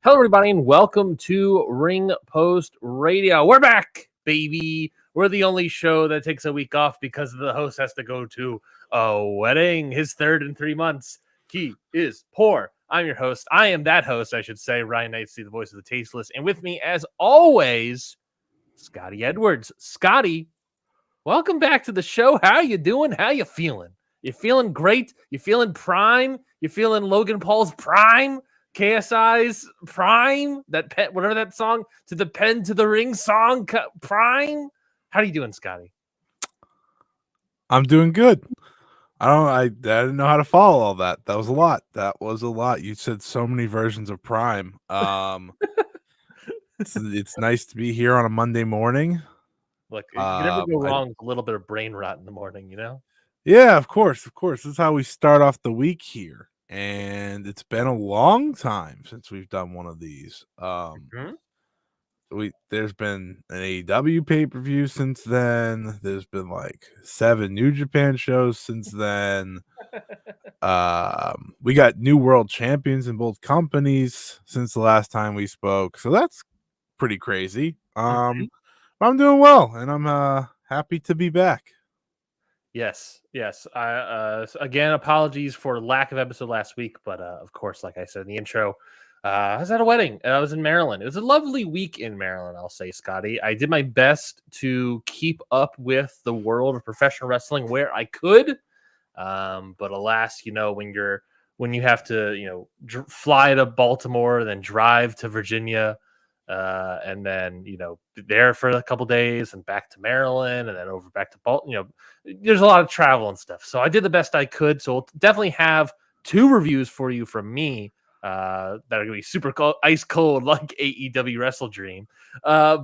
Hello, everybody, and welcome to Ring Post Radio. We're back, baby. We're the only show that takes a week off because the host has to go to a wedding, his third in 3 months. He is poor. I'm your host. I am that host, I should say, Ryan Knightsey, the voice of the Tasteless. And with me, as always, Scotty Edwards. Scotty, welcome back to the show. How you doing? How you feeling? You feeling great? You feeling prime? You feeling Logan Paul's prime? KSI's prime? That pet, whatever that song, to the pen to the ring song, prime? How are you doing, Scotty? I'm doing good. I didn't know how to follow all that. That was a lot. You said so many versions of Prime. It's nice to be here on a Monday morning. Look, you can never go wrong with a little bit of brain rot in the morning, you know? Yeah, of course. This is how we start off the week here. And it's been a long time since we've done one of these. There's been an AEW pay-per-view since then. There's been like 7 New Japan shows since then. We got new world champions in both companies since the last time we spoke, so that's pretty crazy. I'm doing well, and I'm happy to be back. Yes. Again, apologies for lack of episode last week, but of course, like I said in the intro, I was at a wedding. I was in Maryland. It was a lovely week in Maryland, I'll say, Scotty. I did my best to keep up with the world of professional wrestling where I could. But alas, when you have to, fly to Baltimore, then drive to Virginia, and then, there for a couple days and back to Maryland and then over back to Baltimore, there's a lot of travel and stuff. So I did the best I could. So we'll definitely have 2 reviews for you from me that are going to be super cold, ice cold, like AEW WrestleDream.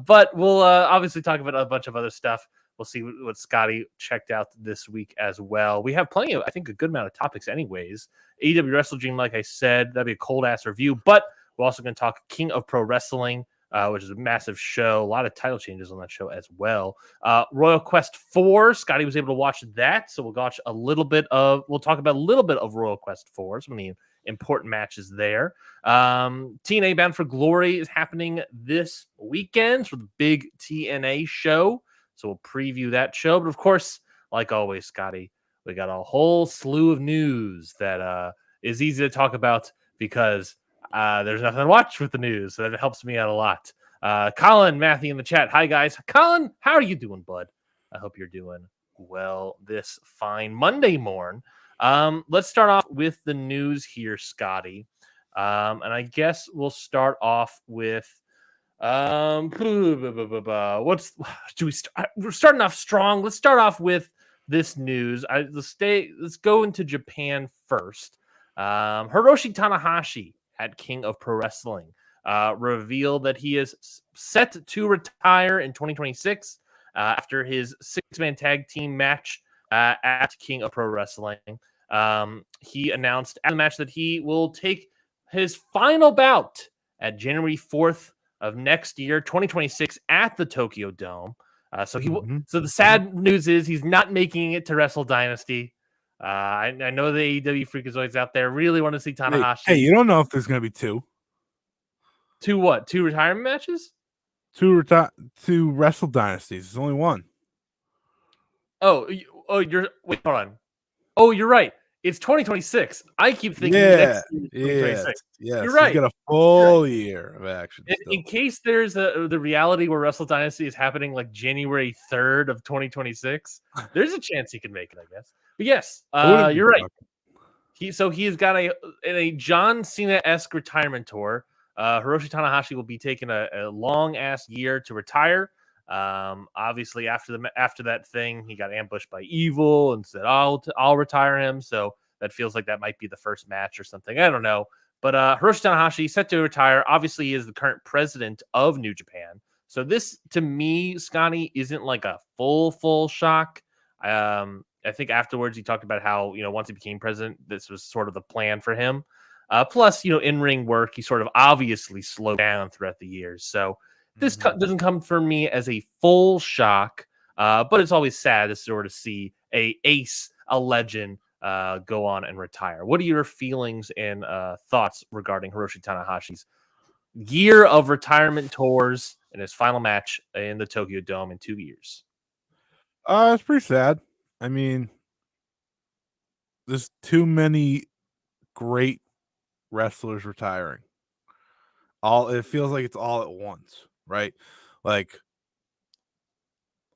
But we'll obviously talk about a bunch of other stuff. We'll see what Scotty checked out this week as well. We have plenty of, I think, a good amount of topics anyways. AEW WrestleDream, like I said, that'd be a cold-ass review. But we're also going to talk King of Pro Wrestling, which is a massive show. A lot of title changes on that show as well. Royal Quest 4, Scotty was able to watch that. So we'll talk about a little bit of Royal Quest 4, some of the important matches there. TNA Bound for Glory is happening this weekend for the big TNA show. So we'll preview that show. But of course, like always, Scotty, we got a whole slew of news that is easy to talk about because there's nothing to watch with the news. So that helps me out a lot. Colin, Matthew in the chat. Hi, guys. Colin, how are you doing, bud? I hope you're doing well this fine Monday morn. Let's start off with the news here, Scotty. And I guess we'll start off with we're starting off strong. Let's start off with this news. Let's go into Japan first. Hiroshi Tanahashi at King of Pro Wrestling revealed that he is set to retire in 2026 after his 6-man tag team match at King of Pro Wrestling. He announced at the match that he will take his final bout at January 4th of next year, 2026, at the Tokyo Dome. So the sad news is he's not making it to Wrestle Dynasty. I know the AEW freakazoids out there really want to see Tanahashi. Hey, you don't know if there's going to be 2. 2 what? 2 retirement matches? 2 Wrestle Dynasties. There's only 1. Wait, hold on. Oh, you're right. It's 2026. I keep thinking next year, 2026. Yes, you're right. You get a full year of action. In case there's the reality where Wrestle Dynasty is happening like January 3rd of 2026, there's a chance he can make it, I guess. But yes, you're right. He's got a John Cena-esque retirement tour. Hiroshi Tanahashi will be taking a long ass year to retire. Obviously after that thing, he got ambushed by Evil and said, I'll retire him. So that feels like that might be the first match or something. I don't know. But Hiroshi Tanahashi set to retire. Obviously, he is the current president of New Japan. So this, to me, Scotty, isn't like a full shock. I think afterwards he talked about how, once he became president, this was sort of the plan for him. Plus, in-ring work, he sort of obviously slowed down throughout the years. So this doesn't come for me as a full shock, but it's always sad to sort of see a ace, a legend, go on and retire. What are your feelings and thoughts regarding Hiroshi Tanahashi's year of retirement tours and his final match in the Tokyo Dome in 2 years. It's pretty sad. I mean, there's too many great wrestlers retiring. It feels like it's all at once, right? Like,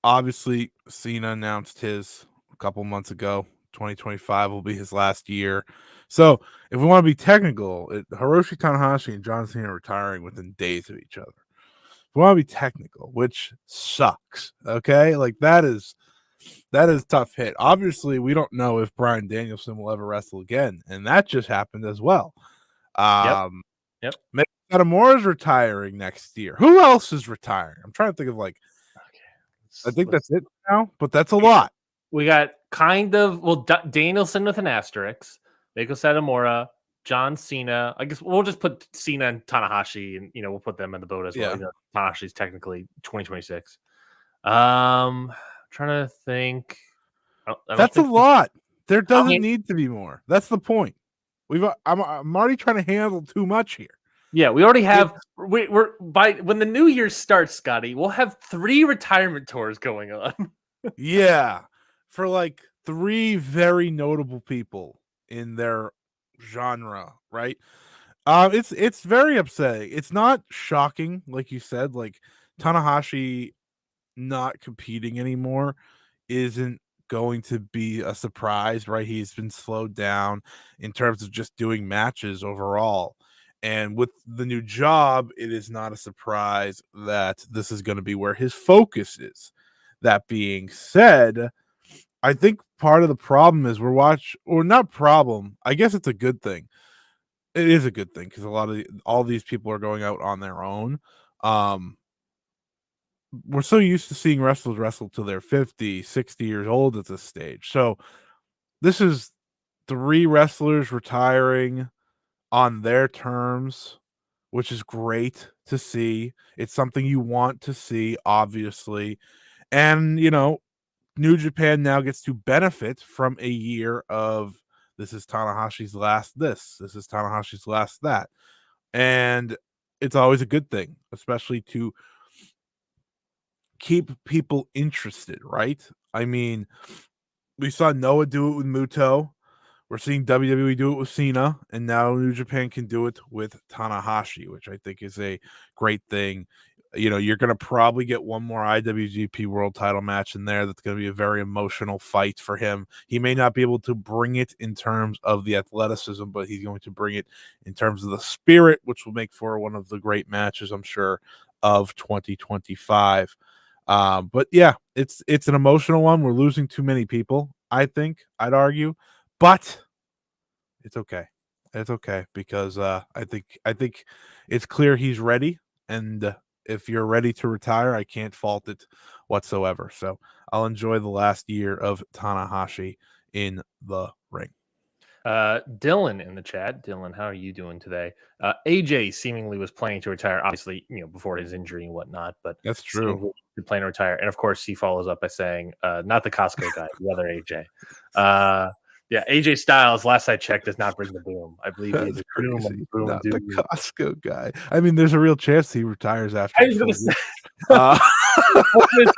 obviously, Cena announced his a couple months ago. 2025 will be his last year. So, if we want to be technical, Hiroshi Tanahashi and John Cena are retiring within days of each other. If we want to be technical, which sucks, okay? Like, that is tough hit. Obviously, we don't know if Bryan Danielson will ever wrestle again, and that just happened as well. Yep. Nakamura's retiring next year. Who else is retiring? I'm trying to think of I think that's it now, but that's a lot. We got Danielson with an asterisk, Meiko Satomura, John Cena. I guess we'll just put Cena and Tanahashi, and we'll put them in the boat as well. Tanahashi's technically 2026. Trying to think. That's a lot. There doesn't need to be more. That's the point. I'm already trying to handle too much here. Yeah, we already have. We're when the new year starts, Scotty, we'll have 3 retirement tours going on. Yeah, for 3 very notable people in their genre, right? It's very upsetting. It's not shocking, like you said. Like, Tanahashi not competing anymore isn't going to be a surprise, right? He's been slowed down in terms of just doing matches overall. And with the new job, it is not a surprise that this is going to be where his focus is. That being said, I think part of the problem is not problem. I guess it's a good thing. It is a good thing because all these people are going out on their own. We're so used to seeing wrestlers wrestle till they're 50, 60 years old at this stage. So this is 3 wrestlers retiring on their terms, which is great to see. It's something you want to see, obviously. And, New Japan now gets to benefit from a year of this is Tanahashi's last this is Tanahashi's last that. And it's always a good thing, especially to keep people interested, right? I mean, we saw Noah do it with Muto. We're seeing WWE do it with Cena, and now New Japan can do it with Tanahashi, which I think is a great thing. You're going to probably get one more IWGP World Title match in there. That's going to be a very emotional fight for him. He may not be able to bring it in terms of the athleticism, but he's going to bring it in terms of the spirit, which will make for one of the great matches, I'm sure, of 2025. But yeah, it's an emotional one. We're losing too many people, I'd argue, but it's okay. It's okay because I think it's clear he's ready, and if you're ready to retire, I can't fault it whatsoever. So I'll enjoy the last year of Tanahashi in the ring. Dylan in the chat. Dylan, how are you doing today? AJ seemingly was planning to retire, obviously, before his injury and whatnot, but that's true. Planning to retire. And of course, he follows up by saying, not the Costco guy, the other AJ. Yeah, AJ Styles, last I checked, does not bring the boom. I believe he's crazy. Not the Costco guy. I mean, there's a real chance he retires after. I was going to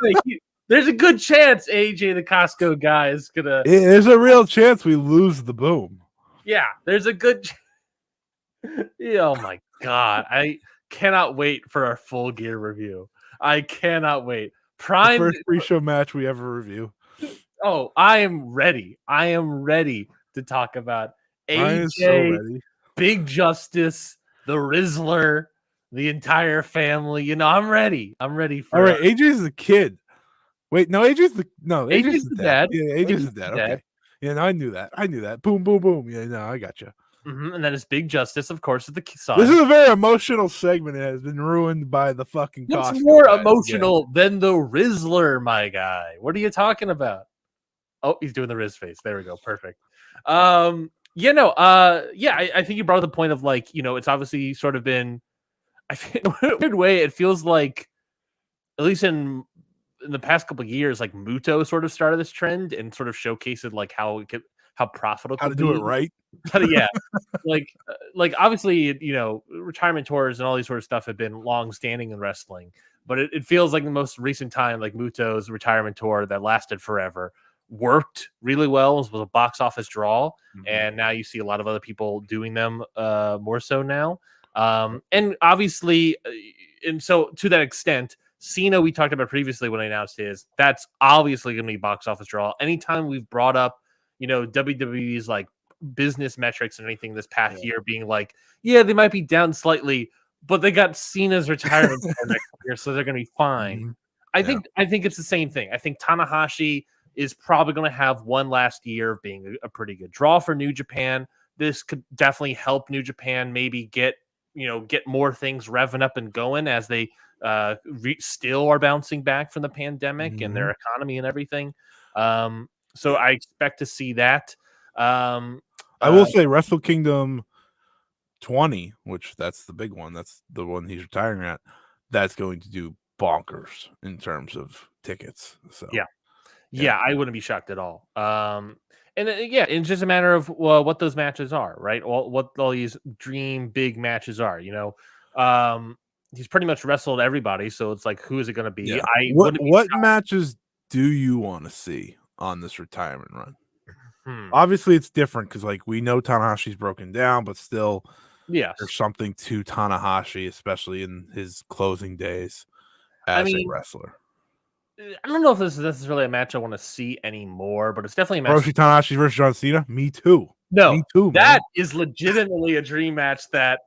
say, there's a good chance AJ, the Costco guy, is going to... There's a real chance we lose the boom. Yeah, there's a good... Oh, my God. I cannot wait for our full gear review. I cannot wait. The first pre-show match we ever review. Oh, I am ready. I am ready to talk about AJ, Big Justice, the Rizzler, the entire family. I'm ready. I'm ready for... All right, AJ's the kid. Wait, no, AJ's the dad. Yeah, AJ's the dad. Okay. Yeah, no, I knew that. Boom, boom, boom. Yeah, no, I got you. And then it's Big Justice, of course, with the son. This is a very emotional segment. It has been ruined by the fucking Costco. What's more emotional than the Rizzler, my guy? What are you talking about? Oh, he's doing the Riz face. There we go. Perfect. I think you brought up the point of it's obviously sort of been, I think in a weird way, it feels like, at least in the past couple of years, like Muto sort of started this trend and sort of showcased how it could, how profitable it How to could do it be. right. But yeah, like obviously, retirement tours and all these sort of stuff have been long standing in wrestling, but it feels like the most recent time, like Muto's retirement tour that lasted forever, worked really well, was a box office draw, and now you see a lot of other people doing them more so now. And obviously, and so to that extent, Cena, we talked about previously when I announced that's obviously going to be box office draw. Anytime we've brought up, WWE's like business metrics and anything this past year being like, yeah, they might be down slightly, but they got Cena's retirement tour next year, so they're going to be fine. I think it's the same thing. I think Tanahashi is probably going to have one last year of being a pretty good draw for New Japan. This could definitely help New Japan maybe get more things revving up and going as they still are bouncing back from the pandemic and their economy and everything. So I expect to see that. I will say Wrestle Kingdom 20, which that's the big one. That's the one he's retiring at. That's going to do bonkers in terms of tickets. So yeah, I wouldn't be shocked at all. And it's just a matter of what those matches are, right? What all these dream big matches are. He's pretty much wrestled everybody, so it's like, who is it going to be? Yeah. I what matches do you want to see on this retirement run? Obviously, it's different because like we know Tanahashi's broken down, but still, there's something to Tanahashi, especially in his closing days as a wrestler. I don't know if this is necessarily a match I want to see anymore, but it's definitely a match. Hiroshi Tanahashi versus John Cena? Me too. No, me too, man. That is legitimately a dream match that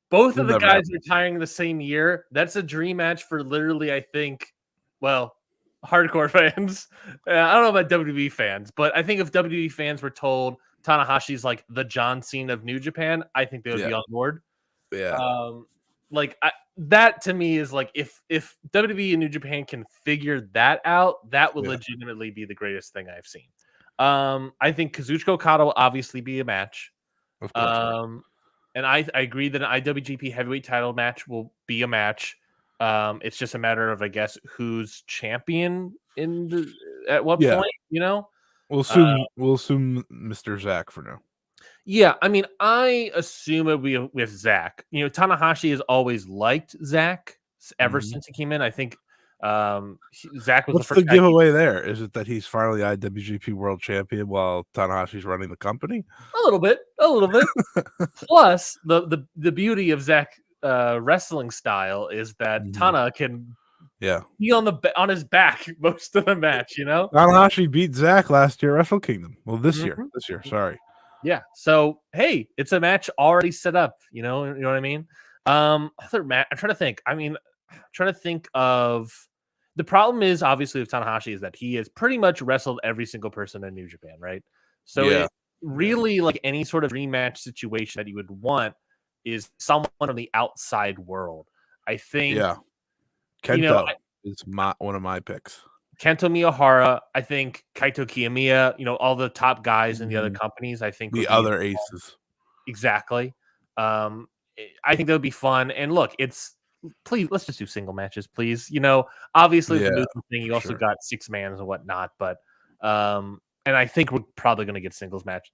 both of the guys retiring the same year. That's a dream match for literally, I think, hardcore fans. I don't know about WWE fans, but I think if WWE fans were told Tanahashi's like the John Cena of New Japan, I think they would be on board. Yeah. That to me is like, if WWE and New Japan can figure that out, that would legitimately be the greatest thing I've seen. I think Kazuchika Okada will obviously be a match. Of course. And I agree that an IWGP heavyweight title match will be a match. It's just a matter of, I guess, who's champion at what point, We'll assume Mr. Zach for now. Yeah, I mean, I assume it will be with Zach. Tanahashi has always liked Zach ever since he came in. I think Zach was What's the first giveaway there? Is it that he's finally IWGP World Champion while Tanahashi's running the company? A little bit. Plus, the beauty of Zach wrestling style is that Tana can be on his back most of the match. Tanahashi beat Zach last year at Wrestle Kingdom. Well, this year, sorry. Yeah. So hey, it's a match already set up. You know what I mean? Other match. I'm trying to think. I'm trying to think of. The problem is obviously with Tanahashi is that he has pretty much wrestled every single person in New Japan, right? So it really, like any sort of rematch situation that you would want is someone on the outside world. I think. Kento is one of my picks. Kento Miyahara, I think Kaito Kiyomiya, all the top guys in the other companies, I think the other aces. Exactly. I think that would be fun. And look, please, let's just do single matches, please. Obviously the movement thing, you also got 6-mans and whatnot, but and I think we're probably going to get singles matches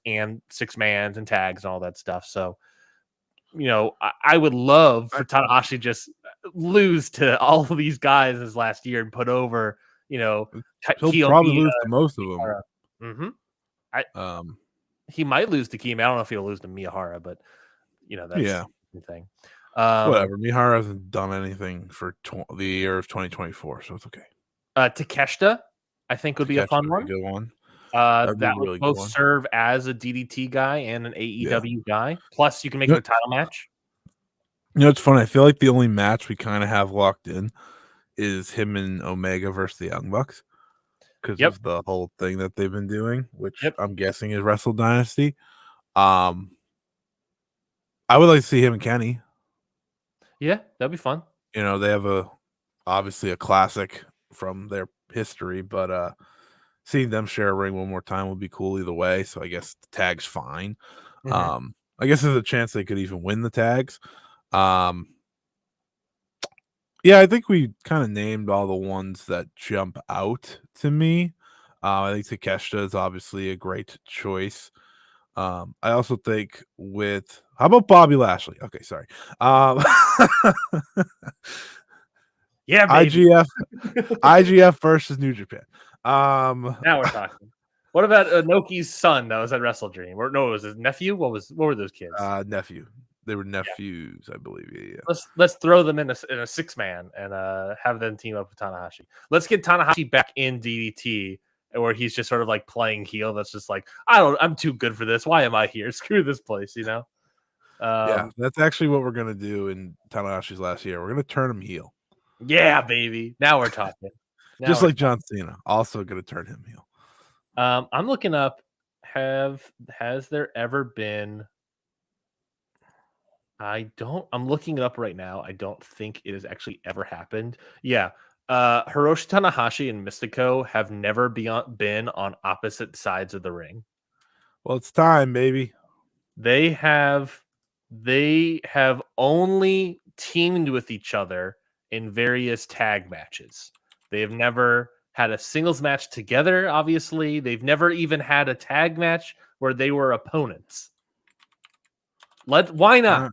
and 6-mans and tags and all that stuff. So, I would love for Tanahashi just lose to all of these guys this last year and put over, he'll probably lose to most of them. He might lose to Kiyama. I don't know if he'll lose to Miyahara, but that's the thing. Whatever. Miyahara hasn't done anything for the year of 2024, so it's okay. Takeshita, I think, would be a fun one. Good one. That would both serve as a DDT guy and an AEW guy. Plus, you can make it a title match. It's funny. I feel like the only match we kind of have locked in is him and Omega versus the Young Bucks because of the whole thing that they've been doing, which I'm guessing is Wrestle Dynasty. I would like to see him and Kenny. Yeah, that'd be fun. They have obviously a classic from their history, but seeing them share a ring one more time would be cool either way. So I guess the tag's fine. I guess there's a chance they could even win the tags. I think we kind of named all the ones that jump out to me. I think Takeshita is obviously a great choice. I also think how about Bobby Lashley? Okay, sorry. Yeah, baby. IGF versus New Japan. Now we're talking. What about Inoki's son that was at WrestleDream? Or no, it was his nephew. What were those kids? Nephew. They were Yeah. nephews, I believe. Yeah. Let's throw them in a 6-man and have them team up with Tanahashi. Let's get Tanahashi back in DDT where he's just sort of like playing heel. That's just like I'm too good for this. Why am I here? Screw this place, you know. Yeah, that's actually what we're gonna do in Tanahashi's last year. We're gonna turn him heel. Yeah, baby. Now we're talking. Just like John Cena, also gonna turn him heel. I'm looking up. Has there ever been? I'm looking it up right now. I don't think it has actually ever happened. Yeah. Hiroshi Tanahashi and Mystico have never been on opposite sides of the ring. Well, it's time, baby. They have only teamed with each other in various tag matches. They have never had a singles match together, obviously. They've never even had a tag match where they were opponents. Why not?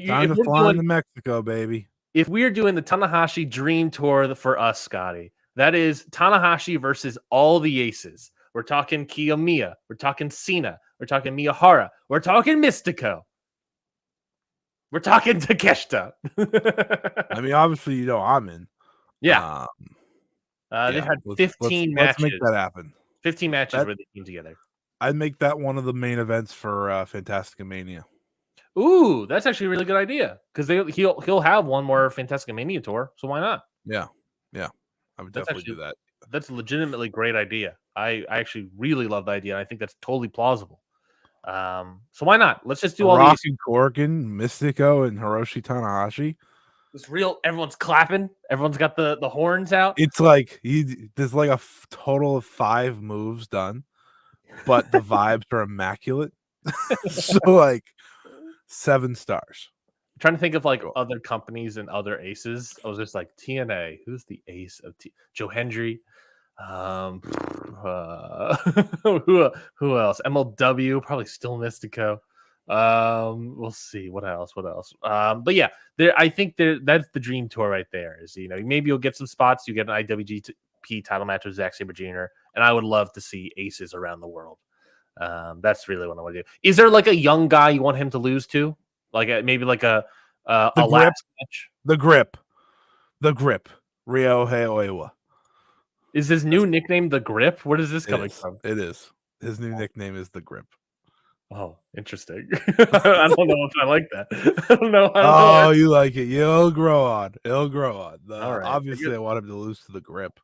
Time to fly into Mexico, baby. If we're doing the Tanahashi Dream Tour for us, Scotty, that is Tanahashi versus all the aces. We're talking Kiyomiya. We're talking Cena. We're talking Miyahara. We're talking Mystico. We're talking Takeshita. I mean, obviously, you know I'm in. Yeah. They've had 15 matches. Let's make that happen. 15 matches where they came together. I'd make that one of the main events for Fantastica Mania. Ooh, that's actually a really good idea because he'll have one more Fantastica Mania tour, so why not? Yeah, I would definitely do that. That's a legitimately great idea. I actually really love the idea. I think that's totally plausible. So why not? Let's just do all Rock these. and Corgan, Mystico, and Hiroshi Tanahashi. It's real. Everyone's clapping. Everyone's got the horns out. It's like there's like a total of 5 moves done, but the vibes are immaculate. So like 7 stars. I'm trying to think of like other companies and other aces. I was just like TNA. Who's the ace of Joe Hendry? Who else? MLW, probably still Mystico. We'll see what else. But yeah, I think that's the dream tour right there. Is maybe you'll get some spots. You get an IWGP title match with Zack Sabre Jr. and I would love to see aces around the world. That's really what I want to do. Is there like a young guy you want him to lose to? Like maybe like a last match? The grip. Ryohei Oiwa. Is his new nickname The Grip? Where is this coming from? It is. His new nickname is The Grip. Oh, interesting. I don't know if I like that. I don't know. Oh, you like it. It'll grow on. All right. Obviously, I want him to lose to The Grip.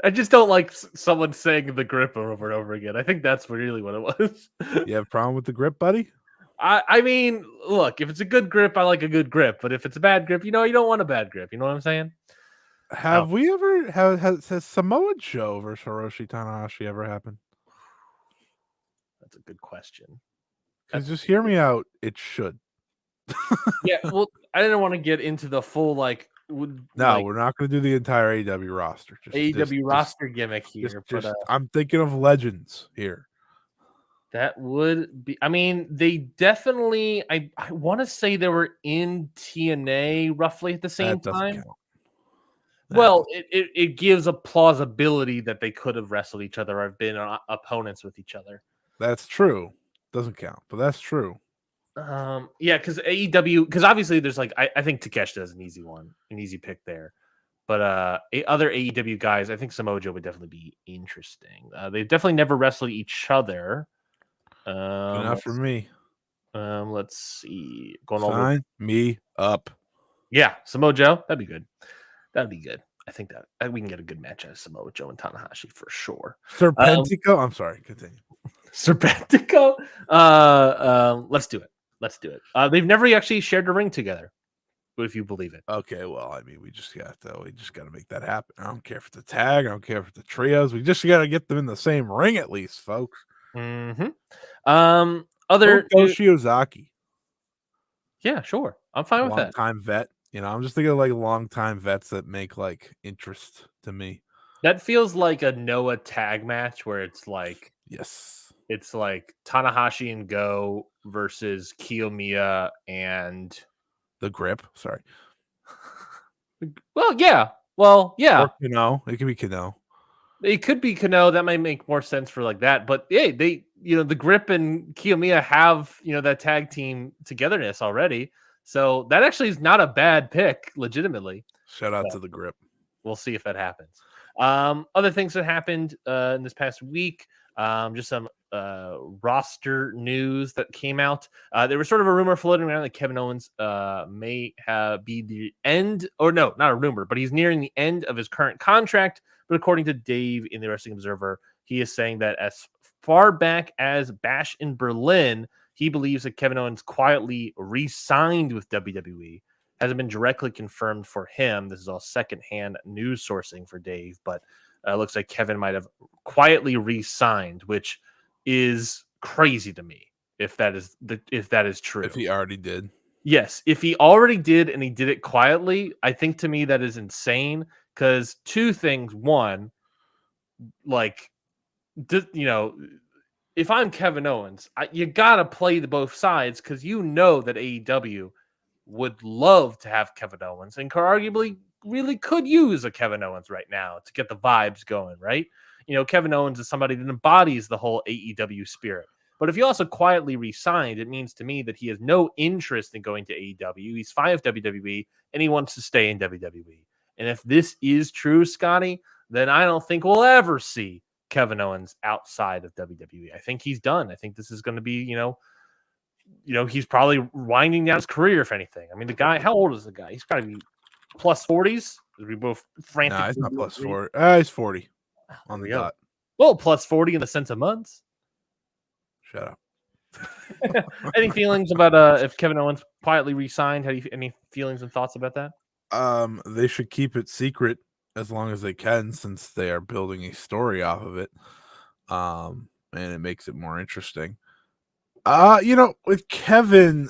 I just don't like someone saying The Grip over and over again. I think that's really what it was. You have a problem with The Grip, buddy? I mean, look, if it's a good grip, I like a good grip. But if it's a bad grip, you don't want a bad grip. You know what I'm saying? Have we ever has Samoa Joe versus Hiroshi Tanahashi ever happened? That's a good question. Just hear me out. It should. Yeah, well, I didn't want to get into the full we're not going to do the entire AEW roster. AEW roster gimmick here. I'm thinking of legends here. That would be. I mean, they definitely. I want to say they were in TNA roughly at the same time. Well, it gives a plausibility that they could have wrestled each other or have been opponents with each other. That's true. Doesn't count, but that's true. Yeah, because AEW, because obviously there's I think Takeshita is an easy pick there. But other AEW guys, I think Samoa Joe would definitely be interesting. They've definitely never wrestled each other. Enough for me. Let's see. Sign me up. Yeah, Samoa Joe, that'd be good. I think that we can get a good match out of Samoa Joe and Tanahashi for sure. Serpentico. I'm sorry. Continue. Serpentico. Let's do it. They've never actually shared a ring together, but if you believe it. Okay, well, I mean, we just got to make that happen. I don't care if it's a tag. I don't care if it's the trios. We just got to get them in the same ring at least, folks. Mm-hmm. Other Shiozaki. Yeah, sure. I'm fine with that. Long-time vet. I'm just thinking of like long-time vets that make like interest to me. That feels like a Noah tag match where Yes. it's like Tanahashi and Go versus Kiyomiya and The Grip. Sorry. well, yeah. Well, yeah. Or Kano. It could be Kano. It could be Kano. That might make more sense for like that. But hey, the Grip and Kiyomiya have, that tag team togetherness already. So that actually is not a bad pick, legitimately. Shout out So to the Grip. we'll see if that happens. Other things that happened in this past week, just some roster news that came out. There was sort of a rumor floating around that Kevin Owens may be the end, or no, not a rumor, but he's nearing the end of his current contract. But according to Dave in the Wrestling Observer, he is saying that as far back as Bash in Berlin, he believes that Kevin Owens quietly re-signed with WWE. Hasn't been directly confirmed for him. This is all secondhand news sourcing for Dave, but it looks like Kevin might have quietly re-signed, which is crazy to me if that is true. If he already did. Yes, if he already did and he did it quietly, I think to me that is insane because two things. One, like, if I'm Kevin Owens, you got to play the both sides because that AEW would love to have Kevin Owens and arguably really could use a Kevin Owens right now to get the vibes going, right? Kevin Owens is somebody that embodies the whole AEW spirit. But if he also quietly re-signed, it means to me that he has no interest in going to AEW. He's fine with WWE and he wants to stay in WWE. And if this is true, Scotty, then I don't think we'll ever see Kevin Owens outside of WWE. I think he's done. I think this is going to be, he's probably winding down his career, if anything. I mean, the guy, how old is the guy? He's got to be plus 40s. We both frantic. Nah, he's not plus 40. He's 40 on the dot. Well, plus 40 in the sense of months. Shut up. Any feelings about if Kevin Owens quietly re-signed? Any feelings and thoughts about that? They should keep it secret as long as they can, since they are building a story off of it. And it makes it more interesting. With Kevin,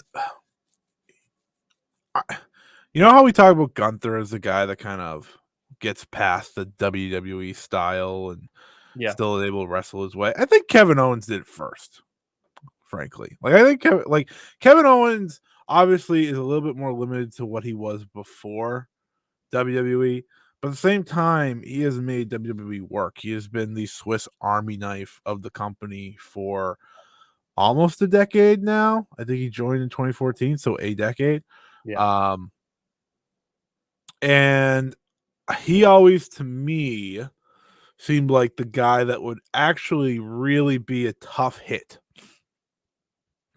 how we talk about Gunther as the guy that kind of gets past the WWE style and still is able to wrestle his way. I think Kevin Owens did it first, frankly. I think Kevin Owens obviously is a little bit more limited to what he was before WWE, but at the same time, he has made WWE work. He has been the Swiss Army knife of the company for almost a decade now. I think he joined in 2014, so a decade. Yeah. And he always, to me, seemed like the guy that would actually really be a tough hit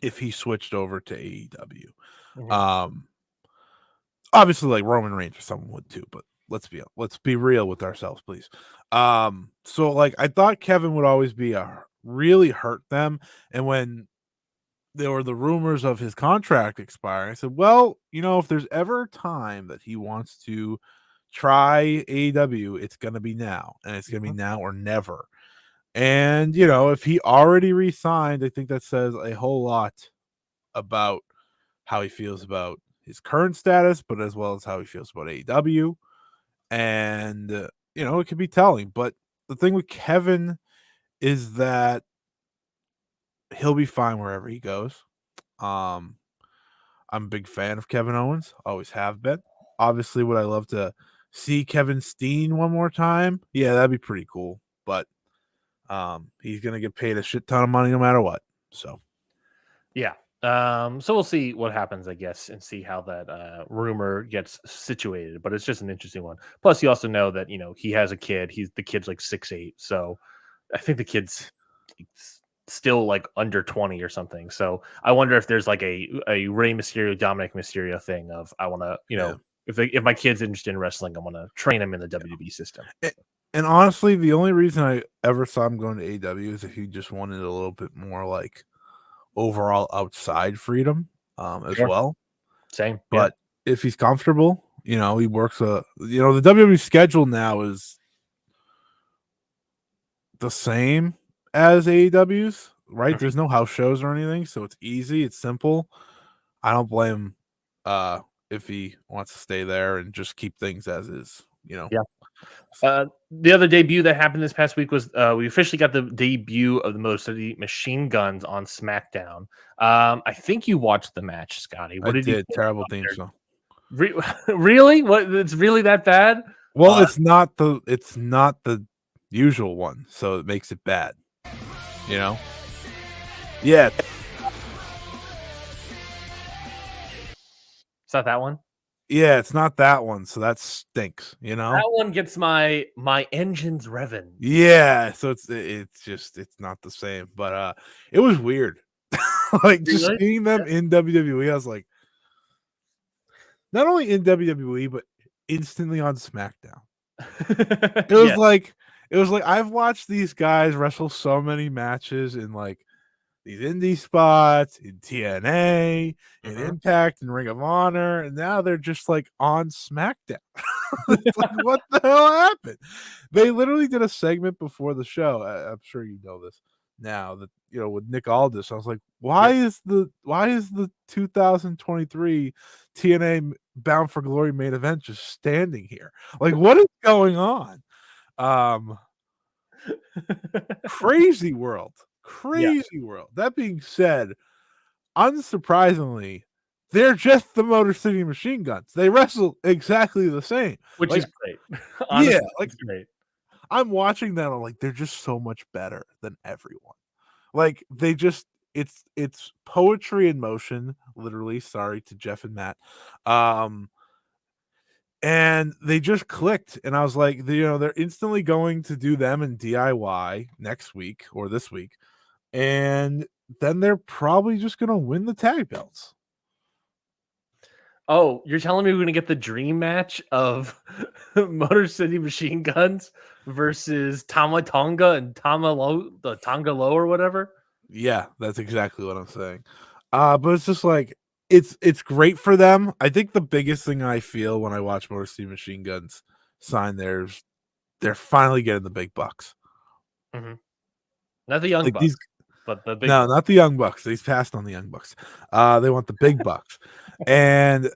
if he switched over to AEW. Mm-hmm. Obviously, like Roman Reigns or someone would too, but let's be real with ourselves, please. So I thought Kevin would always be really hurt them, and when there were the rumors of his contract expiring, I said, well, if there's ever a time that he wants to try AEW, it's going to be now, and it's going to be now or never. And, if he already re-signed, I think that says a whole lot about how he feels about his current status, but as well as how he feels about AEW. And, it could be telling. But the thing with Kevin is that he'll be fine wherever he goes. I'm a big fan of Kevin Owens, always have been. Obviously, would I love to see Kevin Steen one more time? Yeah, that'd be pretty cool. But he's gonna get paid a shit ton of money no matter what. So yeah. So we'll see what happens, I guess, and see how that rumor gets situated. But it's just an interesting one. Plus, you also know that he has a kid. The kid's like 6'8", so I think the kid's still like under 20 or something. So I wonder if there's like a Rey Mysterio, Dominic Mysterio thing of I want to, if my kid's interested in wrestling, I want to train him in the WWE system. And honestly, the only reason I ever saw him going to AEW is if he just wanted a little bit more like overall outside freedom as well. Same. But if he's comfortable, he works the WWE schedule now is the same as AEW's, right? There's no house shows or anything, so it's easy, it's simple. I don't blame him if he wants to stay there and just keep things as is. Yeah. The other debut that happened this past week was we officially got the debut of the Motor City Machine Guns on SmackDown. I think you watched the match, Scotty. What I did you did. think Terrible about theme song. Really? What? It's really that bad? Well, it's not the usual one, so it makes it bad. Yeah. It's not that one. Yeah, it's not that one, so that stinks, That one gets my engines revving. Yeah, so it's not the same, but it was weird. Like just Really? seeing them in WWE, I was like, not only in WWE, but instantly on SmackDown. It was Yeah. like I've watched these guys wrestle so many matches in like these indie spots in TNA, in Impact, and Ring of Honor, and now they're just like on SmackDown. It's like, what the hell happened? They literally did a segment before the show. I'm sure you know this now that with Nick Aldis. I was like, why is the 2023 TNA Bound for Glory main event just standing here? Like, what is going on? Crazy world. Crazy world. That being said, unsurprisingly, they're just the Motor City Machine Guns. They wrestle exactly the same, Which is great. Honestly, yeah, it's great. I'm watching that. I'm like, they're just so much better than everyone. Like they just, it's poetry in motion. Literally, sorry to Jeff and Matt. And they just clicked, and I was like, they're instantly going to do them in DIY next week or this week, and then they're probably just gonna win the tag belts. Oh, you're telling me we're gonna get the dream match of Motor City Machine Guns versus Tama Tonga and the Tonga Low or whatever? Yeah, that's exactly what I'm saying. But it's just like it's great for them. I think the biggest thing I feel when I watch Motor City Machine Guns sign theirs, they're finally getting the big bucks. Not the Young Like Bucks, but the big no, not the Young Bucks. They've passed on the Young Bucks. They want the big bucks, and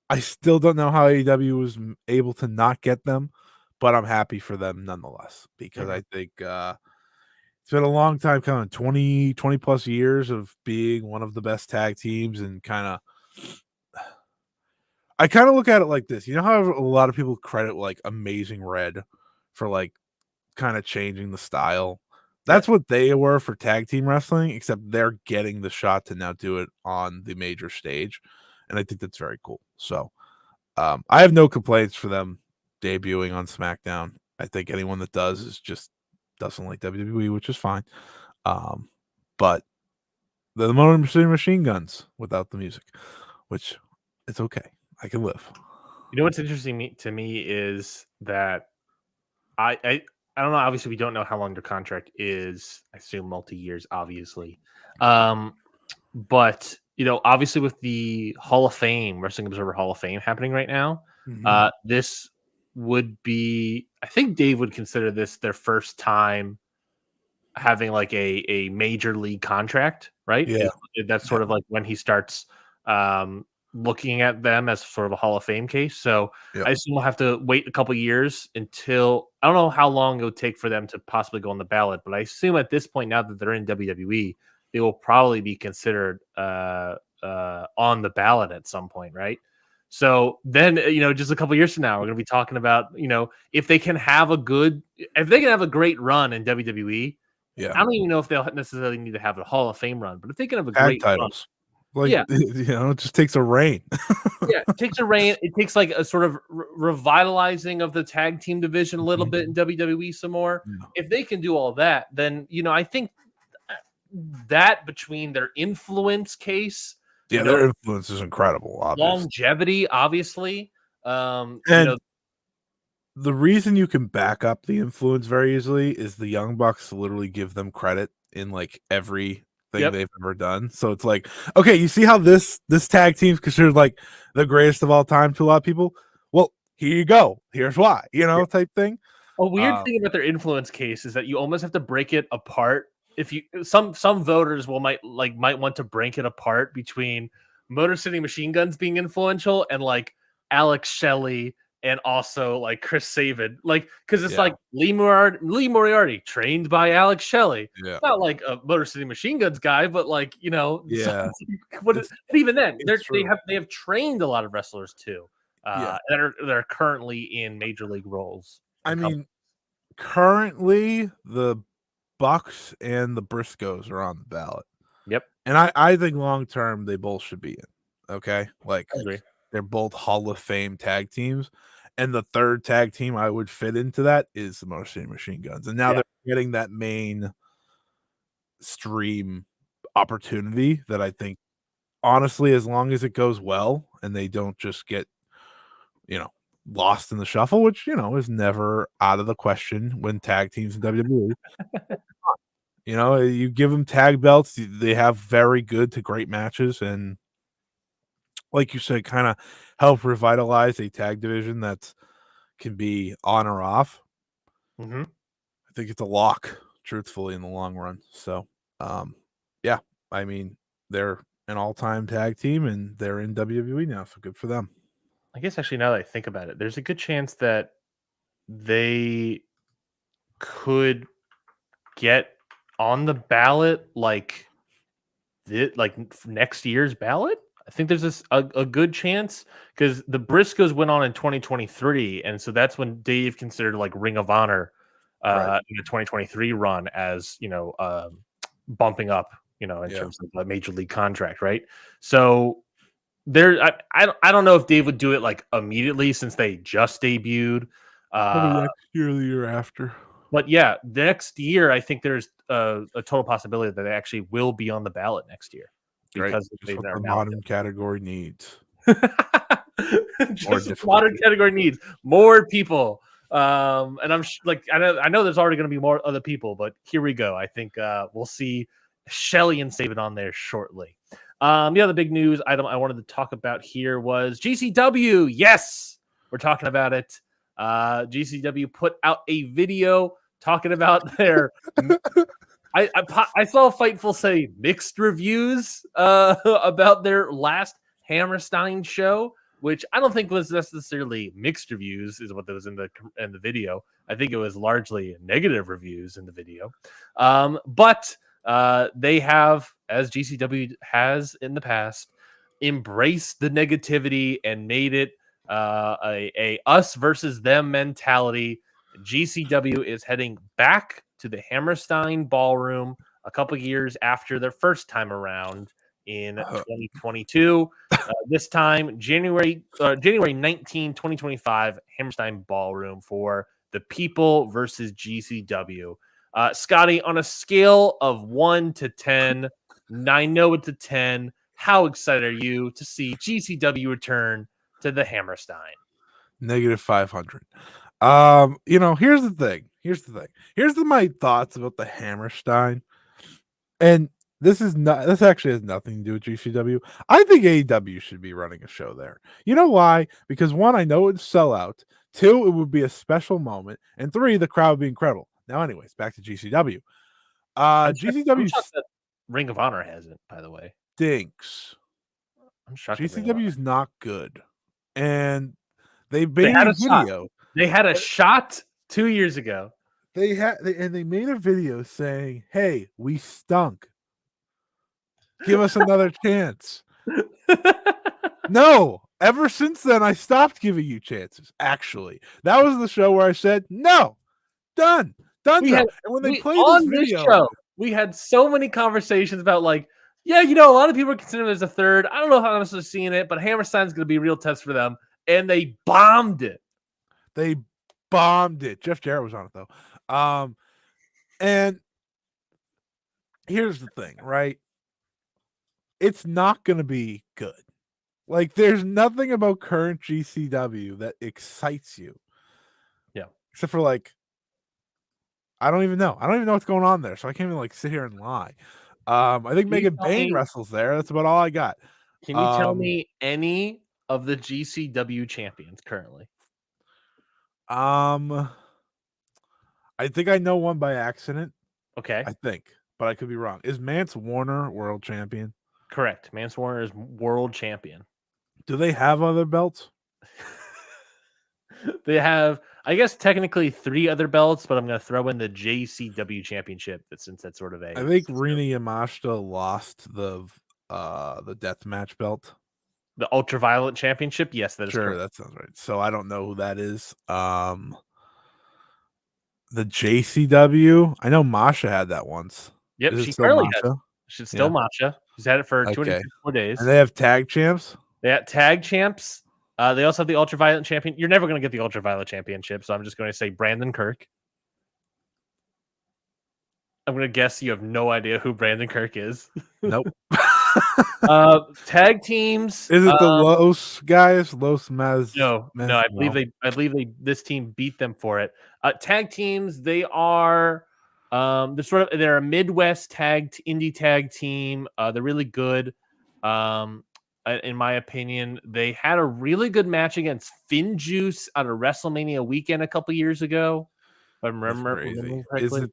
I still don't know how AEW was able to not get them, but I'm happy for them nonetheless because I think it's been a long time coming 20 plus years of being one of the best tag teams, and I kind of look at it like this. You know how a lot of people credit like Amazing Red for like kind of changing the style? That's what they were for tag team wrestling, except they're getting the shot to now do it on the major stage, and I think that's very cool. So I have no complaints for them debuting on SmackDown. I think anyone that does is just doesn't like WWE, which is fine. But the Motor City Machine Guns without the music, which it's okay. I can live. You know what's interesting to me is that I don't know. Obviously, we don't know how long their contract is. I assume multi-years, obviously. But obviously, with the Hall of Fame, Wrestling Observer Hall of Fame happening right now, this would be. I think Dave would consider this their first time having like a major league contract, right? Yeah. That's sort of like when he starts looking at them as sort of a Hall of Fame case. So I assume we'll have to wait a couple years until I don't know how long it would take for them to possibly go on the ballot, but I assume at this point, now that they're in WWE, they will probably be considered on the ballot at some point, right? So then, just a couple years from now, we're going to be talking about, if they can have a great run in WWE. Yeah. I don't even know if they'll necessarily need to have a Hall of Fame run, but if they can have a Tag great titles. run, It just takes a reign. yeah, it takes a reign. It takes like a sort of revitalizing of the tag team division a little bit in WWE some more. Yeah. If they can do all that, then I think that between their influence case, their influence is incredible. Obviously. Longevity, obviously, and the reason you can back up the influence very easily is the Young Bucks literally give them credit in like every thing they've ever done. So it's like, okay, you see how this tag team's considered like the greatest of all time to a lot of people? Well, here you go. Here's why, type thing. A weird thing about their influence case is that you almost have to break it apart. If you some voters might want to break it apart between Motor City Machine Guns being influential and like Alex Shelley, and also like Chris Sabin, like because it's Yeah. like Lee Moriarty, trained by Alex Shelley. Yeah. Not like a Motor City Machine Guns guy, but like Yeah. but even then, It's true. they have trained a lot of wrestlers too, Yeah. that are currently in major league roles. I mean, currently the Bucks and the Briscoes are on the ballot. Yep, And I think long term they both should be in. Okay. Like I agree. they're both Hall of Fame tag teams. And the third tag team I would fit into that is the Motor City Machine Guns. And now they're getting that main stream opportunity that I think, honestly, as long as it goes well and they don't just get, lost in the shuffle, which, is never out of the question when tag teams in WWE. You give them tag belts, they have very good to great matches, and like you said, kind of help revitalize a tag division that can be on or off. Mm-hmm. I think it's a lock, truthfully, in the long run. So, yeah, I mean, they're an all-time tag team, and they're in WWE now, so good for them. I guess actually, now that I think about it, there's a good chance that they could get on the ballot like next year's ballot. I think there's a good chance because the Briscoes went on in 2023, and so that's when Dave considered like Ring of Honor in the 2023 run as bumping up in terms of a major league contract, right? So there, I don't know if Dave would do it like immediately since they just debuted. Probably next year or the year after. But yeah, next year I think there's a total possibility that they actually will be on the ballot next year because just what the modern category needs. Just modern category needs more people. And I'm I know there's already going to be more other people, but here we go. I think we'll see Shelley and Sabin on there shortly. The other big news item I wanted to talk about here was GCW. Yes, we're talking about it. GCW put out a video talking about their. I saw Fightful say mixed reviews about their last Hammerstein show, which I don't think was necessarily mixed reviews, is what was in the video. I think it was largely negative reviews in the video. But they have, as GCW has in the past, embraced the negativity and made it a us versus them mentality. GCW is heading back to the Hammerstein Ballroom a couple years after their first time around in 2022. This time, January 19, 2025, Hammerstein Ballroom for the People versus GCW. Scotty, on a scale of 1 to 10, I know it's a 10. How excited are you to see GCW return to the Hammerstein? -500. Here's the thing. Here's my thoughts about the Hammerstein. And this actually has nothing to do with GCW. I think AEW should be running a show there. You know why? Because 1, I know it would sell out. 2, it would be a special moment. And 3, the crowd would be incredible. Now, anyways, back to GCW. GCW Ring of Honor hasn't, by the way. Stinks. I'm shocked. GCW is not good. And they made a video. They had a shot 2 years ago. They made a video saying, "Hey, we stunk. Give us another chance." No, ever since then, I stopped giving you chances. Actually, that was the show where I said, "No, done." And when they played this video, we had so many conversations about a lot of people are considering it as a third. I don't know how I'm supposed to seeing it, but Hammerstein's going to be a real test for them, and they bombed it. Jeff Jarrett was on it though. And here's the thing, right? It's not going to be good. Like, there's nothing about current GCW that excites you. Yeah. Except for I don't even know what's going on there, so I can't even sit here and lie. I think Megan Bain wrestles there. That's about all I got. Can you tell me any of the GCW champions currently? I think I know one by accident. Okay. I think, but I could be wrong. Is Mance Warner world champion? Correct. Mance Warner is world champion. Do they have other belts? They have, I guess, technically 3 other belts, but I'm going to throw in the JCW championship since that's sort of a. I think Rina Yamashita lost the deathmatch belt. The Ultraviolet championship. Yes, that is Sure, correct. that sounds right. So I don't know who that is. The JCW. I know Masha had that once. Yep, Is it she still currently has. Masha? She's still Yeah. Masha. She's had it for Okay. 264 days. And they have tag champs. They got tag champs. They also have the Ultraviolet champion. You're never going to get the Ultraviolet championship, so I'm just going to say Brandon Kirk. I'm going to guess you have no idea who Brandon Kirk is. Nope. Tag teams. Is it the Los guys? Los Maz? No. I believe this team beat them for it. Tag teams. They are. They're a Midwest indie tag team. They're really good. In my opinion, they had a really good match against Finn Juice at a WrestleMania weekend a couple years ago. If I remember correctly. Is it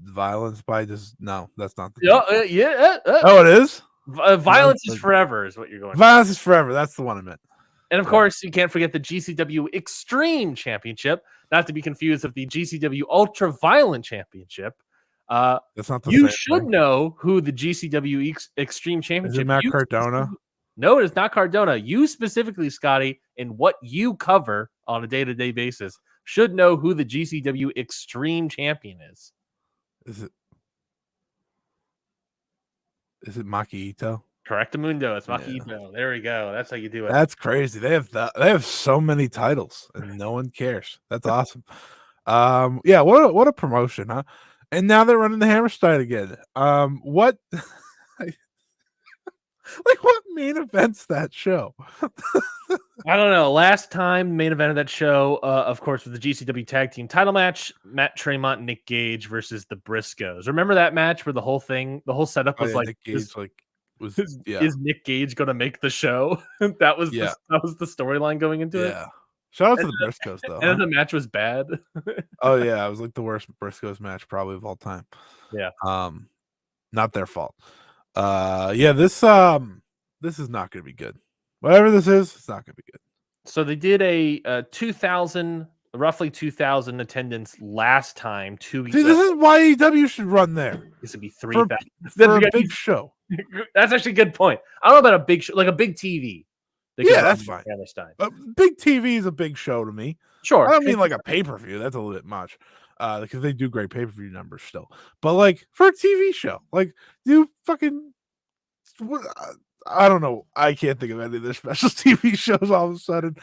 violence by just no? That's not the Oh, it is. Violence is forever is what you're going. Violence is forever. That's the one I meant. And of course, you can't forget the GCW Extreme Championship, not to be confused with the GCW Ultra Violent Championship. That's not the you same should thing. know who the GCW Extreme Championship is. It Matt Cardona? No, it is not Cardona. You specifically, Scotty, in what you cover on a day-to-day basis, should know who the GCW Extreme Champion is. Is it Maki Ito? Correctamundo. It's Maki Ito. There we go. That's how you do it. That's crazy. They have so many titles and no one cares. That's awesome. Yeah, what a promotion, huh? And now they're running the Hammerstein again. What like what main events that show? I don't know. Last time main event of that show, of course, was the GCW Tag Team Title match: Matt Tremont and Nick Gage versus the Briscoes. Remember that match where the whole setup was Nick Gage is Nick Gage going to make the show? that was the storyline going into it. Yeah. Shout out to the Briscoes though. And the match was bad. Oh yeah, it was like the worst Briscoes match probably of all time. Yeah. Not their fault. Yeah, this is not going to be good. Whatever this is, it's not going to be good. So they did a roughly 2,000 attendance last time. See, this is why AEW should run there. This would be 3,000 for a big show. That's actually a good point. I don't know about a big show, like a big TV. Yeah, that's fine. Big TV is a big show to me. Sure. I don't mean like a pay-per-view. That's a little bit much. Because they do great pay-per-view numbers still. But like for a TV show, like do fucking I don't know. I can't think of any of their special TV shows all of a sudden.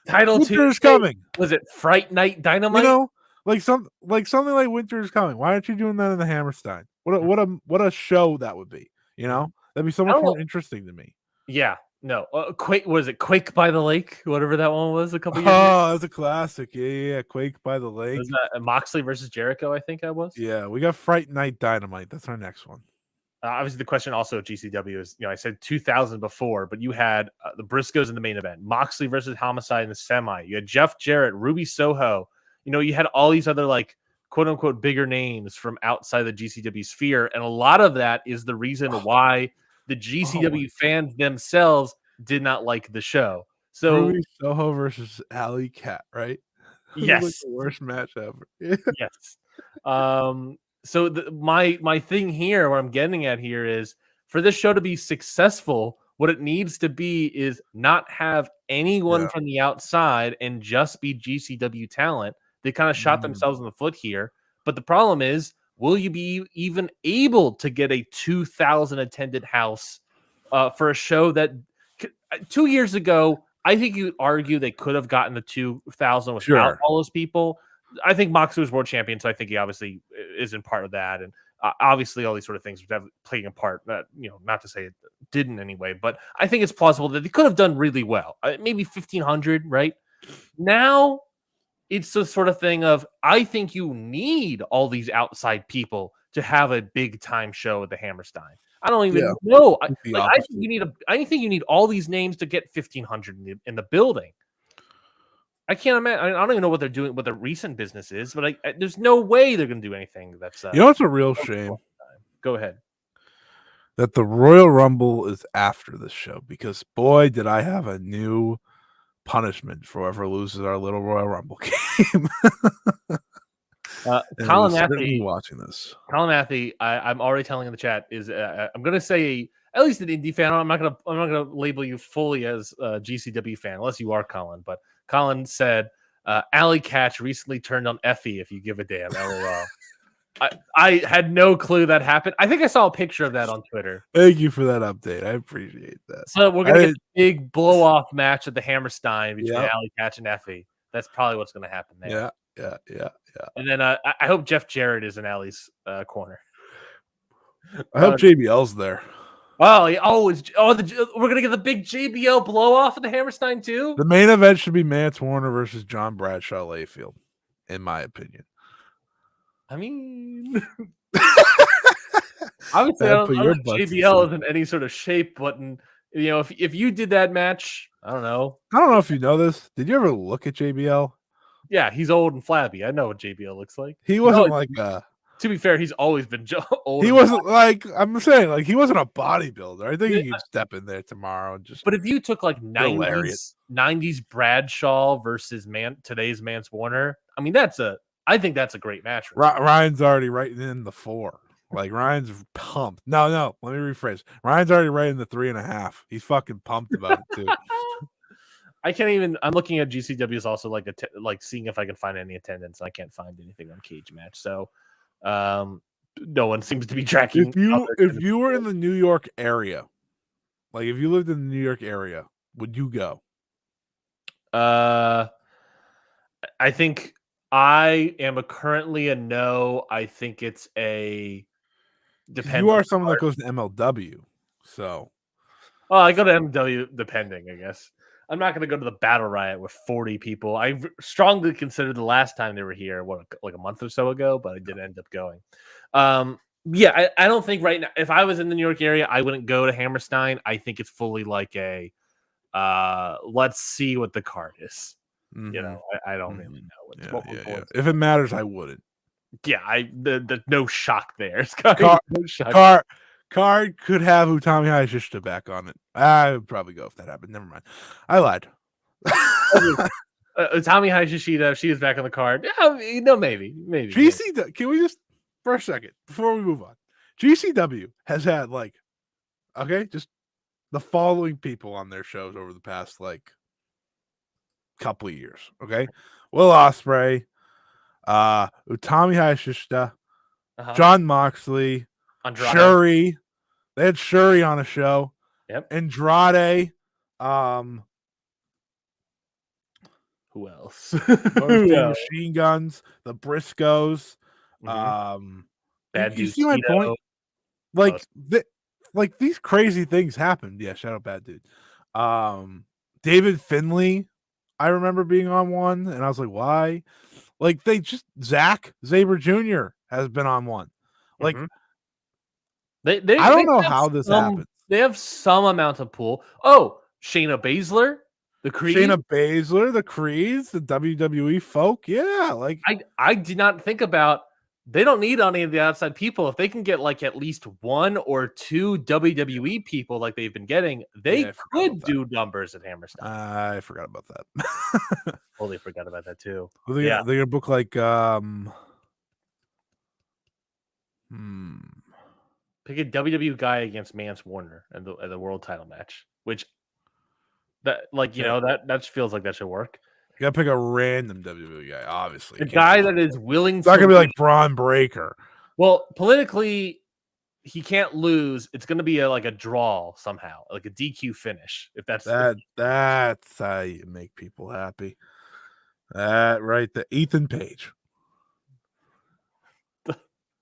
Title Winter is coming. Was it Fright Night Dynamite? You know, like something like Winter is coming. Why aren't you doing that in the Hammerstein? What a show that would be. You know, that'd be so much more interesting to me. Yeah. No. Quake. Was it Quake by the Lake? Whatever that one was a couple years ago. That's a classic. Yeah. Quake by the Lake. Was that Moxley versus Jericho? I think that was. Yeah. We got Fright Night Dynamite. That's our next one. Obviously, the question also at GCW is, I said 2,000 before, but you had the Briscoes in the main event, Moxley versus Homicide in the semi. You had Jeff Jarrett, Ruby Soho. You had all these other like quote unquote bigger names from outside the GCW sphere, and a lot of that is the reason why the GCW fans themselves did not like the show. So Ruby Soho versus Alley Cat, right? Yes, like the worst match ever. Yes. So my thing here, what I'm getting at here is for this show to be successful, what it needs to be is not have anyone from the outside and just be GCW talent. They kind of shot themselves in the foot here. But the problem is, will you be even able to get a 2,000 attended house for a show that 2 years ago, I think you'd argue they could have gotten the 2,000 without all those people. I think Moxley was world champion, so I think he obviously isn't part of that. And obviously all these sort of things have playing a part that, not to say it didn't anyway, but I think it's plausible that they could have done really well. Maybe 1,500, right? Now it's the sort of thing of, I think you need all these outside people to have a big time show at the Hammerstein. I don't even know. I think you need all these names to get 1,500 in the building. I can't imagine. I don't even know what they're doing, what the recent business is, but there's no way they're going to do anything that's. It's a real shame. Go ahead. That the Royal Rumble is after this show, because boy, did I have a new punishment for whoever loses our little Royal Rumble game. Colin certainly Matthew, watching this. Colin Matthew, I'm already telling in the chat is I'm gonna say at least an indie fan. I'm not gonna label you fully as a GCW fan unless you are Colin. But Colin said Alley Catch recently turned on Effie. If you give a damn, LOL. I had no clue that happened. I think I saw a picture of that on Twitter. Thank you for that update. I appreciate that. So we're gonna get a big blow off match at the Hammerstein between Alley Catch and Effie. That's probably what's gonna happen there. Yeah. And then I hope Jeff Jarrett is in Allie's corner. I hope JBL's there. Oh, yeah. We're gonna get the big JBL blow off at the Hammerstein too. The main event should be Mance Warner versus John Bradshaw Layfield, in my opinion. I mean, obviously, I don't think JBL is in any sort of shape, but if you did that match, I don't know. I don't know if you know this. Did you ever look at JBL? Yeah, he's old and flabby. I know what JBL looks like. He wasn't to be fair, he's always been old. He wasn't I'm saying, he wasn't a bodybuilder. I think he could step in there tomorrow and just. But if you took 90s Bradshaw versus today's Mance Warner, I mean I think that's a great match. Ryan's already right in the 4. Ryan's pumped. No. Let me rephrase. Ryan's already right in the 3.5. He's fucking pumped about it too. I can't even. I'm looking at GCW's also seeing if I can find any attendance. I can't find anything on Cage Match. So, no one seems to be tracking. If you were in the New York area, if you lived in the New York area, would you go? I think I am currently a no. I think it's a depends. You are someone that goes to MLW, so. Oh, I go to MLW depending, I guess. I'm not going to go to the Battle Riot with 40 people. I strongly consider the last time they were here, a month or so ago, but I didn't end up going. I don't think right now, if I was in the New York area, I wouldn't go to Hammerstein. I think it's fully let's see what the card is. Mm-hmm. I don't really know. If it matters, I wouldn't. Yeah, the no shock there. No shock. Card could have Utami Hayashishita back on it. I would probably go if that happened. Never mind. I lied. Utami Hayashishita, if she is back on the card. Yeah, maybe. GCW, can we just, for a second, before we move on, GCW has had, just the following people on their shows over the past, couple of years, okay? Will Ospreay, Utami Hayashishita, John Moxley, Andrade. Shuri. They had Shuri on a show. Yep. Andrade. Who else? Machine Guns. The Briscoes. Bad you see my point? These crazy things happened. Yeah, shout out Bad Dude. David Finley, I remember being on one, and I was like, why? Zach Sabre Jr. has been on one. I don't know how this happens. They have some amount of pull. Oh, Shayna Baszler, the Creed. Shayna Baszler, the Creeds, the WWE folk. Yeah, I did not think about. They don't need any of the outside people. If they can get at least 1 or 2 WWE people like they've been getting, they could do numbers at Hammerstein. I forgot about that. Totally forgot about that too. They're gonna book pick a WWE guy against Mance Warner and the world title match, which that feels like that should work. You gotta pick a random WWE guy, obviously. A guy that is willing. It's not gonna be like Braun Breaker. Well, politically, he can't lose. It's gonna be a draw somehow, like a DQ finish. If that's how you make people happy. The Ethan Page.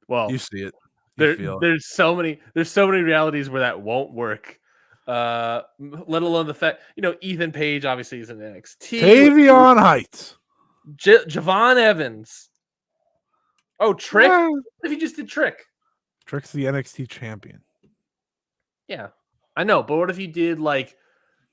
Well, you see it. There's so many realities where that won't work. Let alone the fact, Ethan Page obviously is in NXT. Tavion Heights. Javon Evans. Oh, Trick. What if you just did Trick? Trick's the NXT champion. Yeah, I know, but what if you did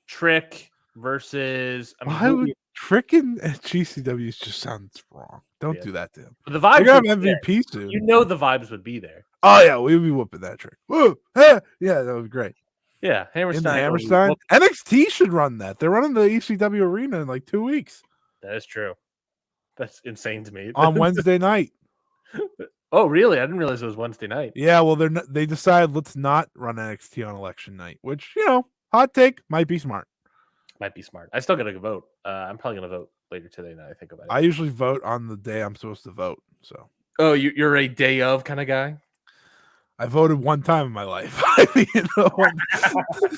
Trick versus? Why would Trick and GCW just sounds wrong? Don't do that to him. But the vibes. You're gonna have MVP soon. The vibes would be there. Oh yeah, we'd be whooping that Trick. Woo! Yeah, that would be great. Yeah, in the Hammerstein. Hammerstein. NXT should run that. They're running the ECW arena in like 2 weeks That is true. That's insane to me. on Wednesday night. Oh, really? I didn't realize it was Wednesday night. Yeah, well, they decided let's not run NXT on election night, which hot take, might be smart. Might be smart. I still got to vote. I'm probably gonna vote later today. Now I think about it. I usually vote on the day I'm supposed to vote. So. Oh, you're a day of kind of guy. I voted one time in my life. I mean,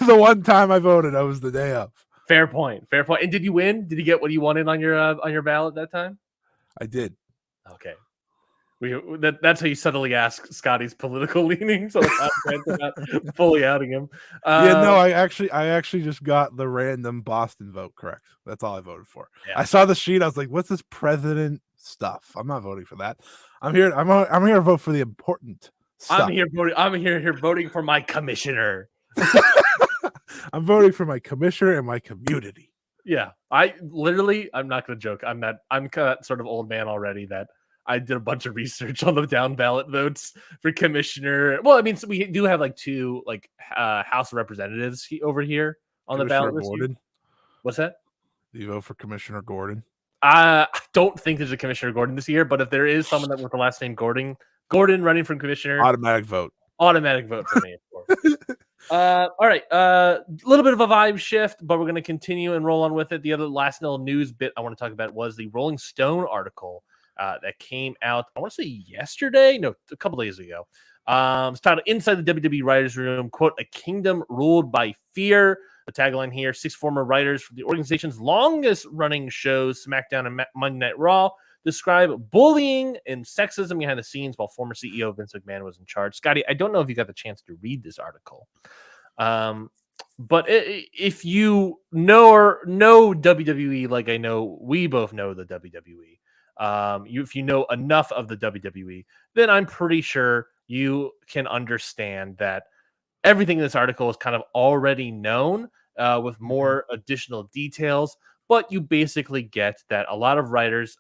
the one time I voted, I was the day of. Fair point. Fair point. And did you win? Did you get what you wanted on your ballot that time? I did. Okay. That's how you subtly ask Scotty's political leanings. So not fully outing him. No, I actually just got the random Boston vote correct. That's all I voted for. Yeah. I saw the sheet. I was like, "What's this president stuff?" I'm not voting for that. I'm here to vote for the important stuff. I'm here voting for my commissioner. I'm voting for my commissioner and my community. Yeah, I'm not going to joke. I'm that sort of old man already that I did a bunch of research on the down ballot votes for commissioner. Well, I mean, so we do have like 2 House of Representatives over here on the ballot. Gordon. What's that? Do you vote for Commissioner Gordon? I don't think there's a Commissioner Gordon this year, but if there is someone with the last name Gordon running from commissioner, automatic vote for me, of course. All right, a little bit of a vibe shift, but we're going to continue and roll on with it. The other last little news bit I want to talk about was the Rolling Stone article that came out, I want to say yesterday, no, a couple days ago. It's titled "Inside the WWE Writers' Room," quote, "A Kingdom Ruled by Fear." The tagline here: 6 former writers from the organization's longest-running shows, SmackDown and Monday Night Raw, describe bullying and sexism behind the scenes while former CEO Vince McMahon was in charge. Scotty, I don't know if you got the chance to read this article, but if you know WWE like I know we both know the WWE, if you know enough of the WWE, then I'm pretty sure you can understand that everything in this article is kind of already known with more additional details. But you basically get that a lot of writers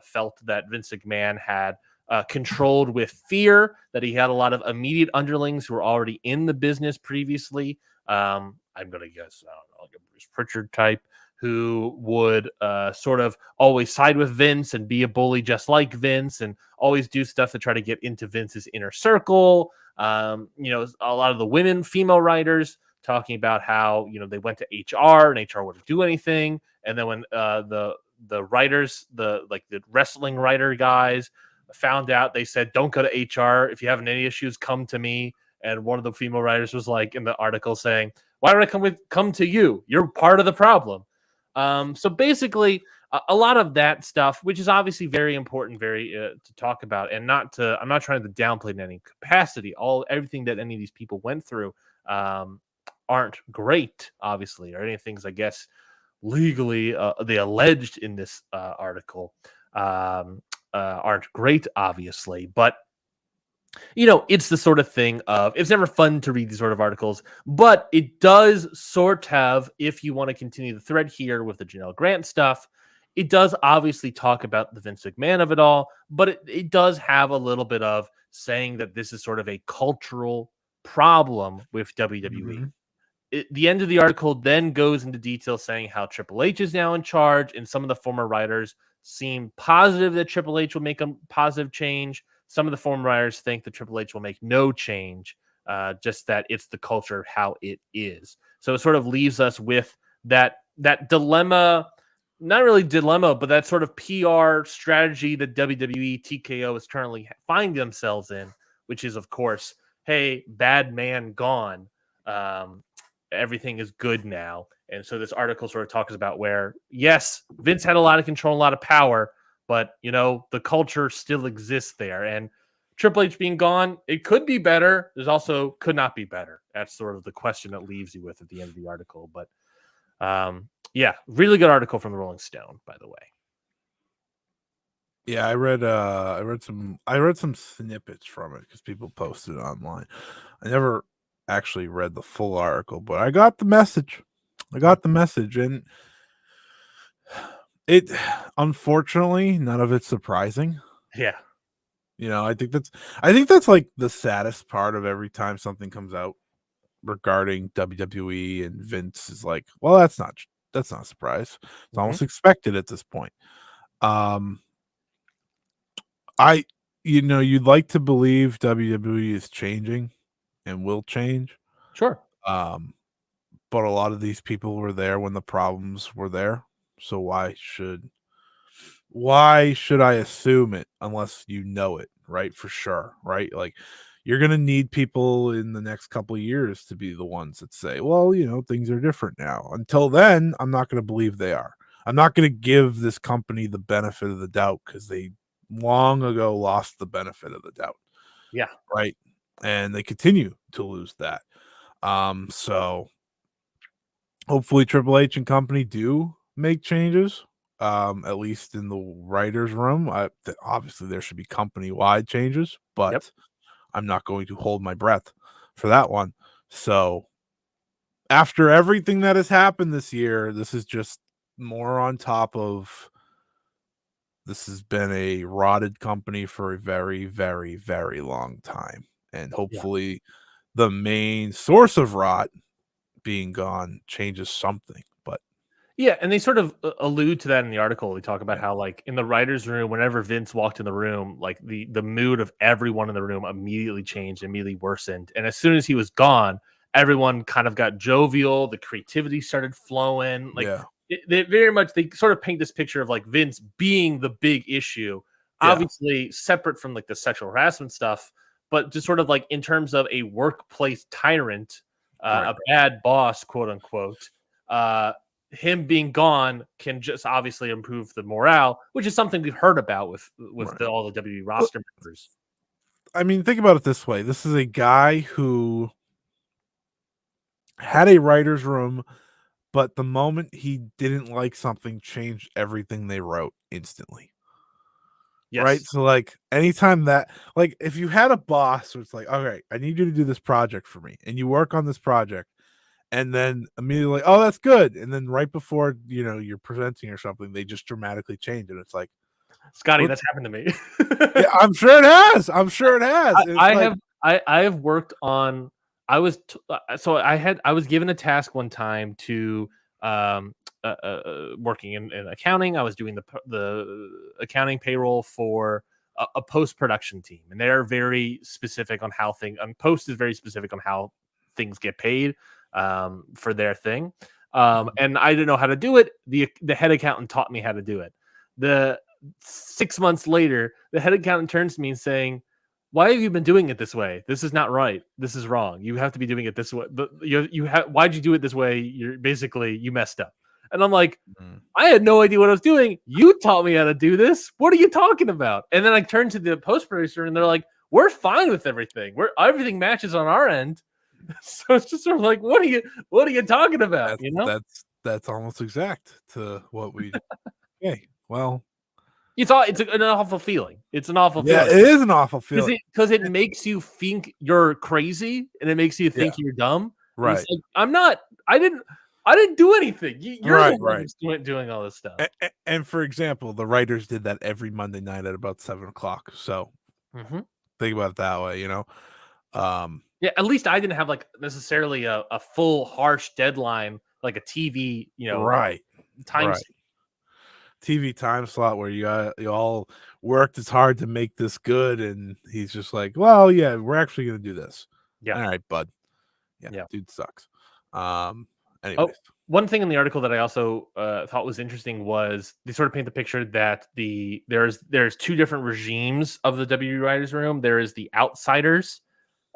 felt that Vince McMahon had controlled with fear, that he had a lot of immediate underlings who were already in the business previously. I'm going to guess, I don't know, like a Bruce Pritchard type who would sort of always side with Vince and be a bully just like Vince and always do stuff to try to get into Vince's inner circle. A lot of the female writers talking about how, they went to HR and HR wouldn't do anything. And then when the writers, the wrestling writer guys found out, they said, "Don't go to HR. If you have any issues, come to me." And one of the female writers was like in the article saying, "Why would I come to you? You're part of the problem." So basically, a lot of that stuff, which is obviously very important, to talk about, and I'm not trying to downplay in any capacity. Everything that any of these people went through aren't great, obviously, or any things, I guess, legally they alleged in this article aren't great, obviously, but it's the sort of thing of, it's never fun to read these sort of articles, but it does sort of, if you want to continue the thread here with the Janelle Grant stuff, it does obviously talk about the Vince McMahon of it all, but it does have a little bit of saying that this is sort of a cultural problem with WWE. Mm-hmm. The end of the article then goes into detail saying how Triple H is now in charge, and some of the former writers seem positive that Triple H will make a positive change. Some of the former writers think that Triple H will make no change, just that it's the culture of how it is. So it sort of leaves us with that dilemma, not really dilemma, but that sort of PR strategy that WWE TKO is currently finding themselves in, which is, of course, hey, bad man gone. Everything is good now. And so this article sort of talks about where, yes, Vince had a lot of control, a lot of power, but, the culture still exists there. And Triple H being gone, it could be better. There's also could not be better. That's sort of the question that leaves you with at the end of the article. But really good article from the Rolling Stone, by the way. Yeah, I read some snippets from it because people posted it online. I never actually read the full article, but I got the message. And it, unfortunately, none of it's surprising. Yeah. I think that's like the saddest part of every time something comes out. regarding WWE, and Vince is like, well, that's not a surprise. It's almost expected at this point. I you'd like to believe WWE is changing and will change. Sure. But a lot of these people were there when the problems were there. So why should I assume it unless you know it, right? For sure, right? Like you're going to need people in the next couple of years to be the ones that say, well, things are different now. Until then, I'm not going to believe they are. I'm not going to give this company the benefit of the doubt because they long ago lost the benefit of the doubt. Yeah. Right. And they continue to lose that. So hopefully Triple H and company do make changes. At least in the writers' room. Obviously there should be company-wide changes, but Yep. I'm not going to hold my breath for that one. So after everything that has happened this year, this is just more on top of. This has been a rotted company for a very, very, very long time. And Yeah. hopefully the main source of rot being gone changes something. But Yeah, and they sort of allude to that in the article. They talk about how, like, in the writers' room, whenever Vince walked in the room, like the mood of everyone in the room immediately changed, immediately worsened. And as soon as he was gone, everyone kind of got jovial. The creativity started flowing. Like yeah, they sort of paint this picture of like Vince being the big issue, yeah, obviously separate from like the sexual harassment stuff, but just sort of like in terms of a workplace tyrant, right, a bad boss, quote unquote. Him being gone can just obviously improve the morale, which is something we've heard about with right. all the WWE Well, roster members. I mean, think about it this way. This is a guy who had a writer's room, but the moment he didn't like something, changed everything they wrote instantly. Right? Yes, So, like, anytime that if you had a boss who's like, "Okay, I need you to do this project for me," and you work on this project, and then immediately like, "Oh, that's good," and then right before, you're presenting or something, they just dramatically change, and it's like, Scotty, "What?" that's happened to me. Yeah, I'm sure it has. I'm sure it has. It's I like have I have worked on. I was so I was given a task one time to um working in accounting. I was doing the accounting payroll for a post production team, and they're very specific on how things. Post is very specific on how things get paid for their thing. And I didn't know how to do it. The head accountant taught me how to do it. The 6 months later, the head accountant turns to me and saying, why have you been doing it this way? This is not right. This is wrong. You have to be doing it this way. Why'd you do it this way? You messed up. And I'm like, Mhm. I had no idea what I was doing. You taught me how to do this. What are you talking about? And then I turned to the post producer and they're like, we're fine with everything. Everything matches on our end. So it's just sort of like, what are you talking about? That's that's almost exact to what we hey, well, It's an awful feeling. It's an awful yeah, feeling. it is an awful feeling. Because it makes you think you're crazy and it makes you Yeah, think you're dumb. And it's right. like, I'm not. I didn't do anything. You're the Right, one right. who's doing all this stuff. And for example, the writers did that every Monday night at about 7 o'clock. So Mhm. think about it that way. Um, Yeah, at least I didn't have like necessarily a full harsh deadline like a TV, right, time. right. TV time slot where you all worked as hard to make this good, and he's just like, well, yeah, we're actually gonna do this. Yeah, All right, bud. Yeah, yeah. dude sucks. Um, Oh, anyways, one thing in the article that I also thought was interesting was they sort of paint the picture that there's two different regimes of the WWE writers room. There is the outsiders,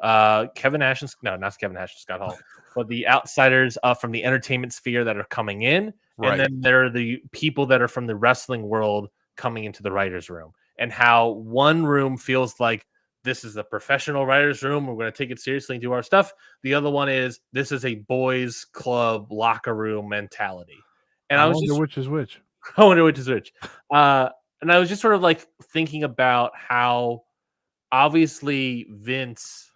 Kevin Nash and no, not Kevin Nash and Scott Hall, but the outsiders from the entertainment sphere that are coming in, and right. then there are the people that are from the wrestling world coming into the writers room, and how one room feels like this is a professional writers room. We're going to take it seriously and do our stuff. The other one is this is a boys club locker room mentality. And I I was wonder just which is which. I wonder which is which. And I was just sort of like thinking about how obviously Vince,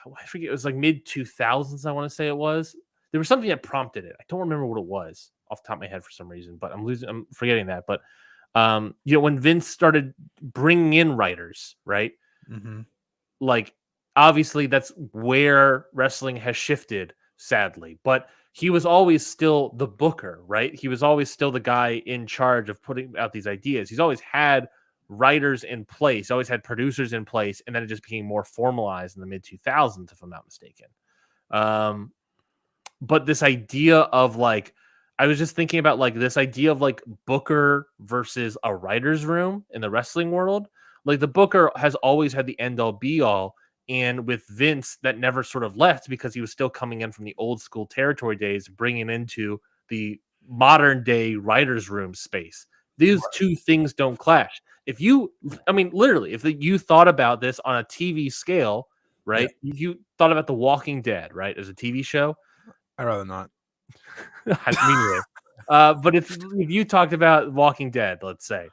I forget, it was like mid 2000s, I want to say it was. There was something that prompted it. I don't remember what it was off the top of my head for some reason, but I'm forgetting that. But when Vince started bringing in writers, right? Mhm. Like obviously that's where wrestling has shifted, sadly. But he was always still the booker, right? He was always still the guy in charge of putting out these ideas. He's always had writers in place, always had producers in place, and then it just became more formalized in the mid 2000s, if I'm not mistaken. But this idea of like, I was just thinking about like this idea of like booker versus a writer's room in the wrestling world. Like the booker has always had the end all be all. And with Vince, that never sort of left because he was still coming in from the old school territory days, bringing into the modern day writer's room space. These two things don't clash. If you, I mean, literally, if you thought about this on a TV scale, right? Yeah. You thought about The Walking Dead, right, as a TV show. I'd rather not. But if you talked about Walking Dead, let's say,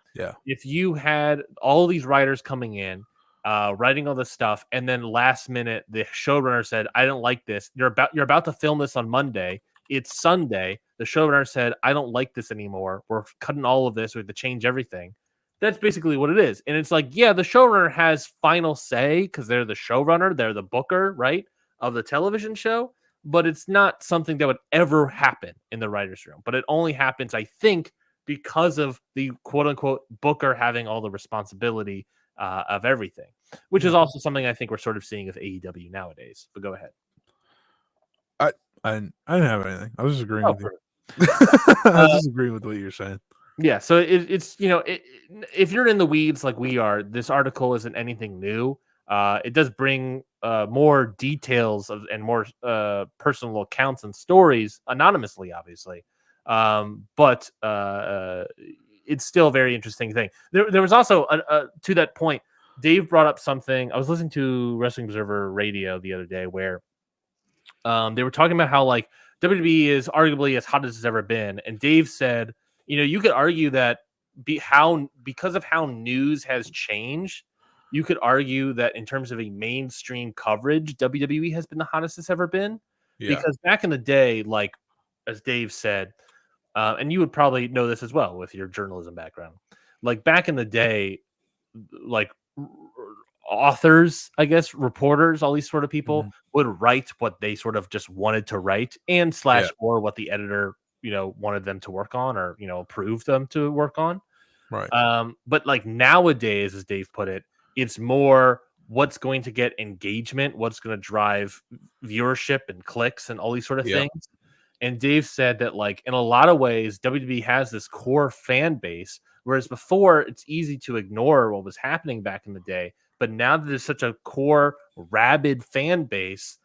if you had all these writers coming in, writing all this stuff, and then last minute the showrunner said, "I don't like this. You're about to film this on Monday. It's Sunday." The showrunner said, "I don't like this anymore. We're cutting all of this. We have to change everything." That's basically what it is. And it's like, yeah, the showrunner has final say because they're the showrunner, they're the booker, right, of the television show. But it's not something that would ever happen in the writer's room. But it only happens, I think, because of the quote unquote booker having all the responsibility of everything, which is also something I think we're sort of seeing with AEW nowadays. But go ahead. I didn't have anything. I was just agreeing with you. I was just agreeing with what you're saying. Yeah, so it's if you're in the weeds like we are, this article isn't anything new. It does bring more details and more personal accounts and stories anonymously, obviously. But it's still a very interesting thing. There was also, to that point, Dave brought up something. I was listening to Wrestling Observer Radio the other day where they were talking about how like WWE is arguably as hot as it's ever been. And Dave said, you could argue that because of how news has changed, you could argue that in terms of a mainstream coverage, WWE has been the hottest it's ever been. Yeah. Because back in the day, like as Dave said, and you would probably know this as well with your journalism background, like back in the day, like authors, I guess, reporters, all these sort of people would write what they sort of just wanted to write and or what the editor, wanted them to work on or, approved them to work on. Right. But like nowadays, as Dave put it, it's more what's going to get engagement, what's going to drive viewership and clicks and all these sort of things. And Dave said that like in a lot of ways, WWE has this core fan base, whereas before it's easy to ignore what was happening back in the day. But now that there's such a core rabid fan base,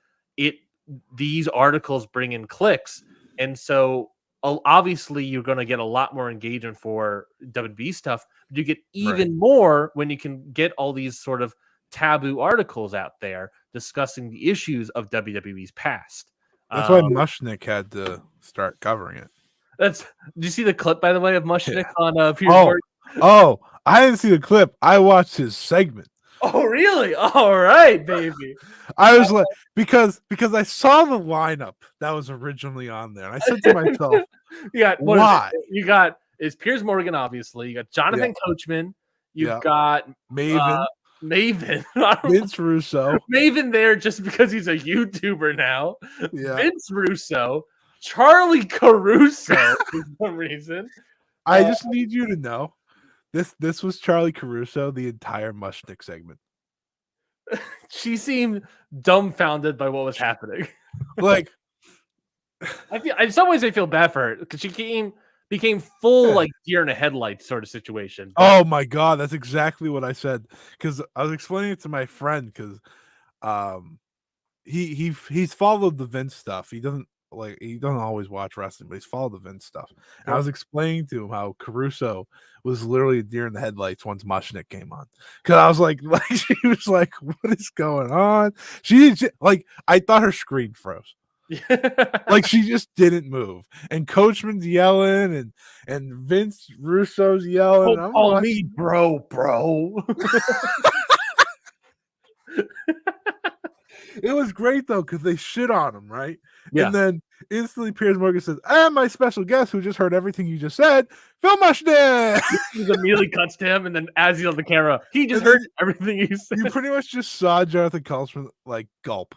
these articles bring in clicks. And so obviously you're going to get a lot more engagement for WWE stuff, but you get even more when you can get all these sort of taboo articles out there discussing the issues of WWE's past. That's why Mushnick had to start covering it. Did you see the clip, by the way, of Mushnick on Piers? Oh, I didn't see the clip. I watched his segment. Oh, really? All right, baby. I was like, because I saw the lineup that was originally on there, and I said to myself, why? It's Piers Morgan, obviously. You got Jonathan Coachman. You've got Maven. Vince Russo. Maven there just because he's a YouTuber now. Yeah. Vince Russo. Charlie Caruso for some reason. I just need you to know this was Charlie Caruso the entire Mushnick segment. She seemed dumbfounded by what was happening. Like, in some ways I feel bad for her because she became full like deer in the headlights sort of situation. Oh my god, that's exactly what I said. Because I was explaining it to my friend because he's followed the Vince stuff. He doesn't always watch wrestling, but he's followed the Vince stuff. And I was explaining to him how Caruso was literally a deer in the headlights once Mushnick came on. Because I was like she was like, what is going on? She I thought her screen froze. Like she just didn't move, and Coachman's yelling, and Vince Russo's yelling. Don't call me bro. It was great though because they shit on him, right? Yeah. And then instantly Piers Morgan says, "And my special guest who just heard everything you just said, Phil Mushnick." He just immediately cuts to him, and then as he's on the camera, he just And then heard everything he said. You pretty much just saw Jonathan Coulson like gulp.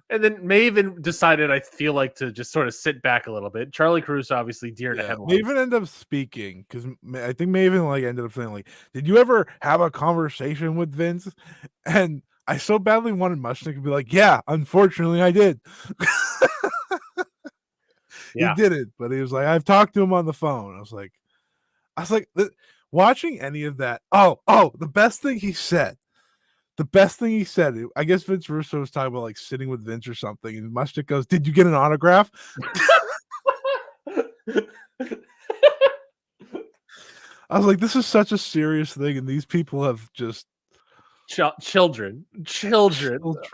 And then Maven decided, I feel like, to just sort of sit back a little bit. Charlie Caruso, obviously deer to headlines. Maven ended up speaking because I think Maven like ended up saying like, "Did you ever have a conversation with Vince?" And I so badly wanted Mushnick to be like, "Yeah, unfortunately, I did." He didn't, but he was like, "I've talked to him on the phone." I was like, watching any of that. Oh, the best thing he said. The best thing he said, I guess Vince Russo was talking about like sitting with Vince or something, and Mushnick goes, "Did you get an autograph?" I was like, "This is such a serious thing, and these people have just children,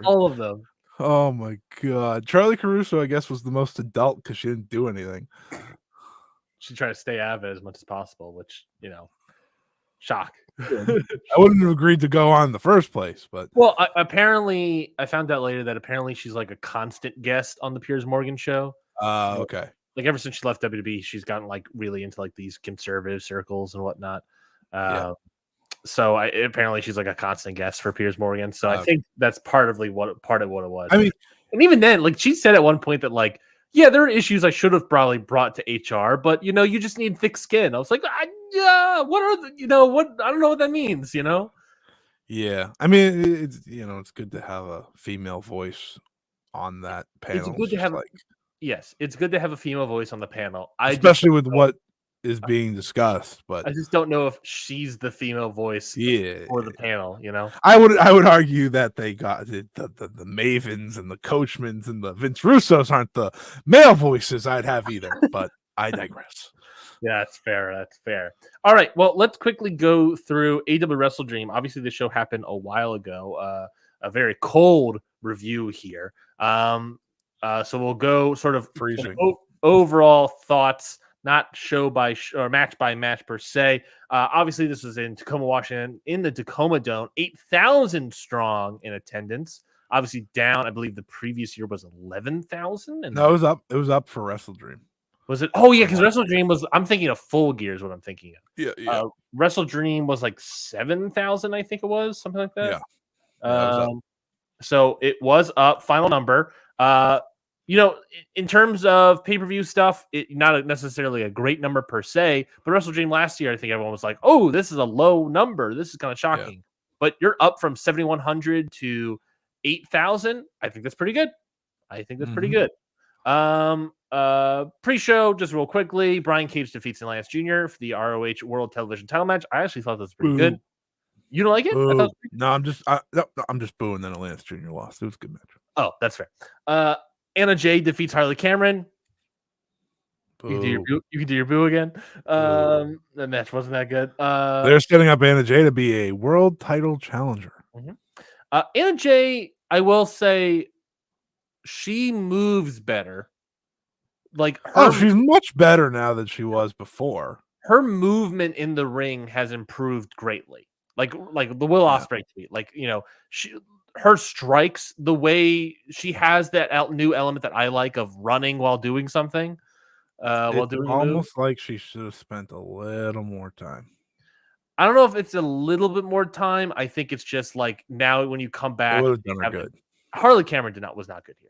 all of them." Oh my god, Charlie Caruso, I guess, was the most adult because she didn't do anything. She tried to stay out of it as much as possible, which shock. I wouldn't have agreed to go on in the first place, but apparently, I found out later that apparently she's like a constant guest on the Piers Morgan show. Okay. Like ever since she left WWE, she's gotten like really into like these conservative circles and whatnot. So apparently she's like a constant guest for Piers Morgan. So I think that's part of what it was. I mean, and even then, like she said at one point that like, yeah, there are issues I should have probably brought to HR, but you just need thick skin. I was like, what are what? I don't know what that means. Yeah, I mean, it's it's good to have a female voice on that panel. It's good to have yes, it's good to have a female voice on the panel. Especially with what is being discussed, but I just don't know if she's the female voice for the panel. I would argue that they got the Mavens and the Coachmans and the Vince Russos aren't the male voices I'd have either, but I digress. Yeah, that's fair. All right, well, let's quickly go through AEW WrestleDream. Obviously, the show happened a while ago. A very cold review here. So we'll go sort of freezing overall thoughts, not show by or match by match per se. Obviously, this was in Tacoma, Washington, in the Tacoma Dome, 8,000 strong in attendance. Obviously, down. I believe the previous year was 11,000. No, it was up. It was up for WrestleDream. Was it? Oh yeah, because WrestleDream was. I'm thinking of Full Gear is what I'm thinking of. Yeah. WrestleDream was like 7,000, I think it was something like that. Yeah. So it was up. Final number. In terms of pay-per-view stuff, not necessarily a great number per se, but WrestleDream last year, I think everyone was like, "Oh, this is a low number. This is kind of shocking." Yeah. But you're up from 7,100 to 8,000. I think that's pretty good. Pretty good. Pre-show, just real quickly, Brian Cage defeats Lance Jr. for the ROH World Television Title match. I actually thought that was pretty good. You don't like it? No, I'm just booing that Lance Jr. lost. It was a good match. Oh, that's fair. Anna Jay defeats Harley Cameron. You can do your boo again. The match wasn't that good. They're setting up Anna Jay to be a world title challenger. Mm-hmm. Anna Jay, I will say, she moves better. Like she's much better now than she was before. Her movement in the ring has improved greatly. Like the Will Ospreay tweet. Like her strikes, the way she has that new element that I like of running while doing something. While doing almost like she should have spent a little more time. I don't know if it's a little bit more time. I think it's just like now when you come back, would have done her good. Harley Cameron was not good here.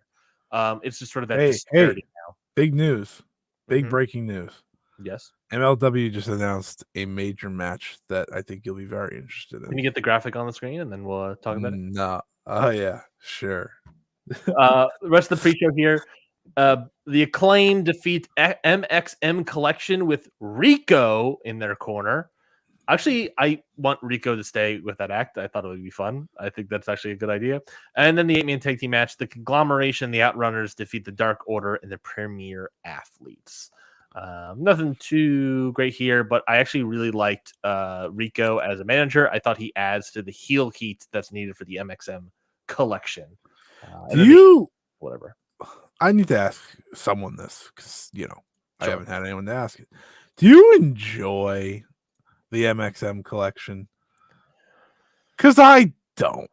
It's just sort of that disparity now. Big news, big breaking news. Yes, MLW just announced a major match that I think you'll be very interested in. Can you get the graphic on the screen and then we'll talk about it? No. Oh yeah, sure. The rest of the pre-show here. The Acclaim defeat MXM Collection with Rico in their corner. Actually, I want Rico to stay with that act. I thought it would be fun. I think that's actually a good idea. And then the 8-man tag team match, the Conglomeration, the Outrunners defeat the Dark Order and the Premier Athletes. Nothing too great here, but I actually really liked Rico as a manager. I thought he adds to the heel heat that's needed for the MXM Collection. Whatever. I need to ask someone this because I haven't had anyone to ask it. Do you enjoy the MXM Collection? Because I don't.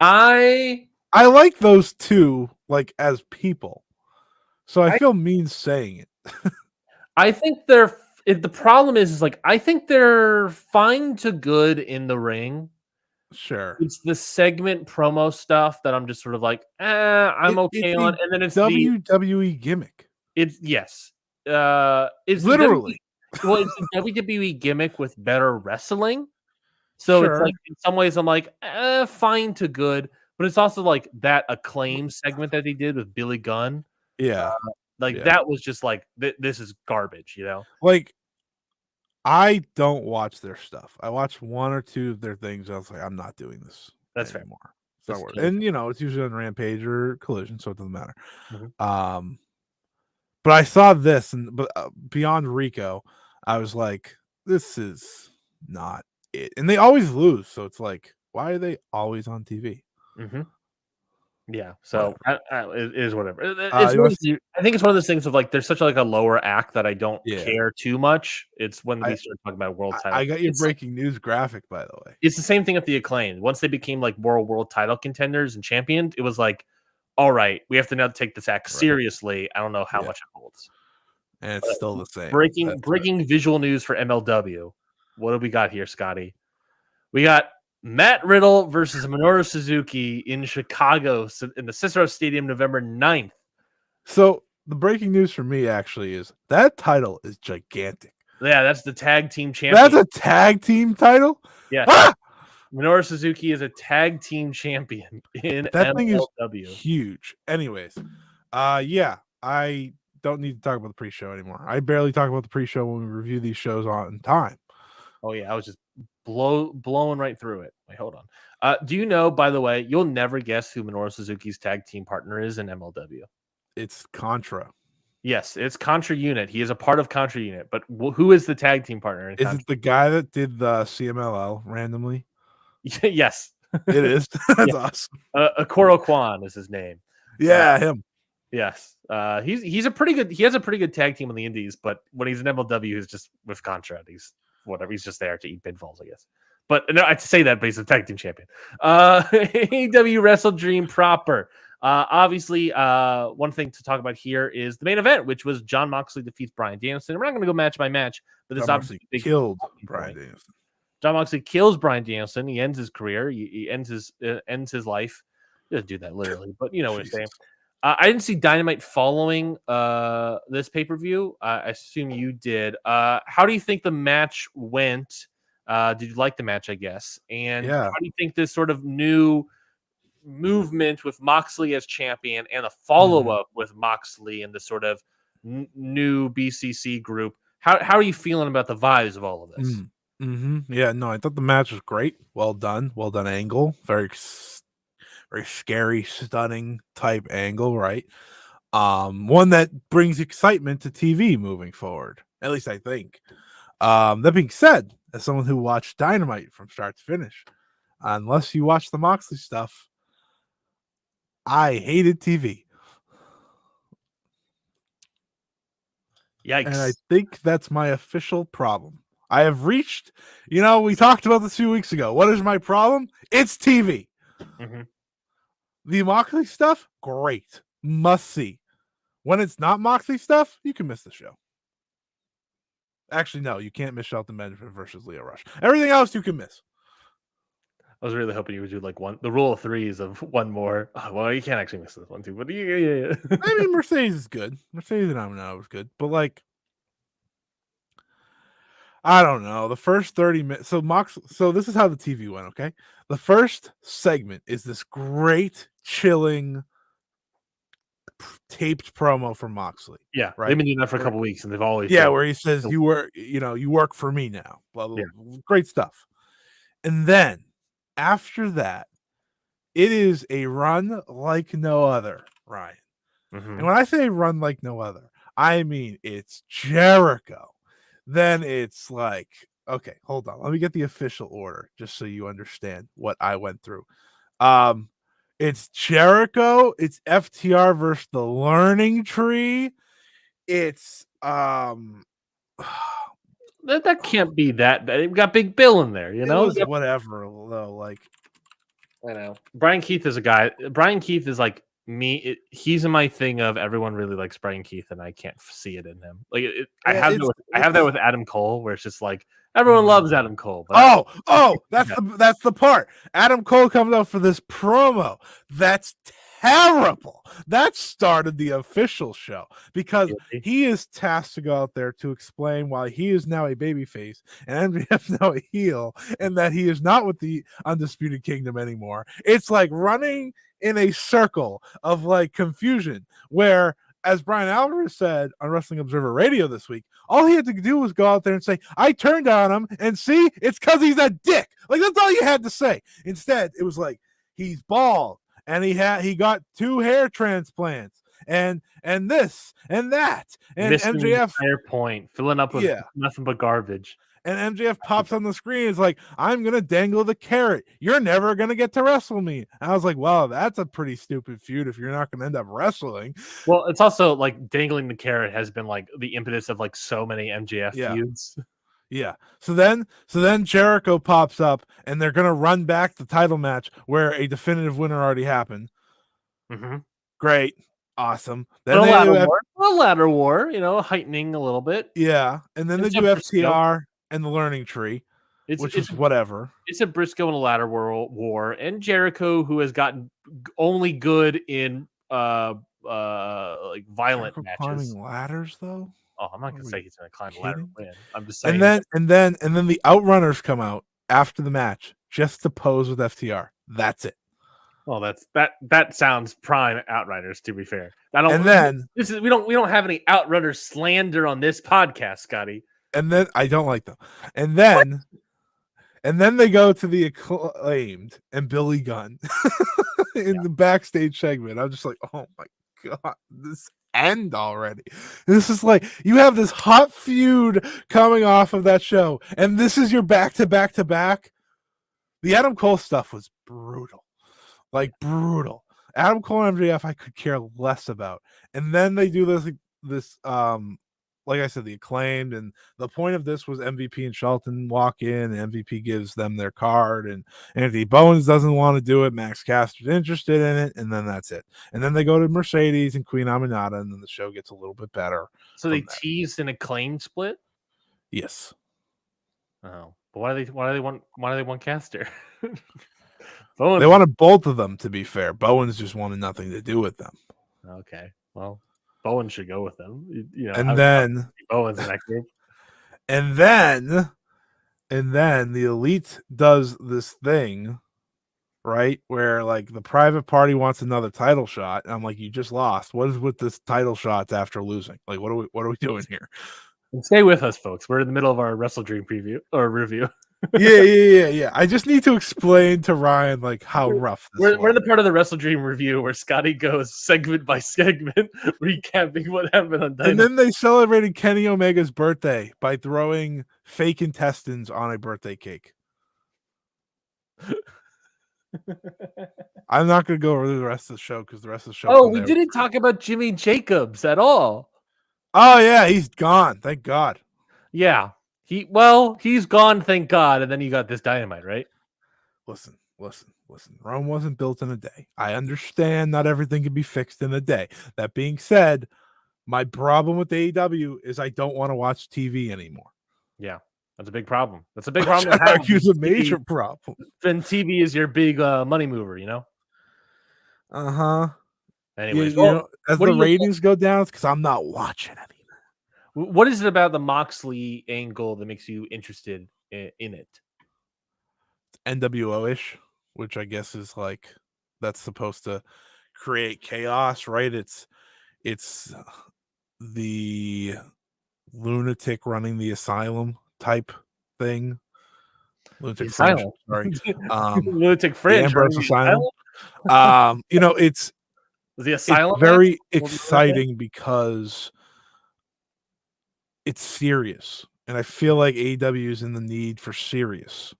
I like those two, like, as people. So I feel mean saying it. I think the problem is like I think they're fine to good in the ring. Sure. It's the segment promo stuff that I'm just sort of like, I'm It's okay on. a And then it's WWE gimmick. yes. It's the Literally. it's the WWE gimmick with better wrestling. So it's Sure. like in some ways I'm like, fine to good, but it's also like that Acclaim segment that they did with Billy Gunn. Yeah. Like Yeah. that was just like this is garbage, you know? Like, I don't watch their stuff. I watched 1 or 2 of their things. I was like, I'm not doing this That's fair. anymore. It's not That's worth it. totally And it's usually on Rampage or Collision, so it doesn't matter. fair. Mhm. But I saw this, and beyond Rico, I was like, this is not it. And they always lose, so it's like, why are they always on TV? Mhm. Yeah, so Whatever. it is whatever. It's You one want of to those see? I think it's one of those things of like there's such like a lower act that I don't Yeah. care too much. It's when we I start talking about world I title. got your breaking news graphic, by the way. It's the same thing with the Acclaimed. Once they became like more world title contenders and champions, it was like, all right, we have to now take this act Right. seriously. I don't know how Yeah. much it holds. And it's still the same. Breaking visual news for MLW. What do we got here, Scotty? We got Matt Riddle versus Minoru Suzuki in Chicago in the Cicero Stadium November 9th. So the breaking news for me actually is that title is gigantic. Yeah, that's the tag team That's champion. a tag team title? Yeah. Ah! Minoru Suzuki is a tag team champion in That thing is MLW. huge. Anyways, yeah, I don't need to talk about the pre-show anymore. I barely talk about the pre-show when we review these shows on time. Oh yeah, I was just blowing right through it. Wait, hold on. Do you know, by the way, you'll never guess who Minoru Suzuki's tag team partner is in MLW? It's Contra. Yes, it's Contra Unit. He is a part of Contra Unit, but who is the tag team partner in Is Contra? it the guy that did the CMLL randomly? Yes, It is. That's yeah. awesome. Akoro Kwan is his name. Yeah, him. Yes, he's a pretty good. He has a pretty good tag team on the Indies, but when he's in MLW, he's just with Contra. He's whatever. He's just there to eat pinfalls, I guess. But no, I'd say that, but he's a tag team champion. AEW WrestleDream proper. Obviously, one thing to talk about here is the main event, which was John Moxley defeats Bryan Danielson. We're not going to go match by match, but this John obviously Moxley killed Bryan point. Danielson. John Moxley kills Bryan Danielson. He ends his career. He ends his life. He doesn't do that literally, but you know what I'm saying. I didn't see Dynamite following this pay-per-view. I assume you did. How do you think the match went? Did you like the match, I guess? And Yeah. how do you think this sort of new movement with Moxley as champion and a follow-up with Moxley and the sort of new BCC group, how are you feeling about the vibes of all of this? Yeah, no, I thought the match was great. Well done angle. Very scary, stunning type angle, right? One that brings excitement to TV moving forward. At least I think. That being said, as someone who watched Dynamite from start to finish, unless you watch the Moxley stuff, I hated TV. Yikes. And I think that's my official problem. I have reached, we talked about this 2 weeks ago. What is my problem? It's TV. Mm-hmm. The Moxley stuff, great. Must see. When it's not Moxley stuff, you can miss the show. Actually, no, you can't miss Shelton Benjamin versus Leo Rush. Everything else you can miss. I was really hoping you would do like the rule of threes of one more. Oh, well, you can't actually miss this one too, but yeah. I mean, Mercedes is good. Mercedes and Amino was good, but like, I don't know. The first 30 minutes. So this is how the TV went. Okay, the first segment is this great, chilling, taped promo from Moxley. Yeah, right. They've been doing that for a couple weeks, and they've always where he says you work for me now. Blah blah. Blah. Great stuff. And then after that, it is a run like no other, Ryan. Mm-hmm. And when I say run like no other, I mean it's Jericho. Then it's like, okay, hold on. Let me get the official order just so you understand what I went through. It's Jericho, it's FTR versus the Learning Tree. It's that can't be that bad. We got Big Bill in there, It was whatever though. Like, I know. Brian Keith is a guy. Brian Keith is like me. He's in my thing of everyone really likes Brian Keith, and I can't see it in him. Like I Yeah, have that with Adam Cole, where it's just like everyone loves Adam Cole. But that's the part. Adam Cole comes out for this promo. That's terrible. That started the official show because he is tasked to go out there to explain why he is now a babyface and MJF is now a heel, and that he is not with the Undisputed Kingdom anymore. It's like running in a circle of like confusion where, as Brian Alvarez said on Wrestling Observer Radio this week, all he had to do was go out there and say, I turned on him, and see, it's because he's a dick. Like, that's all you had to say. Instead, it was like, he's bald, and he got 2 hair transplants, and this, and that, and missing MJF... Fair point. Filling up with nothing but garbage. And MJF pops on the screen. It's like, I'm going to dangle the carrot. You're never going to get to wrestle me. And I was like, well, that's a pretty stupid feud if you're not going to end up wrestling. Well, it's also like dangling the carrot has been like the impetus of like so many MJF feuds. Yeah. So then Jericho pops up, and they're going to run back the title match where a definitive winner already happened. Mm-hmm. Great. Awesome. Then a ladder war, heightening a little bit. Yeah. And then they do FTR and the Learning Tree, which is whatever. It's a Briscoe and a ladder war, and Jericho, who has gotten only good in like violent matches. Climbing ladders, though. Oh, I'm not gonna say he's gonna climb a ladder and win. I'm just saying. And then the Outrunners come out after the match just to pose with FTR. That's it. Well, that sounds prime Outriders, to be fair. We don't have any Outrunners slander on this podcast, Scotty. And then I don't like them. And then they go to the Acclaimed and Billy Gunn in the backstage segment. I'm just like, oh my God, this end already. This is like, you have this hot feud coming off of that show, and this is your back to back to back. The Adam Cole stuff was brutal. Like, brutal. Adam Cole and MJF I could care less about. And then they do this like I said, the Acclaimed, and the point of this was MVP and Shelton walk in, and MVP gives them their card, and Anthony Bowens doesn't want to do it. Max Caster's interested in it, and then that's it. And then they go to Mercedes and Queen Aminata, and then the show gets a little bit better. So they teased an Acclaimed split? Yes. Oh, but why do they want Caster? Bowens. They wanted both of them, to be fair. Bowens just wanted nothing to do with them. Okay, well, Bowen should go with them, and then Bowen's in that group. And then the Elite does this thing, right, where like the Private Party wants another title shot, and I'm like, you just lost. What is with this title shots after losing? Like, what are we doing here? And stay with us, folks. We're in the middle of our WrestleDream preview or review. Yeah. I just need to explain to Ryan like how rough this we're in the part of the WrestleDream review where Scotty goes segment by segment, recapping what happened on Dynamite. And then they celebrated Kenny Omega's birthday by throwing fake intestines on a birthday cake. I'm not going to go over the rest of the show because the rest of the show. Oh, we didn't talk about Jimmy Jacobs at all. Oh yeah, he's gone. Thank God. Yeah. He's gone, thank God, and then you got this Dynamite, right? Listen. Rome wasn't built in a day. I understand not everything can be fixed in a day. That being said, my problem with AEW is I don't want to watch TV anymore. Yeah, that's a big problem. That's a big problem. It's a major problem. Then TV is your big money mover, Uh-huh. Anyways, as the ratings go down, it's because I'm not watching anymore. What is it about the Moxley angle that makes you interested in it? NWO-ish, which I guess is like that's supposed to create chaos, right? It's the lunatic running the asylum type thing. Lunatic Fringe, sorry. Lunatic Fringe. Asylum. It's the asylum. It's very exciting because it's serious, and I feel like AEW is in the need for serious,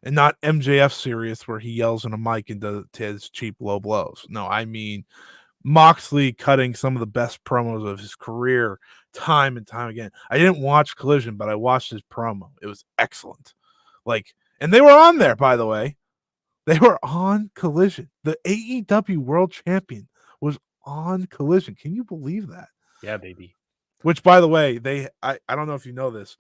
and not MJF serious where he yells in a mic and does his cheap low blows. No, I mean Moxley cutting some of the best promos of his career time and time again. I didn't watch Collision, but I watched his promo. It was excellent. And they were on there, by the way. They were on Collision. The AEW World Champion was on Collision. Can you believe that? Yeah, baby. Which, by the way, I don't know if you know this.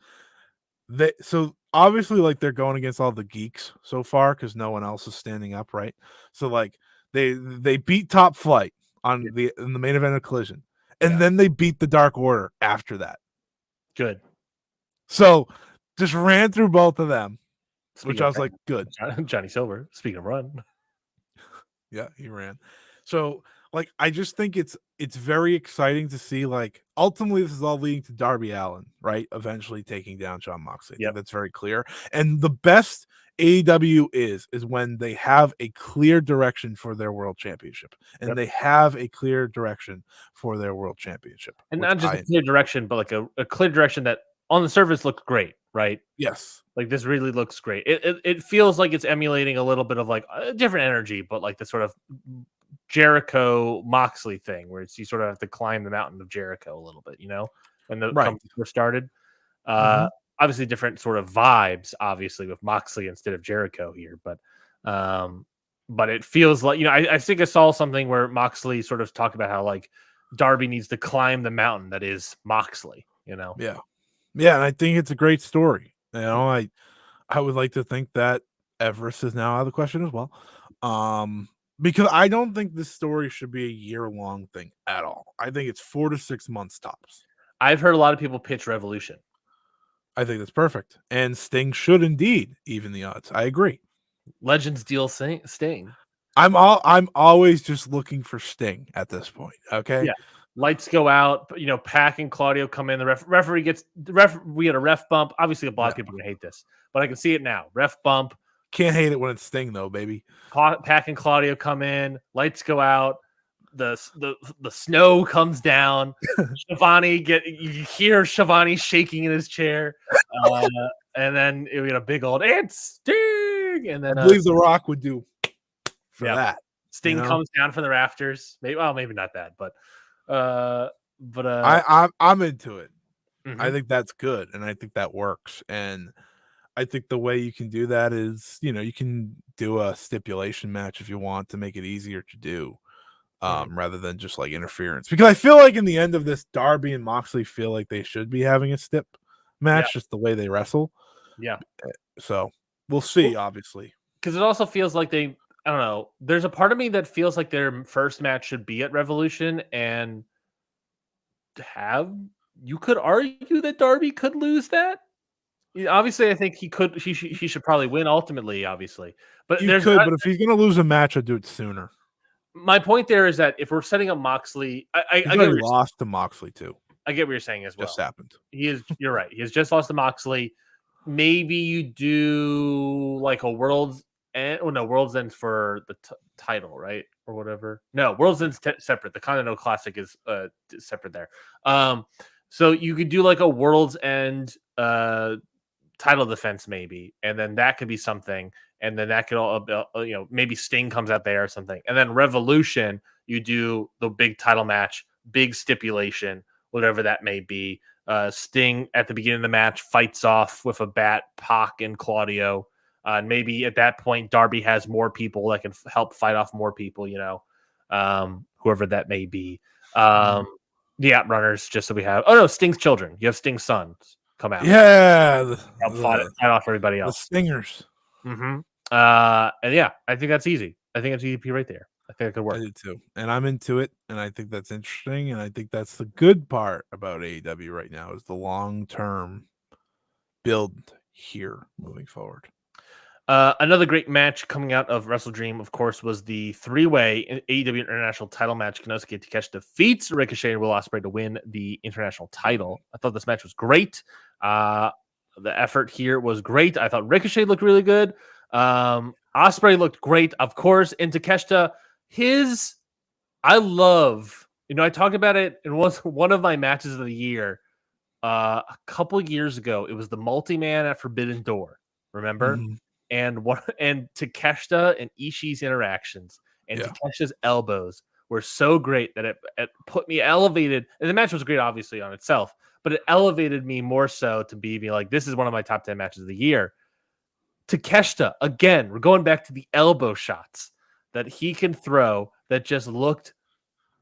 So obviously, like, they're going against all the geeks so far because no one else is standing up, right? So like they beat Top Flight in the main event of Collision, and then they beat the Dark Order after that. Good. So just ran through both of them, which I was like, good. Johnny Silver. Speaking of run. Yeah, he ran. So like I just think it's very exciting to see, like, ultimately this is all leading to Darby Allin, right? Eventually taking down Jon Moxley. I think that's very clear. And the best AEW is when they have a clear direction for their world championship. And they have a clear direction for their world championship. And not just a clear direction, but like a clear direction that on the surface looked great, right? Yes. Like this really looks great. It feels like it's emulating a little bit of like a different energy, but like the sort of Jericho Moxley thing where it's you sort of have to climb the mountain of Jericho a little bit, you know, when the company first started. Obviously different sort of vibes, obviously, with Moxley instead of Jericho here, but it feels like, you know, I think I saw something where Moxley sort of talked about how like Darby needs to climb the mountain that is Moxley, you know. Yeah. Yeah, and I think it's a great story. You know, I would like to think that Everest is now out of the question as well. Because I don't think this story should be a year-long thing at all. I think it's 4 to 6 months tops. I've heard a lot of people pitch Revolution. I think that's perfect. And Sting should indeed even the odds. I agree. Legends deal Sting. I'm always just looking for Sting at this point. Okay. Yeah. Lights go out, you know, Pac and Claudio come in. The referee gets we had a ref bump. Obviously, a lot of people are gonna hate this, but I can see it now. Ref bump. Can't hate it when it's Sting though, baby. Pac and Claudio come in. Lights go out. The snow comes down. Shivani you hear Shivani shaking in his chair, and then we get a big old "It's Sting," and then I believe The Rock would do for that. Sting comes down from the rafters. Maybe not that, but I'm into it. Mm-hmm. I think that's good, and I think that works. And I think the way you can do that is, you know, you can do a stipulation match if you want to make it easier to do, rather than just like interference. Because I feel like in the end of this, Darby and Moxley feel like they should be having a stip match, just the way they wrestle. Yeah. So we'll see, obviously. Because it also feels like I don't know. There's a part of me that feels like their first match should be at Revolution, and you could argue that Darby could lose that. Obviously, I think he could. He should probably win ultimately. Obviously, but but if he's gonna lose a match, I'd do it sooner. My point there is that if we're setting up Moxley, I get lost to Moxley too. I get what you're saying as well. Just happened. You're right. He has just lost to Moxley. Maybe you do like a World's End. Oh no, World's End for the title, right, or whatever. No, World's End's separate. The Continental Classic is separate there. So you could do like a World's End title defense maybe, and then that could be something, and then that could all you know, maybe Sting comes out there or something, and then Revolution you do the big title match, big stipulation, whatever that may be. Sting at the beginning of the match fights off with a bat Pac and Claudio, and maybe at that point Darby has more people that can help fight off more people, you know, whoever that may be. The Outrunners, just so we have Sting's children, you have Sting's sons come out. Yeah, help fight off everybody else. The Stingers. And yeah, I think that's easy. I think it's EDP right there. I think it could work. I do too, and I'm into it, and I think that's interesting, and I think that's the good part about AEW right now is the long-term build here moving forward. Another great match coming out of WrestleDream, of course, was the three-way AEW International title match. Konosuke Takeshita defeats Ricochet and Will Ospreay to win the international title. I thought this match was great. The effort here was great. I thought Ricochet looked really good. Ospreay looked great, of course. And Takeshita, I love, you know, I talked about it. It was one of my matches of the year a couple years ago. It was the multi-man at Forbidden Door. Remember? Mm-hmm. And Takeshita and Ishii's interactions and Takeshita's elbows were so great that it put me elevated. And the match was great, obviously, on itself, but it elevated me more so to be like, this is one of my top 10 matches of the year. Takeshita, again, we're going back to the elbow shots that he can throw that just looked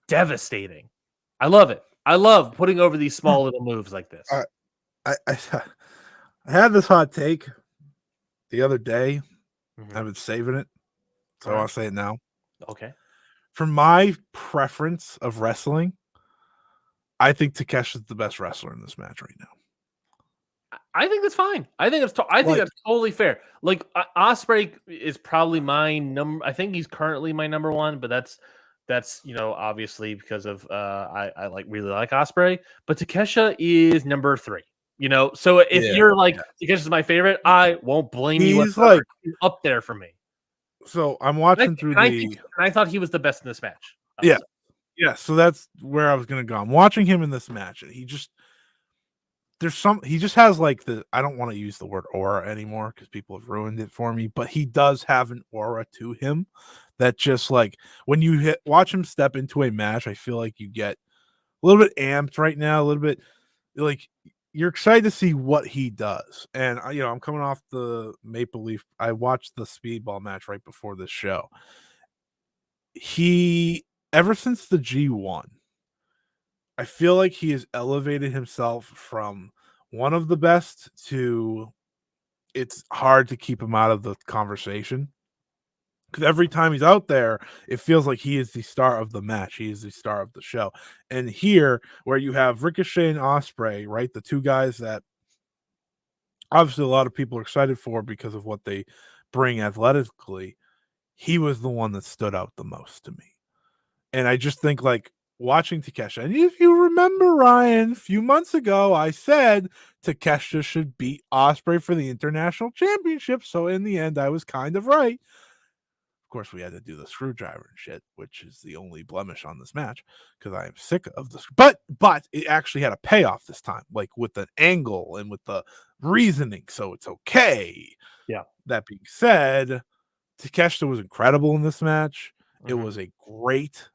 devastating. I love it. I love putting over these small little moves like this. I had this hot take the other day. I've been saving it, so I'll say it now. Okay. For my preference of wrestling, I think Takeshi's the best wrestler in this match right now. I think that's fine. I think that's totally fair. Like Ospreay is probably my number. I think he's currently my number one, but that's obviously because of I really like Ospreay, but Takesha is number 3. So if you're like Takesha's my favorite, I won't blame you. He's like he's up there for me. So I'm watching I thought he was the best in this match. Yeah. So that's where I was gonna go. I'm watching him in this match, and he just has like I don't want to use the word aura anymore because people have ruined it for me, but he does have an aura to him that just like when you watch him step into a match, I feel like you get a little bit amped right now, a little bit like you're excited to see what he does. And I'm coming off the Maple Leaf. I watched the Speedball match right before this show. Ever since the G1, I feel like he has elevated himself from one of the best to it's hard to keep him out of the conversation. Because every time he's out there, it feels like he is the star of the match. He is the star of the show. And here, where you have Ricochet and Ospreay, right? The two guys that obviously a lot of people are excited for because of what they bring athletically, he was the one that stood out the most to me. And I just think like watching Takesha, and if you remember, Ryan, a few months ago, I said Takesha should beat Ospreay for the international championship. So in the end, I was kind of right. Of course, we had to do the screwdriver and shit, which is the only blemish on this match because I am sick of this. But it actually had a payoff this time, like with an angle and with the reasoning, so it's okay. Yeah. That being said, Takeshita was incredible in this match. It was a great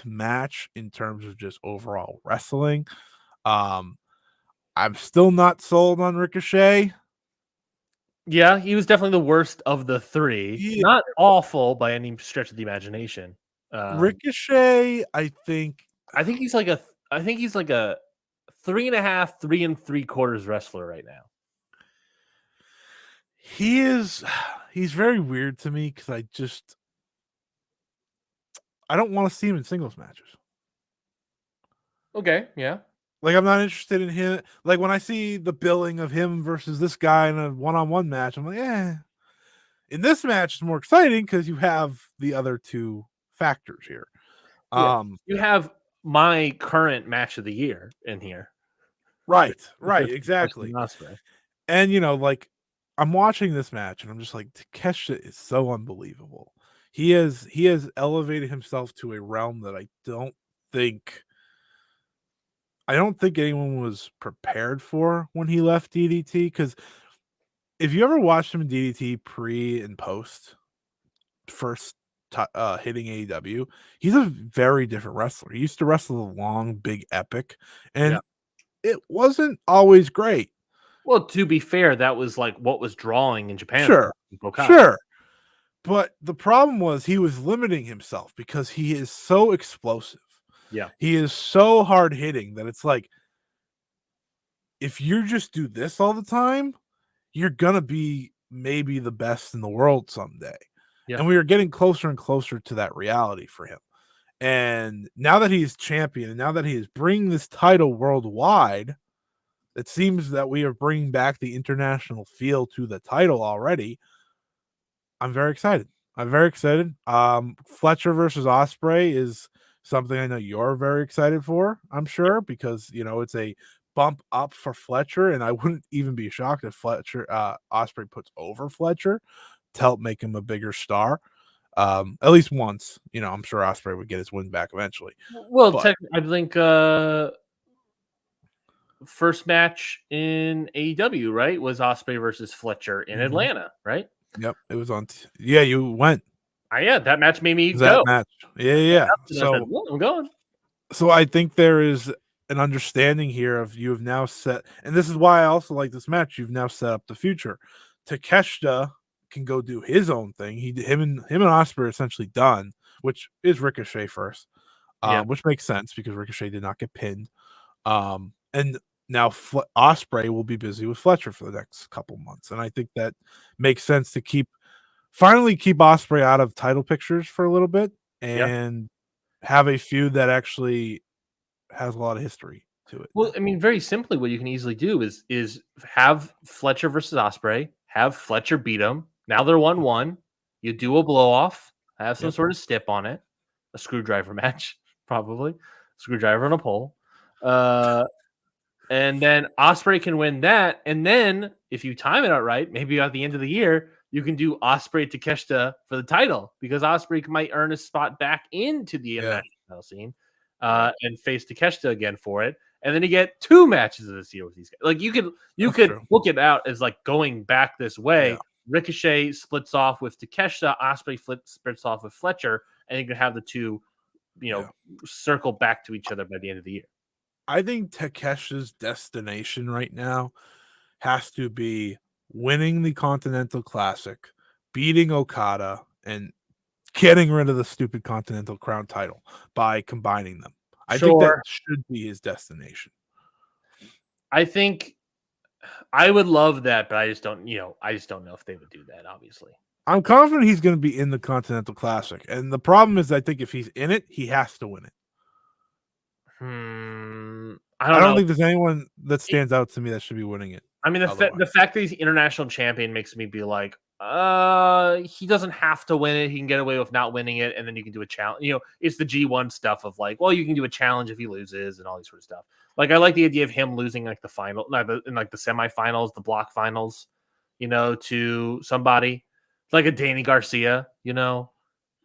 match in terms of just overall wrestling. I'm still not sold on Ricochet. Yeah, he was definitely the worst of the 3. Yeah. Not awful by any stretch of the imagination. Ricochet, I think he's like a 3.5, 3 3/4 wrestler right now. He's very weird to me because I don't want to see him in singles matches. Okay, yeah. Like, I'm not interested in him. Like, when I see the billing of him versus this guy in a one-on-one match, I'm like, In this match, it's more exciting because you have the other two factors here. Yeah. You have my current match of the year in here. Right, exactly. And, like, I'm watching this match, and I'm just like, Takesha is so unbelievable. He has elevated himself to a realm that I don't think anyone was prepared for when he left DDT. Because if you ever watched him in DDT pre and post first hitting AEW, he's a very different wrestler. He used to wrestle the long, big epic, and it wasn't always great. Well, to be fair, that was like what was drawing in Japan. Sure. But the problem was he was limiting himself because he is so explosive. Yeah. He is so hard hitting that it's like, if you just do this all the time, you're going to be maybe the best in the world someday. Yeah. And we are getting closer and closer to that reality for him. And now that he's champion and now that he is bringing this title worldwide, it seems that we are bringing back the international feel to the title already. I'm very excited. Fletcher versus Ospreay is something I know you're very excited for, I'm sure, because, it's a bump up for Fletcher, and I wouldn't even be shocked if Ospreay puts over Fletcher to help make him a bigger star. At least once, I'm sure Ospreay would get his win back eventually. Well, I think first match in AEW, right, was Ospreay versus Fletcher in Atlanta, right? Yep, it was on. You went. That match made me go. That match. Yeah. So I said, well, I'm going. So I think there is an understanding here of you have now set, and this is why I also like this match. You've now set up the future. Takeshita can go do his own thing. Him and Ospreay are essentially done, which is Ricochet first, which makes sense because Ricochet did not get pinned. And now Ospreay will be busy with Fletcher for the next couple months, and I think that makes sense to finally keep Ospreay out of title pictures for a little bit and have a feud that actually has a lot of history to it. Well, I mean, very simply, what you can easily do is have Fletcher versus Ospreay, have Fletcher beat him. Now they're 1-1. You do a blow off, have some sort of stip on it, a screwdriver match, probably screwdriver on a pole, and then Ospreay can win that. And then if you time it out right, maybe at the end of the year, you can do Ospreay Takeshita for the title because Ospreay might earn a spot back into the international title scene and face Takeshita again for it. And then you get 2 matches this year with these guys. Like you could look it out as like going back this way. Yeah. Ricochet splits off with Takeshita, Ospreay splits off with Fletcher, and you can have the two, circle back to each other by the end of the year. I think Takeshita's destination right now has to be winning the Continental Classic, beating Okada, and getting rid of the stupid Continental Crown title by combining them. I think that should be his destination. I think I would love that, but I just don't know if they would do that, obviously. I'm confident he's going to be in the Continental Classic. And the problem is I think if he's in it, he has to win it. I don't think there's anyone that stands out to me that should be winning it. I mean, the fact that he's international champion makes me be like, he doesn't have to win it. He can get away with not winning it, and then you can do a challenge. It's the G1 stuff of like, well, you can do a challenge if he loses and all these sort of stuff. Like, I like the idea of him losing like the final, in like the semifinals, the block finals, to somebody like a Danny Garcia, that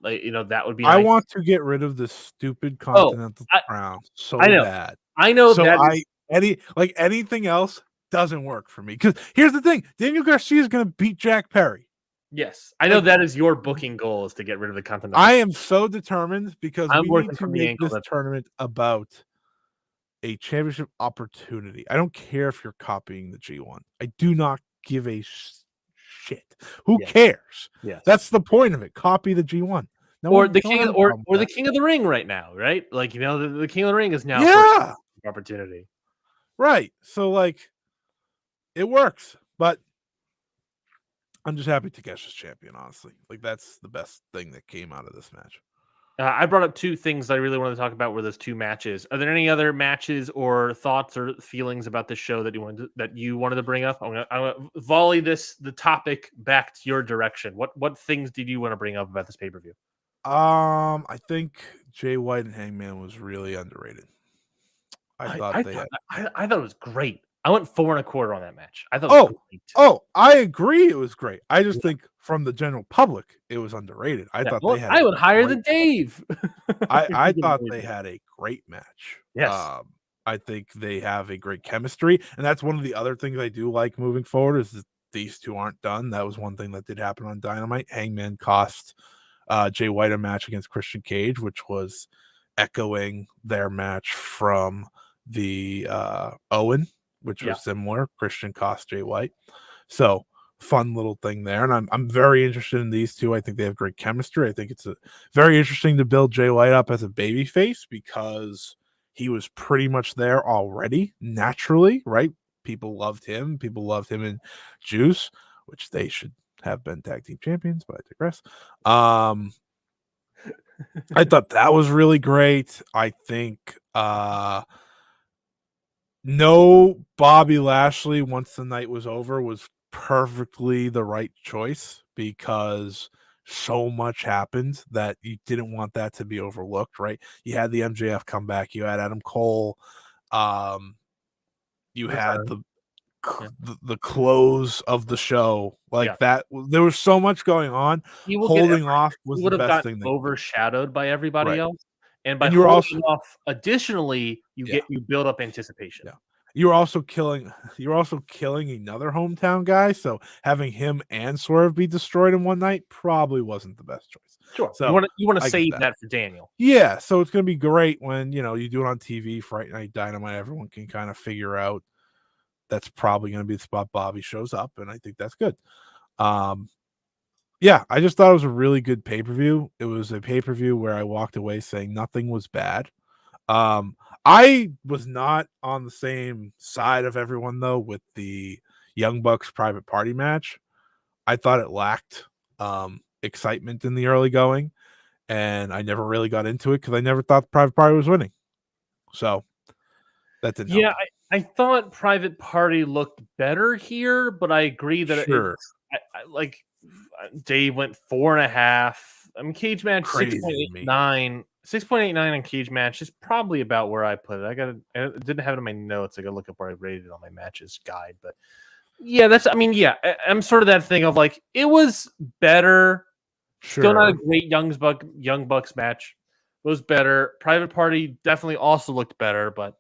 would be nice. I want to get rid of this stupid Continental Crown so bad. I know so anything else doesn't work for me. Because here's the thing: Daniel Garcia is going to beat Jack Perry. Yes, I know that is your booking goal is to get rid of the Continental. I am so determined because we need to make this tournament about a championship opportunity. I don't care if you're copying the G1. I do not give a shit. Who cares? Yes, that's the point of it. Copy the G1. Or the king of the ring right now, right? Like the king of the ring is now opportunity, right? So like, it works, but I'm just happy Takeshi's champion. Honestly, like that's the best thing that came out of this match. I brought up 2 things that I really wanted to talk about were those 2 matches. Are there any other matches or thoughts or feelings about this show that you wanted to bring up? I'm gonna volley the topic back to your direction. What things did you want to bring up about this pay-per-view? I think Jay White and Hangman was really underrated. I thought it was great. I went 4 1/4 on that match. I thought it was great. I agree it was great. I just think from the general public it was underrated. I thought they had I would hire the Dave. I thought they had a great match. Yes. I think they have a great chemistry, and that's one of the other things I do like moving forward is that these two aren't done. That was one thing that did happen on Dynamite. Hangman cost Jay White a match against Christian Cage, which was echoing their match from the Owen, which was similar. Christian cost Jay White. So fun little thing there. And I'm very interested in these two. I think they have great chemistry. I think it's very interesting to build Jay White up as a babyface because he was pretty much there already naturally, right? People loved him. People loved him in Juice, which they should have been tag team champions, but I digress. I thought that was really great. I think no Bobby Lashley once the night was over was perfectly the right choice because so much happened that you didn't want that to be overlooked, right? You had the MJF come back, you had Adam Cole, you had the close of the show that. There was so much going on. Holding off was the best thing. Overshadowed by everybody else, and by holding off, additionally, you build up anticipation. Yeah. You're also killing another hometown guy. So having him and Swerve be destroyed in one night probably wasn't the best choice. Sure. So you want to save that for Daniel. Yeah. So it's going to be great when you do it on TV, Friday Night Dynamite. Everyone can kind of figure out that's probably going to be the spot Bobby shows up, and I think that's good. Yeah, I just thought it was a really good pay-per-view. It was a pay-per-view where I walked away saying nothing was bad. I was not on the same side of everyone though with the Young Bucks private party match. I thought it lacked excitement in the early going, and I never really got into it because I never thought the private party was winning. So that didn't help. I thought Private Party looked better here, but I agree that Sure. like Dave went 4.5. I mean, cage match Crazy to me. 6.89. 6.89 on cage match is probably about where I put it. I didn't have it in my notes. I gotta look up where I rated it on my matches guide. But yeah, I'm sort of that thing of like it was better. Sure. Still not a great Young Bucks match. It was better. Private Party definitely also looked better, but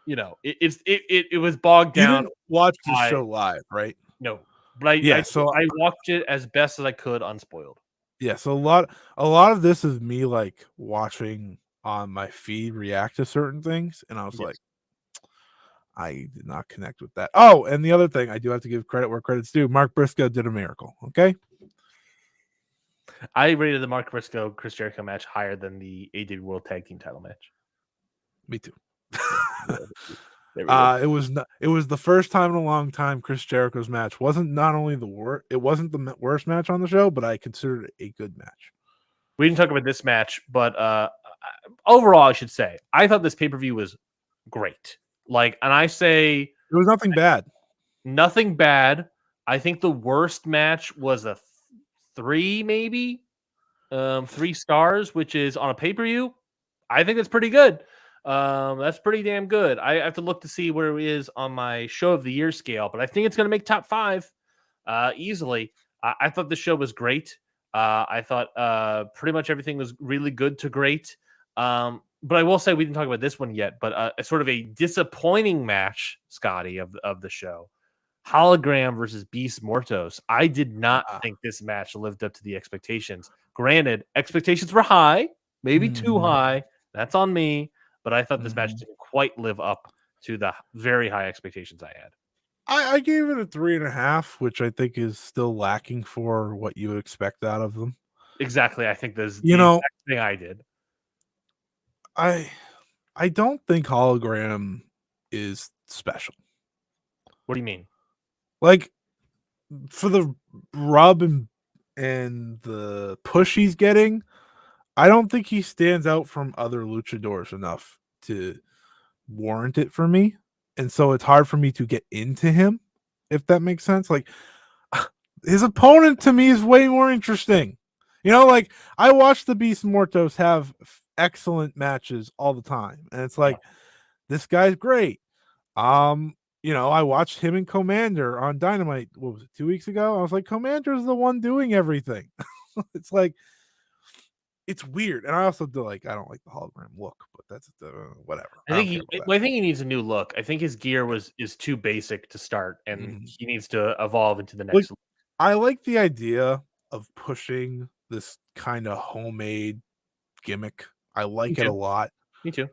you know, it was bogged You down. didn't watch the show live, right? No, but I watched it as best as I could unspoiled. Yeah, so a lot of this is me like watching on my feed react to certain things, and I was like, I did not connect with that. Oh, and the other thing, I do have to give credit where credit's due. Mark Briscoe did a miracle. Okay, I rated the Mark Briscoe Chris Jericho match higher than the AEW World Tag Team Title match. me too. Yeah, it was the first time in a long time Chris Jericho's match wasn't not only the worst, it wasn't the worst match on the show, but I considered it a good match. We didn't talk about this match, but overall, I should say I thought this pay-per-view was great. Like, and I say There was nothing bad. Nothing bad. I think the worst match was a 3, maybe 3 stars, which is on a pay-per-view. I think that's pretty good. That's pretty damn good. I have to look to see where it is on my show of the year scale, but I think it's going to make top 5 easily. I thought the show was great. I thought pretty much everything was really good to great. But I will say we didn't talk about this one yet, but a sort of a disappointing match, Scotty, of the show. Hologram versus Beast Mortos. I did not think this match lived up to the expectations. Granted, expectations were high, maybe too high. That's on me. But I thought this match didn't quite live up to the very high expectations I had. I gave it a 3.5, which I think is still lacking for what you would expect out of them. Exactly. I think there's the exact thing I did. I don't think Hologram is special. What do you mean? Like, for the rub and the push he's getting, I don't think he stands out from other luchadors enough to warrant it for me. And so it's hard for me to get into him, if that makes sense. Like, his opponent to me is way more interesting. You know, like, I watch the Beast Mortos have excellent matches all the time, and it's like, this guy's great. You know, I watched him and Commander on Dynamite. What was it, 2 weeks ago? I was like, Commander's the one doing everything. It's like, it's weird, and I also do like, I don't like the hologram look, but that's whatever. I think he needs a new look. I think his gear is too basic to start, and he needs to evolve into the next. Like, I like the idea of pushing this kind of homemade gimmick. I like it a lot. Me too.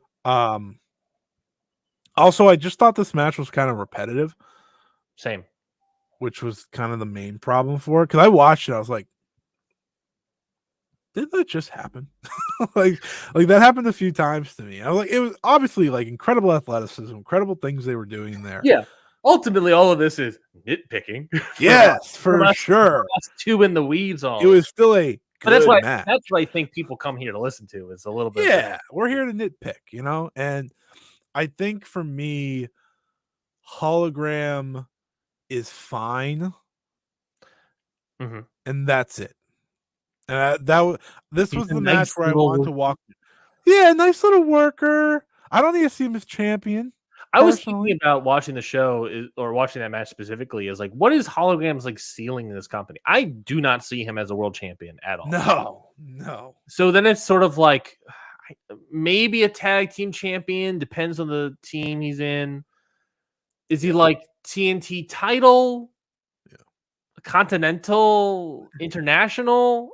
Also, I just thought this match was kind of repetitive. Same. Which was kind of the main problem for it. Because I watched it, I was like, did that just happen? like that happened a few times to me. I was like, it was obviously like incredible athleticism, incredible things they were doing there. Yeah. Ultimately, all of this is nitpicking. Yes, for sure. Us 2 in the weeds. It was still a but that's what I think people come here to listen to is a little bit. Yeah, we're here to nitpick, you know. And I think for me, Hologram is fine, and that's it. And this was the match where I wanted to walk. Yeah, nice little worker. I don't need to see him as champion. I was thinking about watching the show or watching that match specifically is like, what is Hologram's like ceiling in this company? I do not see him as a world champion at all. No. So then it's sort of like maybe a tag team champion, depends on the team he's in. Is he like TNT title? Yeah. Continental, international?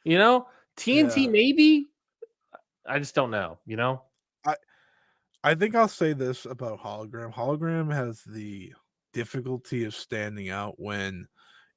You know, TNT maybe. I just don't know, you know. I think I'll say this about Hologram. Hologram has the difficulty of standing out when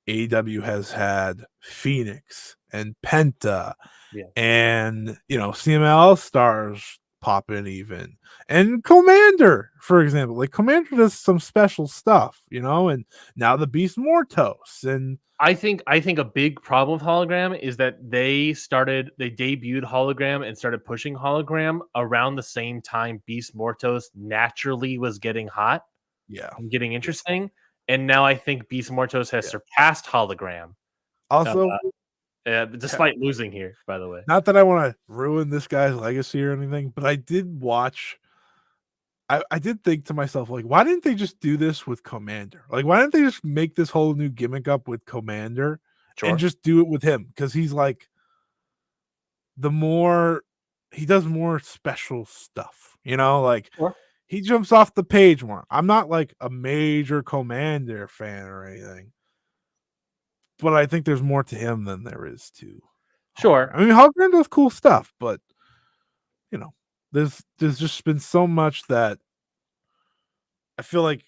AEW has had Phoenix and Penta Yeah. and CML stars pop in even, and Commander, for example. Like Commander does some special stuff, and now the Beast Mortos, and I think a big problem with Hologram is that they debuted Hologram and started pushing Hologram around the same time Beast Mortos naturally was getting hot yeah, and getting yeah, interesting. And now I think Beast Mortos has yeah. surpassed Hologram, uh, Also, despite losing here, by the way. not that I want to ruin this guy's legacy or anything, but I did watch. I did think to myself, like, why didn't they just do this with Commander? Like, why didn't they just make this whole new gimmick up with Commander and Sure. just do it with him? Because he's like he does more special stuff, like Sure. he jumps off the page more. I'm not like a major Commander fan or anything, but I think there's more to him than there is to Hologram. Sure. I mean, Hologram does cool stuff, but you know, there's just been so much that I feel like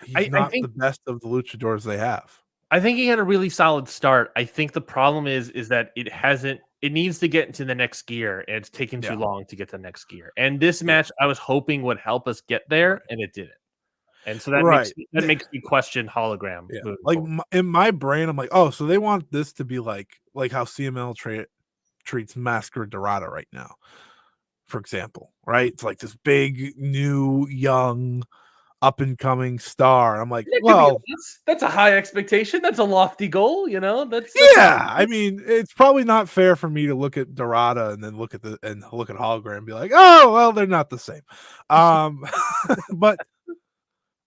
he's I not the think best of the luchadors they have. I think he had a really solid start. I think the problem is that it needs to get into the next gear, and it's taken too Yeah, long to get to the next gear. And this yeah, match I was hoping would help us get there, right, and it didn't. And so right. makes me question Hologram Yeah, moving like forward. in my brain, I'm like, oh, so they want this to be like how CML treats Masker Dorada right now, for example, right? It's like this big, new, young, up and coming star. I'm like, That could be well, that's a high expectation. That's a lofty goal, that's yeah. I mean, it's probably not fair for me to look at Dorada and then look at Hologram and be like, oh, well, they're not the same. Um, but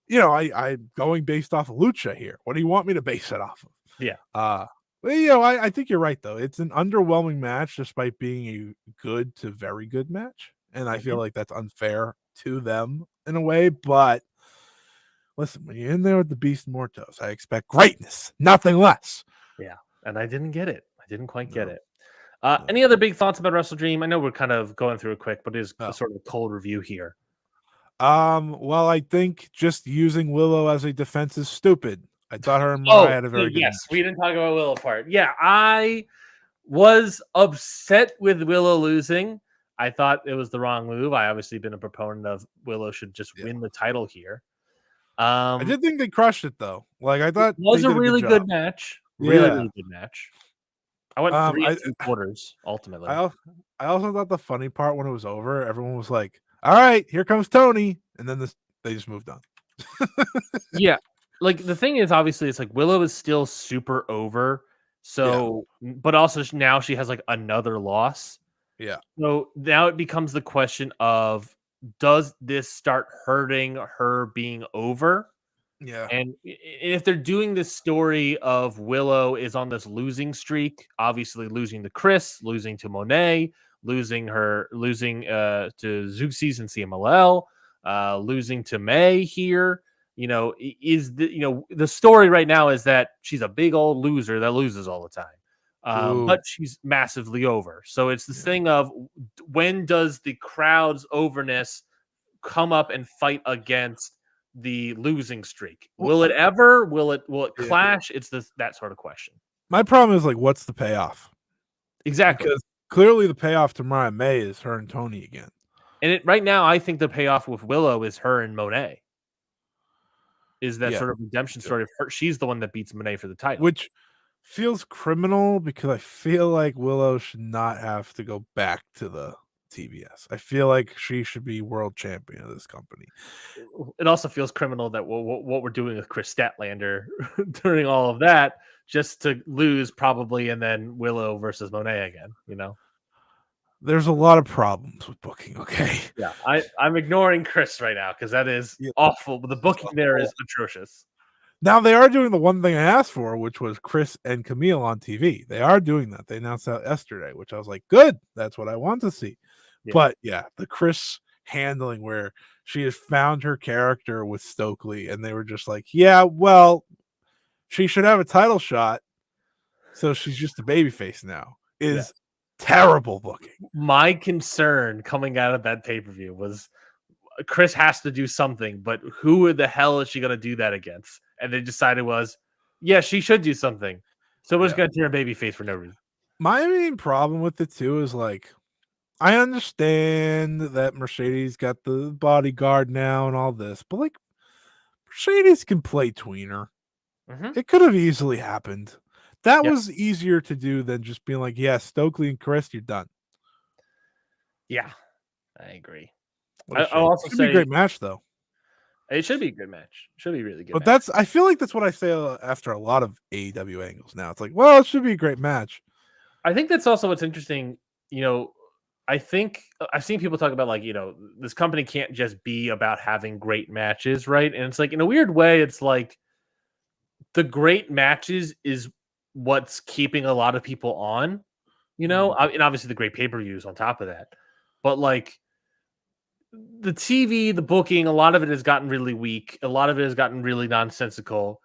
I going based off of Lucha here. What do you want me to base it off of? yeah. But, I think you're right though. It's an underwhelming match despite being a good to very good match, and I feel Mhm. like that's unfair to them in a way. But listen, when you're in there with the Beast Mortos, I expect greatness, nothing less. Yeah. And I didn't get it. I didn't quite get No, it. no, Any other big thoughts about WrestleDream? I know we're kind of going through it quick, but it is a no. sort of a cold review here. Well, I think just using Willow as a defense is stupid. I thought her and Oh, Mariah had a so very good yes, we match. didn't talk about Willow part. Yeah, I was upset with Willow losing. I thought it was the wrong move. I obviously been a proponent of Willow should just Yeah. win the title here. I did think they crushed it though. Like I It thought they was a did a good really job. good match. Really, Yeah. really good match. I went 3 I and 2 quarters I ultimately. al I also thought the funny part when it was over, everyone was like, "All right, here comes Tony," and then they just moved on. Yeah. Like the thing is obviously it's like Willow is still super over. Yeah, So but also now she has like another loss. yeah, So now it becomes the question of does this start hurting her being over? yeah. And if they're doing this story of Willow is on this losing streak, obviously losing to Chris, losing to Monet, losing to Zeuxis and CMLL, losing to May here. The story right now is that she's a big old loser that loses all the time. But Ooh, she's massively over. So it's this yeah. thing of when does the crowd's overness come up and fight against the losing streak? Well, Will it ever? Will it yeah. clash? It's that sort of question. My problem is, like, what's the payoff? Exactly. Because clearly the payoff to Mariah May is her and Tony again. And right now, I think the payoff with Willow is her and Monet. Is that Yeah, sort of redemption too. story of her? She's the one that beats Monet for the title. Which feels criminal because I feel like Willow should not have to go back to the TBS. I feel like she should be world champion of this company. It also feels criminal that what we're doing with Chris Statlander during all of that, just to lose probably, and then Willow versus Monet again. There's a lot of problems with booking, okay? Yeah, I'm ignoring Chris right now because that is Yeah. awful. The booking there Oh. is atrocious. Now they are doing the one thing I asked for, which was Chris and Camille on TV. They are doing that. They announced that yesterday, which I was like, good. That's what I want to see. Yeah, But yeah, the Chris handling where she has found her character with Stokely, and they were just like, yeah, well, she should have a title shot, so she's just a babyface now. yeah. Is terrible booking. My concern coming out of that pay per view was Chris has to do something, but who the hell is she going to do that against? And they decided was, yeah, she should do something. So we're just going to turn her baby face for no reason. My main problem with it too is like, I understand that Mercedes got the bodyguard now and all this, but like Mercedes can play tweener. Mm-hmm. It could have easily happened. That Yep. was easier to do than just being like, yeah, Stokely and Chris, you're done. Yeah, I agree. I'll also say, be a great match though. It should be a good match. Should be really good. But match. I feel like that's what I say after a lot of AEW angles now. It's like, well, it should be a great match. I think that's also what's interesting. I think I've seen people talk about like, this company can't just be about having great matches, right? And it's like, in a weird way, it's like the great matches is what's keeping a lot of people on, and obviously the great pay-per-views on top of that. But like the TV, the booking, a lot of it has gotten really weak. A lot of it has gotten really nonsensical.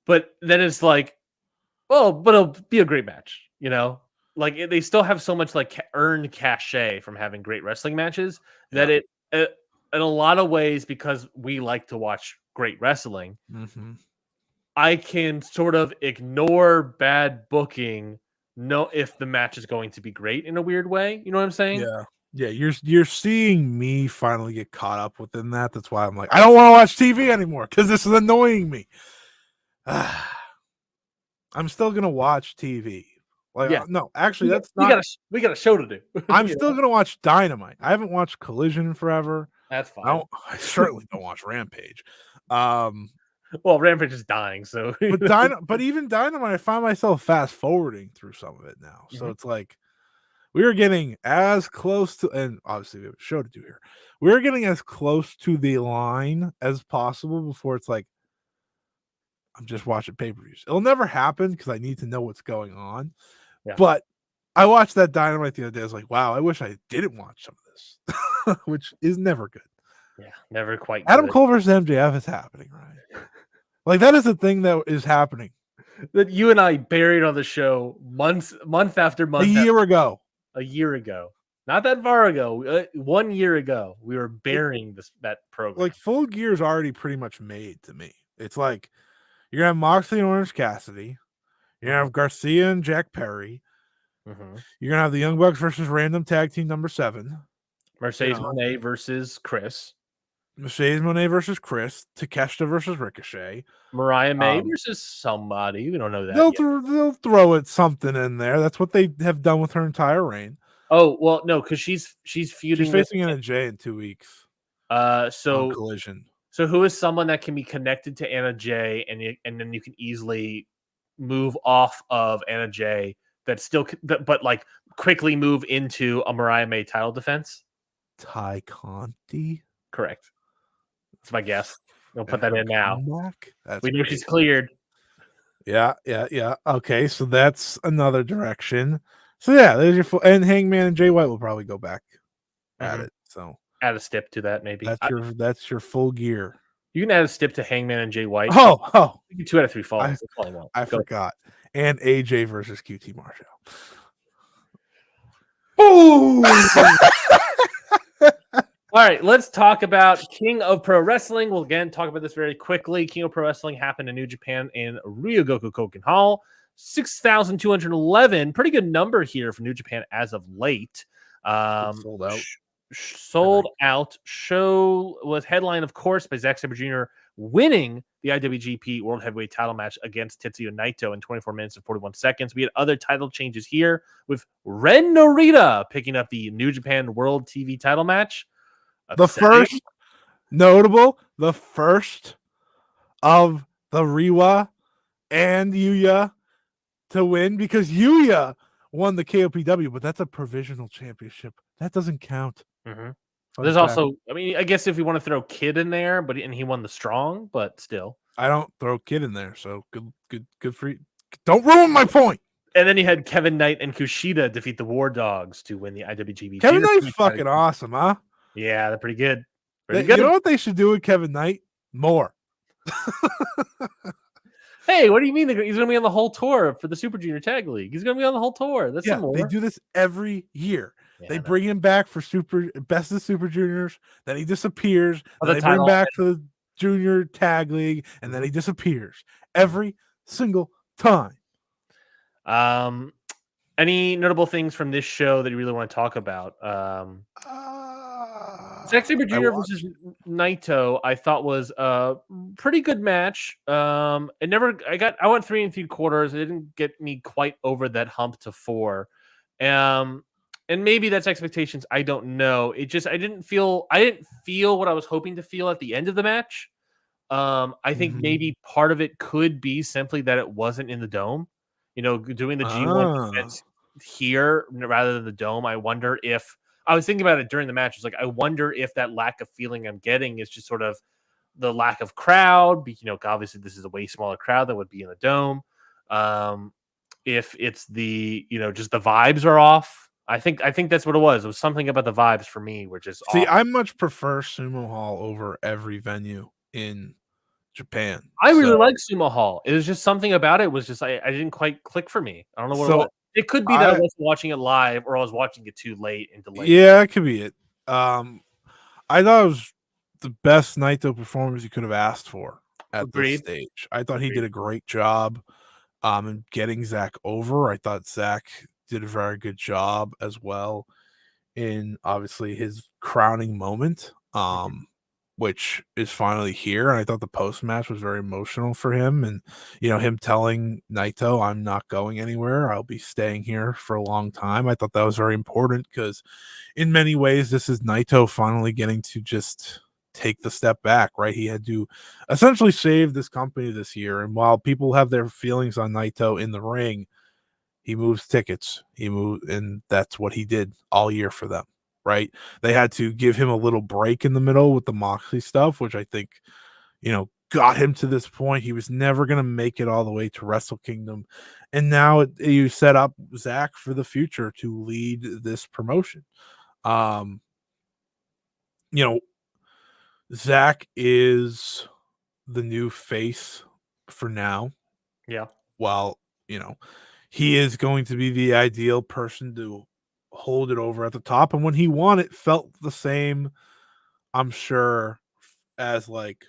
But then it's like, well, but it'll be a great match, Like they still have so much like earned cachet from having great wrestling matches that it in a lot of ways, because we like to watch great wrestling, I can sort of ignore bad booking, know if the match is going to be great in a weird way. You know what I'm saying? Yeah, you're seeing me finally get caught up within that. That's why I'm like, I don't want to watch TV anymore because this is annoying me. I'm still gonna watch TV. Like, no, actually, we got a show to do. I'm still gonna watch Dynamite. I haven't watched Collision in forever. That's fine. I certainly don't watch Rampage. Well, Rampage is dying, so but even Dynamite, I find myself fast forwarding through some of it now. So it's like we are getting as close to, and obviously we have a show to do here. We're getting as close to the line as possible before it's like I'm just watching pay-per-views. It'll never happen because I need to know what's going on. Yeah. But I watched that Dynamite the other day. I was like, wow, I wish I didn't watch some of this, which is never good. Yeah, never quite. Adam Cole versus MJF is happening, right? Like that is the thing that is happening. That you and I buried on the show month after month. A year ago. Not that far ago. 1 year ago, we were burying that program. Like Full Gear is already pretty much made to me. It's like you're gonna have Moxley and Orange Cassidy. You're gonna have Garcia and Jack Perry. You're gonna have the Young Bucks versus Random Tag Team number 7. Mercedes Moné versus Chris. Mercedes Moné versus Chris. Takeshita versus Ricochet. Mariah May versus somebody. We don't know that. They'll throw it something in there. That's what they have done with her entire reign. Oh well, no, because she's feuding. She's facing Anna Jay in 2 weeks. So Collision. So who is someone that can be connected to Anna Jay, and then you can easily move off of Anna Jay, but like quickly move into a Mariah May title defense? Ty Conti. Correct. That's my guess. We'll put that in now. We know she's cleared. Yeah. Okay, so that's another direction. So yeah, there's your full, and Hangman and Jay White will probably go back at it. So add a step to that, maybe. That's your Full Gear. You can add a step to Hangman and Jay White. Oh, 2 out of 3 falls. I forgot. And AJ versus QT Marshall. Boom! All right, let's talk about King of Pro Wrestling. We'll again talk about this very quickly. King of Pro Wrestling happened in New Japan in Ryogoku Koken Hall. 6,211. Pretty good number here for New Japan as of late. Sold out. Sold out. Show was headlined, of course, by Zack Sabre Jr. winning the IWGP World Heavyweight title match against Tetsuya Naito in 24 minutes and 41 seconds. We had other title changes here with Ren Narita picking up the New Japan World TV title match. The first of the Riwa and Yuya to win, because Yuya won the KOPW, but that's a provisional championship. That doesn't count. There's also, I mean, I guess if you want to throw Kid in there, and he won the Strong, but still. I don't throw Kid in there, so good for you. Don't ruin my point. And then you had Kevin Knight and Kushida defeat the War Dogs to win the IWGP. Kevin Knight's fucking awesome, huh? Yeah, they're pretty good. You know what they should do with Kevin Knight? More. Hey, what do you mean? He's going to be on the whole tour for the Super Junior Tag League. He's going to be on the whole tour. That's they do this every year. They bring him back for Best of Super Juniors, then he disappears. Then they bring him back for the Junior Tag League, and then he disappears every single time. Any notable things from this show that you really want to talk about? Zack Sabre Jr. versus Naito, I thought was a pretty good match. I went 3 3/4. It didn't get me quite over that hump to 4. And maybe that's expectations. I don't know. I didn't feel what I was hoping to feel at the end of the match. I think maybe part of it could be simply that it wasn't in the dome. Doing the G1 defense here rather than the dome. I wonder if I was thinking about it during the match. It's like, I wonder if that lack of feeling I'm getting is just sort of the lack of crowd. Obviously this is a way smaller crowd than would be in the dome. If it's the, just the vibes are off. I think that's what it was. It was something about the vibes for me, which is off. I much prefer Sumo Hall over every venue in Japan. I really like Sumo Hall. It was just something about it was just I didn't quite click for me. I don't know what it was. It could be that I wasn't watching it live or I was watching it too late and delayed. Yeah, that could be it. I thought it was the best Naito performance you could have asked for at this stage. I thought he did a great job in getting Zach over. I thought Zach did a very good job as well in obviously his crowning moment. Which is finally here. And I thought the post match was very emotional for him. And, him telling Naito, I'm not going anywhere. I'll be staying here for a long time. I thought that was very important because in many ways, this is Naito finally getting to just take the step back, right? He had to essentially save this company this year. And while people have their feelings on Naito in the ring, he moves tickets. And that's what he did all year for them. Right, they had to give him a little break in the middle with the Moxley stuff, which I think, got him to this point. He was never going to make it all the way to Wrestle Kingdom, and now you set up Zach for the future to lead this promotion. Zach is the new face for now. Yeah. While he is going to be the ideal person to hold it over at the top, and when he won, it felt the same, I'm sure, as like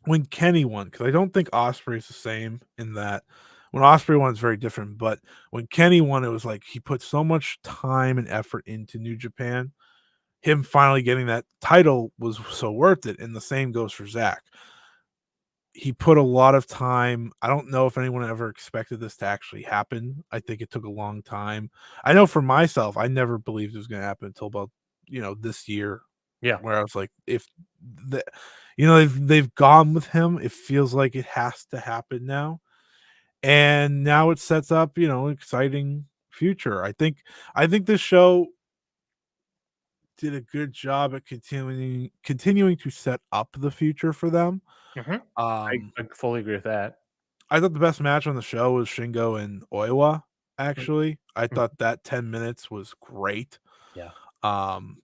when Kenny won, because I don't think Ospreay is the same in that when Ospreay won, it's very different, but when Kenny won, it was like he put so much time and effort into New Japan. Him finally getting that title was so worth it, and the same goes for Zach. He put a lot of time. I don't know if anyone ever expected this to actually happen. I think it took a long time. I know for myself, I never believed it was going to happen until about, this year. Yeah. Where I was like, if they've gone with him, it feels like it has to happen now. And now it sets up, an exciting future. I think this show did a good job at continuing to set up the future for them. I fully agree with that. I thought the best match on the show was Shingo and Oiwa. Actually, I thought that 10 minutes was great. Yeah.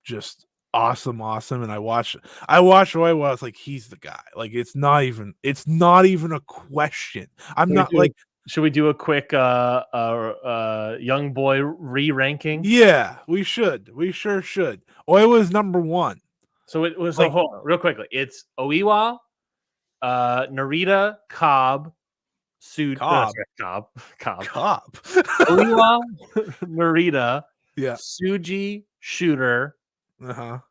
Just awesome. And I watched Oiwa. I was like, he's the guy. Like, it's not even a question. Should we do a quick young boy re-ranking? Yeah, we should. We sure should. Oiwa is number 1. So it was hold on, real quickly. It's Oiwa, Narita, Cobb, Oiwa, Narita, Tsuji, Shooter, Yuya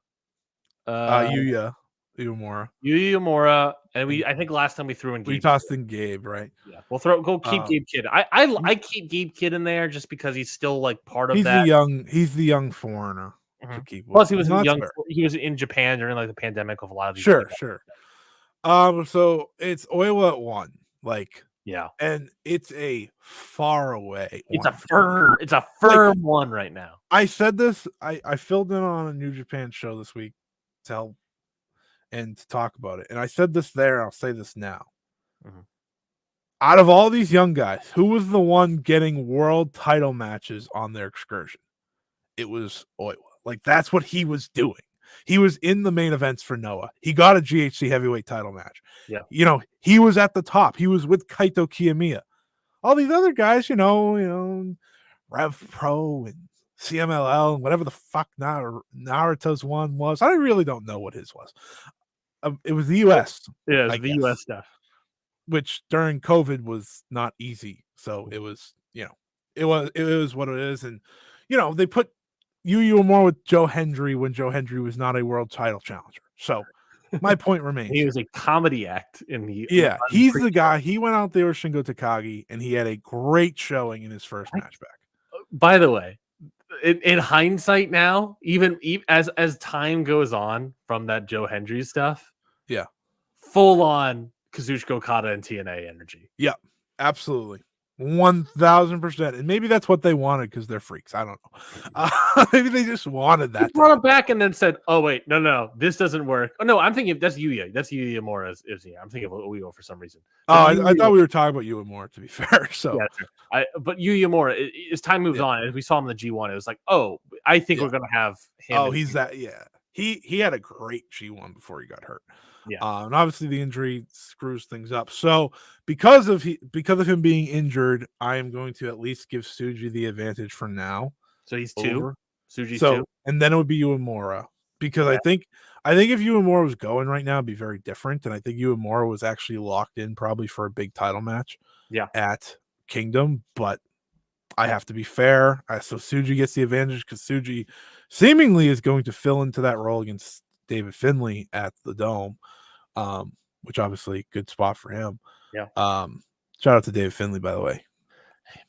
Uemura, and I think last time we threw in Gabe. We tossed in Gabe, right? Yeah, we'll keep Gabe Kidd. I keep Gabe Kidd in there just because he's still like part of that. He's the young foreigner. To keep Plus, he was he was in Japan during like the pandemic of a lot of these. Sure. So it's Oiwa at 1, and it's a far away. It's a firm one right now. I said this. I filled in on a New Japan show this week to help and to talk about it, and I said this there. I'll say this now. Out of all these young guys, who was the one getting world title matches on their excursion? It was Oiwa. Like, that's what he was doing. He was in the main events for Noah. He got a GHC heavyweight title match. Yeah. He was at the top. He was with Kaito Kiyomiya. All these other guys, Rev Pro and CMLL and whatever the fuck Naruto's one was. I really don't know what his was. It was the US. Yeah, I it's the guess, US stuff. which during COVID was not easy. So it was, it was what it is. And, they put Yu Uemura with Joe Hendry when Joe Hendry was not a world title challenger. So my point remains. He was a comedy act in the he's the guy. He went out there with Shingo Takagi, and he had a great showing in his first match back. By the way, in hindsight now, even as time goes on from that Joe Hendry stuff, full on Kazuchika Okada and TNA energy. Yeah, absolutely. 1000%. And maybe that's what they wanted because they're freaks. I don't know. Maybe they just wanted that. Brought it back and then said, "Oh wait, no, this doesn't work." Oh no, I'm thinking that's Yuya. That's Yuya Uemura. I'm thinking of Uyo for some reason. I thought we were talking about Uemura, to be fair. So, but Yuya Uemura, as time moves on, as we saw him in the G1, it was like, oh, I think we're gonna have him. Oh, he's that. Yeah, he had a great G1 before he got hurt. Yeah, and obviously the injury screws things up. So because of him being injured, I am going to at least give Tsuji the advantage for now. So he's two. Tsuji's two, 2, and then it would be Uemura because I think if Uemura was going right now, it'd be very different. And I think Uemura was actually locked in probably for a big title match. At Kingdom, but I have to be fair. So Tsuji gets the advantage because Tsuji seemingly is going to fill into that role against David Finlay at the Dome, which obviously good spot for him. Yeah. Shout out to David Finlay, by the way.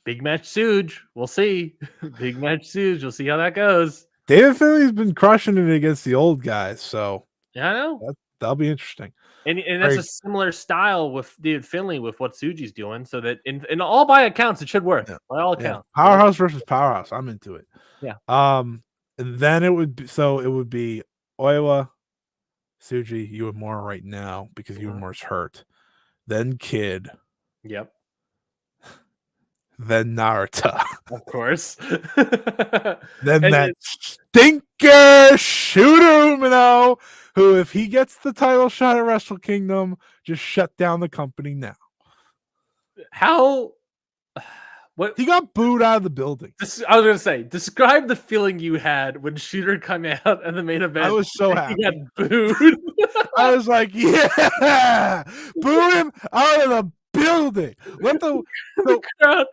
Big match Suge. We'll see. Big match Suge. We'll see how that goes. David Finlay's been crushing it against the old guys, so yeah, I know that'll be interesting. And that's a similar style with David Finlay with what Tsuji's doing, so that in all by accounts it should work. By all accounts, powerhouse versus powerhouse. I'm into it. Yeah. And then it would be Oiwa, Tsuji, Uemura right now because Uemura's hurt. Then Kid. Yep. Then Naruto. Of course. Then that stinker Shooter Umino, who, if he gets the title shot at Wrestle Kingdom, just shut down the company now. How? What? He got booed out of the building. I was going to say, describe the feeling you had when Shooter came out in the main event. I was so happy. He got booed. I was like, yeah, boo him out of the building. Let the crowd,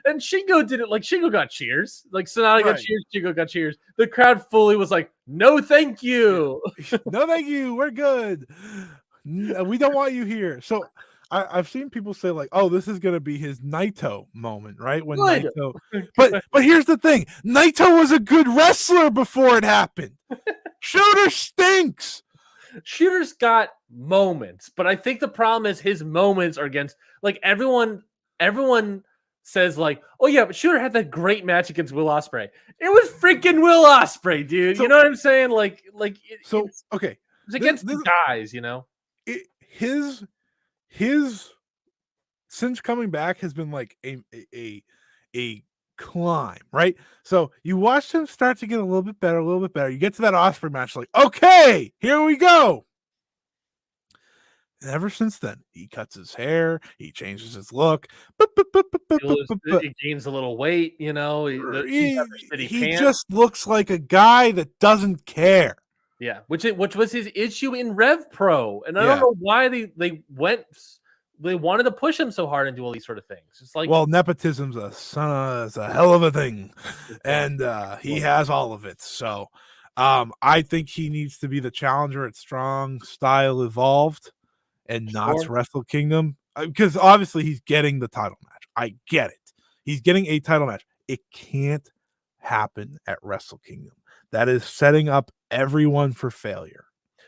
and Shingo did it. Like Shingo got cheers. Like Sonata got cheers. Shingo got cheers. The crowd fully was like, "No, thank you. No, thank you. We're good. We don't want you here." So I've seen people say like, "Oh, this is gonna be his Naito moment, right?" When Naito, but here's the thing: Naito was a good wrestler before it happened. Shooter stinks. Shooter's got moments, but I think the problem is his moments are against like everyone says like, oh yeah, but Shooter had that great match against Will Ospreay. It was freaking Will Ospreay, dude. So, you know what I'm saying? Okay, it's against the guys, you know. His since coming back has been like a climb, right? So you watch him start to get a little bit better. You get to that Ospreay match, like, okay, here we go. And ever since then, he cuts his hair, he changes his look. He gains a little weight, you know. He just looks like a guy that doesn't care. Yeah, which was his issue in Rev Pro, and I don't know why they wanted to push him so hard and do all these sort of things. It's like, well, nepotism's a hell of a thing, and he has all of it. So, I think he needs to be the challenger at Strong Style Evolved, and not Wrestle Kingdom, because obviously he's getting the title match. I get it. He's getting a title match. It can't happen at Wrestle Kingdom. That is setting up everyone for failure.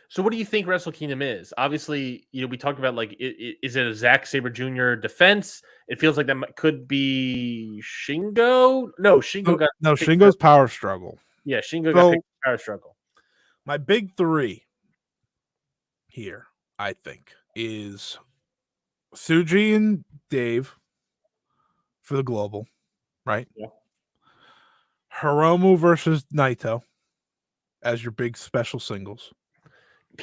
So what do you think Wrestle Kingdom is? Obviously, you know, we talked about like, is it a Zack Sabre Jr. defense? It feels like that could be Shingo. No, Shingo's power struggle. Yeah, Shingo got picked power struggle. My big three here, I think, is Tsuji and Dave for the global, right? Yeah. Hiromu versus Naito as your big special singles.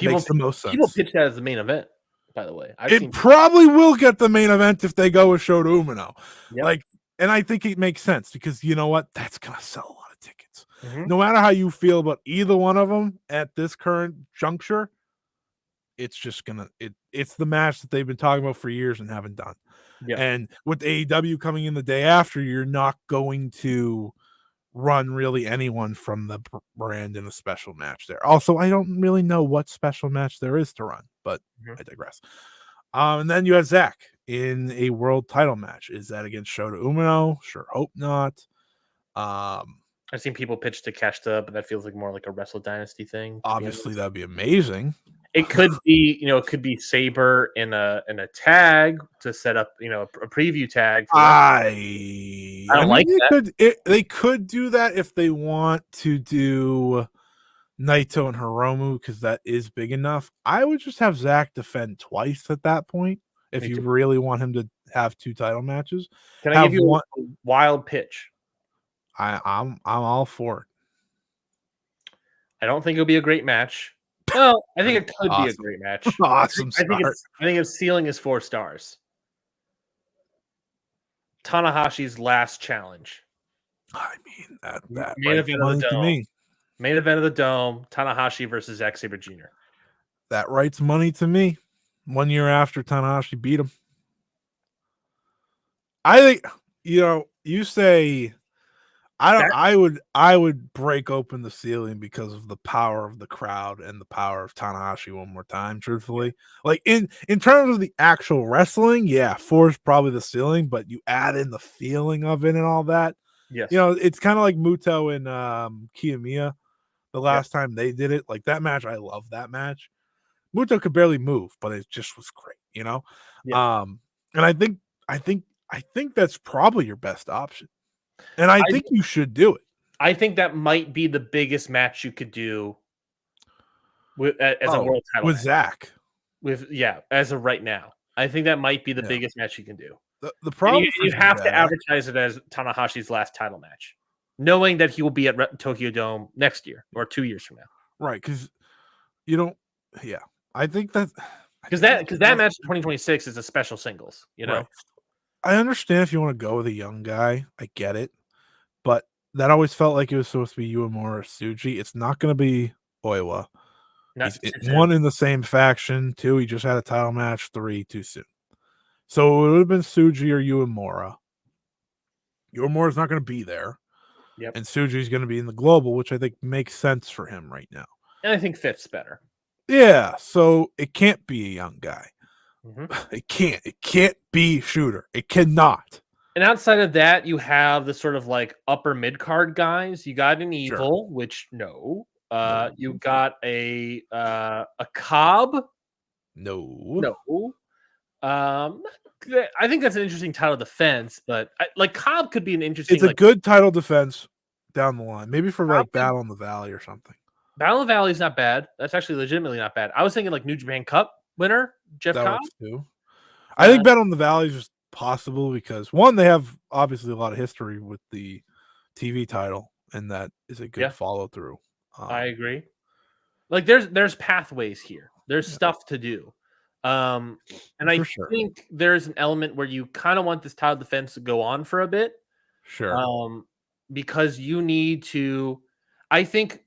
Makes the most sense. People pitch that as the main event, by the way. It probably will get the main event if they go with Shota Umino. Yep. And I think it makes sense because you know what? That's gonna sell a lot of tickets. No matter how you feel about either one of them at this current juncture, it's just gonna it's the match that they've been talking about for years and haven't done. Yeah. And with AEW coming in the day after, you're not going to run really anyone from the brand in a special match there. Also, I don't really know what special match there is to run, but I digress. And then you have Zach in a world title match. Is that against Shota Umino? Sure, hope not. I've seen people pitch to Takeshita, but that feels like more like a Wrestle Dynasty thing. Obviously, that'd be amazing. It could be, it could be Saber in a tag to set up, a preview tag. I don't like that. They could do that if they want to do Naito and Hiromu because that is big enough. I would just have Zach defend twice at that point if you really want him to have 2 title matches. Can I give you a wild pitch? I'm all for it. I don't think it'll be a great match. Well, I think it could be a great match. Awesome I think its ceiling is 4 stars. Tanahashi's last challenge. I mean that main event of the dome. To me. Main event of the dome. Tanahashi versus Zack Sabre Jr. That writes money to me. 1 year after Tanahashi beat him. I think you say I would break open the ceiling because of the power of the crowd and the power of Tanahashi one more time, truthfully. Like in terms of the actual wrestling, 4 is probably the ceiling, but you add in the feeling of it and all that. Yes. It's kind of like Muto and Kiyomiya the last time they did it. Like that match, I love that match. Muto could barely move, but it just was great, Yeah. And I think that's probably your best option. And I think you should do it. I think that might be the biggest match you could do as a world title with match. Zach. As of right now, I think that might be the biggest match you can do. The problem you have to advertise it as Tanahashi's last title match, knowing that he will be at Tokyo Dome next year or 2 years from now. Right, because you don't. Yeah, I think that because that match in 2026 is a special singles. Right. I understand if you want to go with a young guy, I get it, but that always felt like it was supposed to be Uemura Tsuji. It's not going to be Oiwa. He's one in the same faction. 2, he just had a title match. 3, too soon. So it would have been Tsuji or Uemura. Uemura's not going to be there. Yep. And Tsuji's going to be in the global, which I think makes sense for him right now. And I think fits better. Yeah, so it can't be a young guy. Mm-hmm. It can't be Shooter. It cannot. And outside of that, you have the sort of like upper mid card guys. You got an Evil, which no. You got a Cobb. No. I think that's an interesting title defense, but Cobb could be an interesting. It's a good title defense down the line, maybe for like Battle in the Valley or something. Battle in the Valley is not bad. That's actually legitimately not bad. I was thinking like New Japan Cup winner Jeff Cobb. Too. I think Battle in the Valley is just possible because one, they have obviously a lot of history with the TV title, and that is a good follow through. I agree. Like there's pathways here. There's stuff to do. And I think there's an element where you kind of want this title defense to go on for a bit. Sure. Because you need to. I think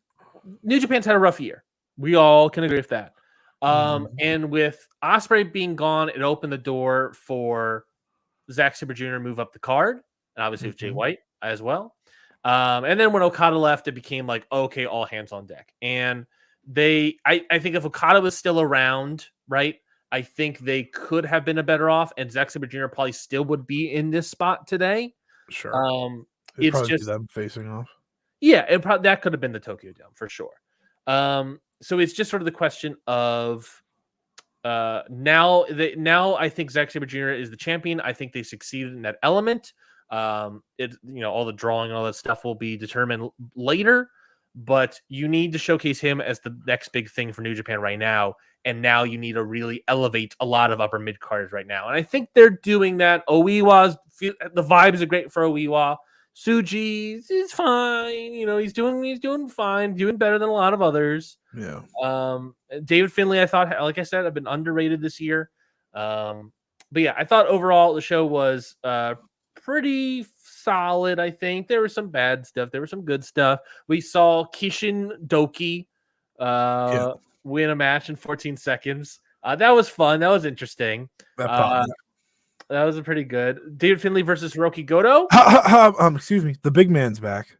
New Japan's had a rough year. We all can agree with that. And with Ospreay being gone, it opened the door for Zack Sabre Jr. to move up the card, and obviously with Jay White as well. And then when Okada left, it became like, okay, all hands on deck. And I think if Okada was still around, right, I think they could have been a better off, and Zack Sabre Jr. probably still would be in this spot today. Sure. It's just them facing off. Yeah, that could have been the Tokyo Dome for sure. So it's just sort of the question of now I think Zack Sabre Jr. is the champion. I think they succeeded in that element. All the drawing, all that stuff will be determined later, but you need to showcase him as the next big thing for New Japan right now. And now you need to really elevate a lot of upper mid carders right now. And I think they're doing that. The vibes are great for Oiwa. Tsuji is fine. He's doing fine, doing better than a lot of others. Yeah. David Finlay, I thought, like I said, I've been underrated this year. But yeah, I thought overall the show was pretty solid. I think there was some bad stuff. There was some good stuff. We saw Kishin Doki win a match in 14 seconds. That was fun. That was interesting. That popped me. That was a pretty good. David Finlay versus Hiroki Goto. Excuse me. The big man's back.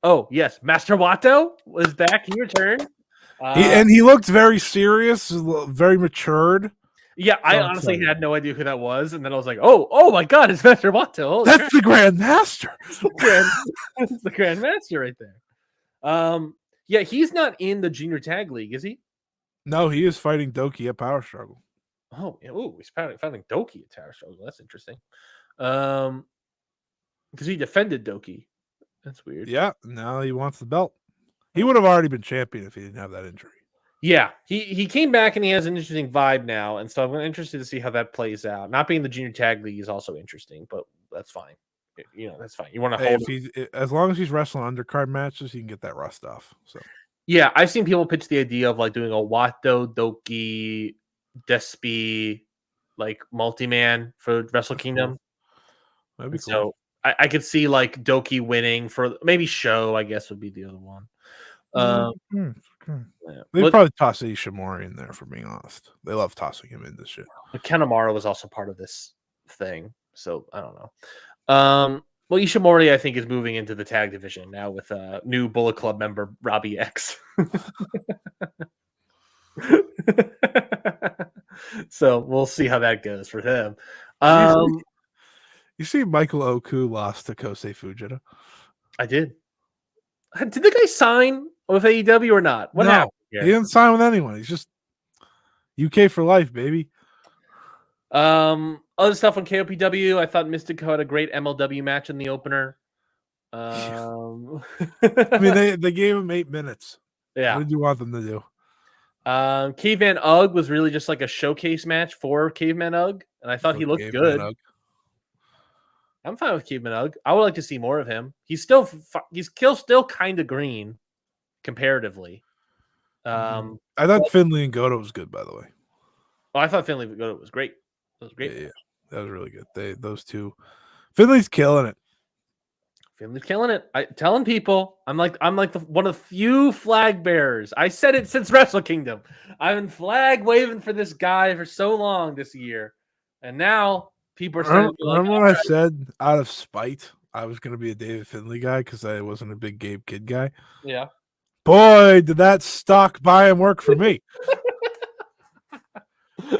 Oh, yes. Master Wato was back. He returned. He looked very serious, very matured. Yeah, I honestly had no idea who that was. And then I was like, oh my God, it's Master Wato. Holy That's the Grand Master. That's the Grand Master right there. Yeah, he's not in the Junior Tag League, is he? No, he is fighting Doki at Power Struggle. Oh, yeah. Ooh, he's fighting Doki at Power Struggle. That's interesting. Because he defended Doki. That's weird. Yeah, now he wants the belt. He would have already been champion if he didn't have that injury. Yeah, he came back and he has an interesting vibe now, and so I'm interested to see how that plays out. Not being the Junior Tag League is also interesting, but that's fine. That's fine. You want to hold as long as he's wrestling undercard matches, he can get that rust off. So yeah, I've seen people pitch the idea of like doing a Wato, Doki, Despi, like multi-man for Wrestle Kingdom. That'd be cool. So I could see like Doki winning for maybe Show, I guess would be the other one. They'd probably toss Ishimori in there, for being honest. They love tossing him in this shit. But Kanemaru was also part of this thing, so I don't know. Well, Ishimori, I think, is moving into the tag division now with a new Bullet Club member, Robbie X. So we'll see how that goes for him. You see Michael Oku lost to Kosei Fujita? I did. Did the guy sign with AEW or not? What happened here? He didn't sign with anyone. He's just UK for life, baby. Other stuff on KOPW. I thought Mystico had a great MLW match in the opener. I mean, they gave him 8 minutes. Yeah. What did you want them to do? Caveman Ugg was really just like a showcase match for Caveman Ugg, and I thought he looked good. I'm fine with Caveman Ugg. I would like to see more of him. He's still kind of green comparatively. I thought Finlay and Goto was good, by the way. Oh, I thought Finlay and Goto was great. That was great. Yeah, that was really good. Those two. Finlay's killing it. Finlay's killing it. Telling people, I'm like one of the few flag bearers. I said it since Wrestle Kingdom. I've been flag waving for this guy for so long this year, and now people are starting to be like, remember when I said out of spite I was going to be a David Finlay guy because I wasn't a big Gabe Kidd guy? Yeah. Boy, did that stock buy and work for me.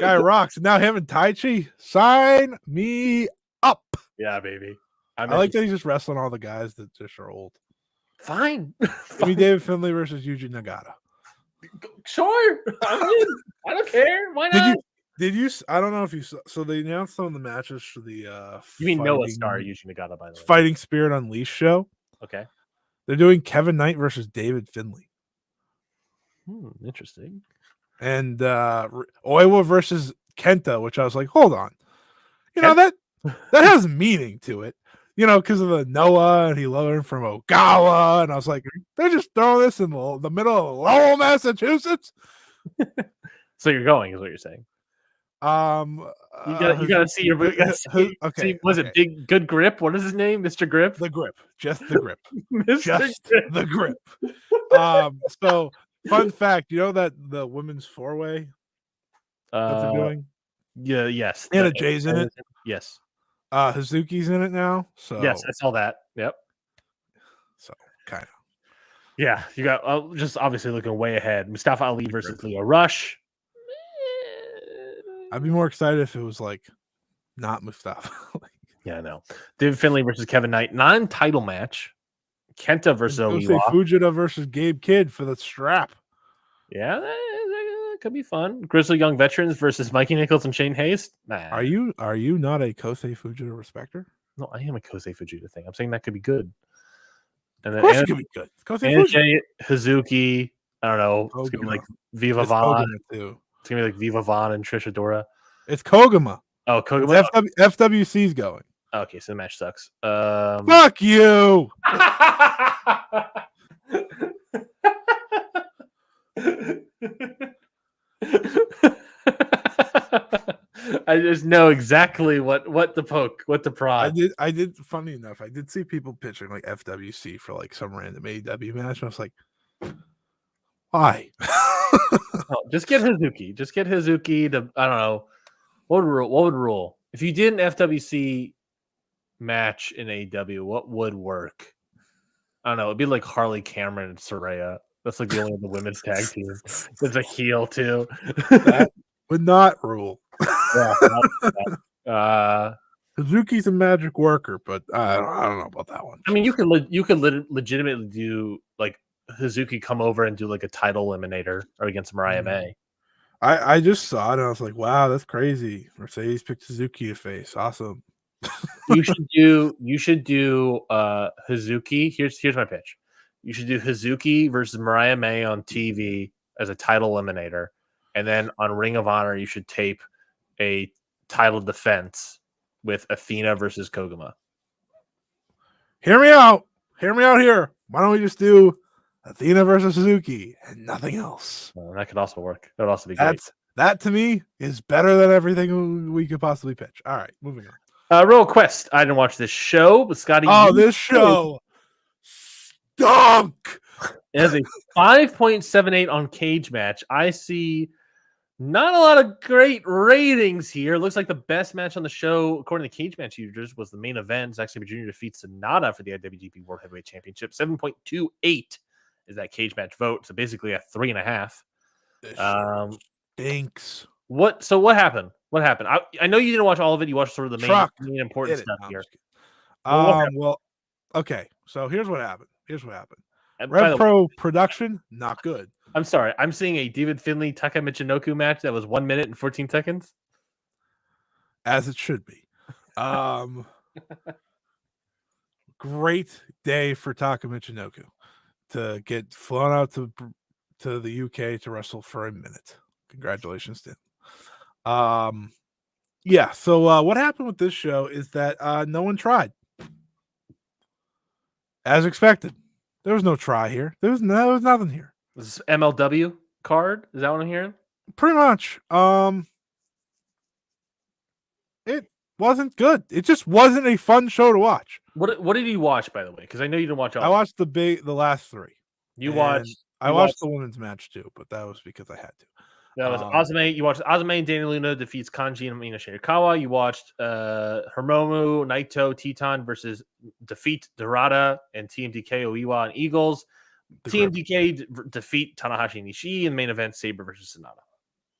Guy rocks. Now him and Taichi, sign me up. Yeah, baby. I like that he's just wrestling all the guys that just are old. Fine. Give me David Finlay versus Yuji Nagata. Sure. I don't care. Why not? Did you? I don't know if you saw. So they announced some of the matches for the. You mean Noah Star Yuji Nagata, by the way? Fighting Spirit Unleashed show. Okay. They're doing Kevin Knight versus David Finlay. Interesting. And Oiwa versus Kenta, which I was like, hold on. That has meaning to it. Because of the Noah, and he learned from Ogawa, and I was like, they're just throwing this in the middle of Lowell, Massachusetts. So you're going, is what you're saying. You gotta see your. Okay. Was it Big Good Grip? What is his name, Mr. Grip? The Grip, just the Grip, just Grip. The Grip. So fun fact, that the women's 4-way that they're doing. Yeah. Yes. Anna Jay's in it. Yes. Hazuki's in it now. So yes, I saw that. Yep. So kind of. Yeah, you got just obviously looking way ahead. Mustafa Ali versus Leo Rush. I'd be more excited if it was like not Mustafa. Yeah, I know. David Finlay versus Kevin Knight, non-title match. Kenta versus Oiwa. Fujita versus Gabe Kidd for the strap. Yeah, that could be fun. Grizzly Young Veterans versus Mikey Nichols and Shane Hayes. Nah. Are you not a Kosei Fujita respecter? No, I am a Kosei Fujita thing. I'm saying that could be good. And of course it could be good. NJ, Hazuki. I don't know. It's gonna be like Viva Vaughn too. It's gonna be like Viva Vaughn and Trish Adora. It's Koguma. Oh, Koguma. FWC's going. Okay, so the match sucks. Fuck you. I just know exactly what to poke, what to prod. I did. Funny enough, I did see people pitching like FWC for like some random AEW match. I was like, why? Oh, just get Hazuki. Just get Hazuki to, I don't know. What would rule? If you did an FWC match in AEW, what would work? I don't know. It'd be like Harley Cameron and Saraya. That's like the only the women's tag team. There's a heel too. That would not rule. Hazuki's a magic worker, but I don't know about that one. I mean, you could legitimately do like Hazuki come over and do like a title eliminator or against Mariah May. I just saw it and I was like, wow, that's crazy. Mercedes picked Suzuki to face. Awesome. You should do Hazuki. Here's my pitch. You should do Hazuki versus Mariah May on TV as a title eliminator. And then on Ring of Honor, you should tape a title defense with Athena versus Koguma. Hear me out. Hear me out here. Why don't we just do Athena versus Suzuki and nothing else? Well, that could also work. That would also be great. That to me is better than everything we could possibly pitch. All right, moving on. Real Quest. I didn't watch this show, but Scotty. Oh, this show stunk. It has a 5.78 on Cage Match. I see not a lot of great ratings here. Looks like the best match on the show, according to Cage Match users, was the main event. Zack Sabre Jr. defeats Sonata for the IWGP World Heavyweight Championship. 7.28 is that Cage Match vote. So basically a 3.5. Stinks. What happened? What happened? I know you didn't watch all of it. You watched sort of the main important stuff here. Well, okay. So here's what happened. Red Pro production, not good. I'm sorry. I'm seeing a David Finlay Taka Michinoku match that was 1 minute and 14 seconds. As it should be. Great day for Taka Michinoku to get flown out to the UK to wrestle for a minute. Congratulations to him. Yeah, so what happened with this show is that no one tried. As expected. There was no try here. There was nothing here. This is MLW card? Is that what I'm hearing? Pretty much. It wasn't good. It just wasn't a fun show to watch. What did you watch, by the way? Because I know you didn't watch all. I watched the last three. I watched the women's match too, but that was because I had to. That was Azumi. You watched Azumi and Dana Luna defeats Kanji and Mina Shirakawa. You watched Hiromu, Naito, Teton versus defeat Dorada and TMDK, Oiwa, and Eagles. TMDK defeat Tanahashi and Ishii in the main event, Sabre versus Sonata.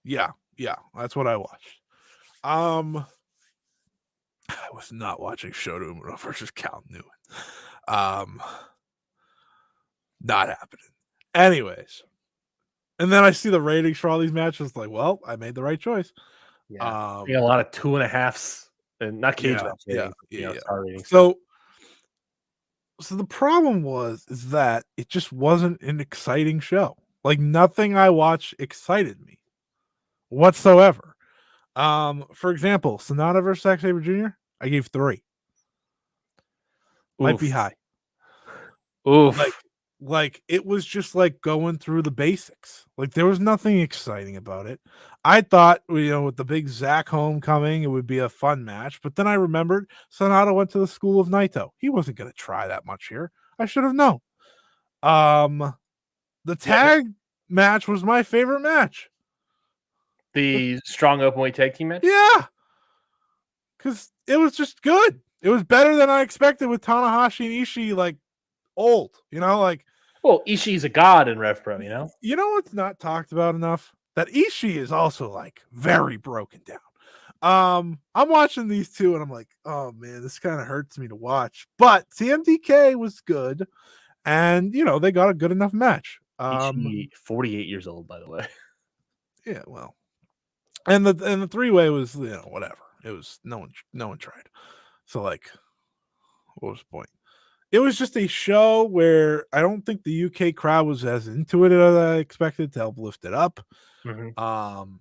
Yeah, that's what I watched. I was not watching Shota Umino versus Cal Newman. Not happening. Anyways. And then I see the ratings for all these matches. Like, well, I made the right choice. Yeah, a lot of 2.5s and not Cage match. So the problem is that it just wasn't an exciting show. Like nothing I watched excited me whatsoever. For example, Sonata versus Zack Sabre Jr. I gave 3. Might be high. Oof. Like it was just like going through the basics. Like there was nothing exciting about it. I thought, with the big Zack homecoming, it would be a fun match. But then I remembered Sonata went to the school of Naito. He wasn't going to try that much here. I should have known. The tag match was my favorite match. The strong openweight tag team match? Yeah. Because it was just good. It was better than I expected with Tanahashi and Ishii, like, old, well, Ishii's a god in Rev Pro, You know what's not talked about enough? That Ishii is also like very broken down. I'm watching these two and I'm like, oh man, this kind of hurts me to watch. But TMDK was good, and they got a good enough match. Ishii, 48 years old, by the way. Yeah, well, and the 3-way was whatever. It was no one tried. So like, what was the point? It was just a show where I don't think the UK crowd was as into it as I expected to help lift it up. Mm-hmm.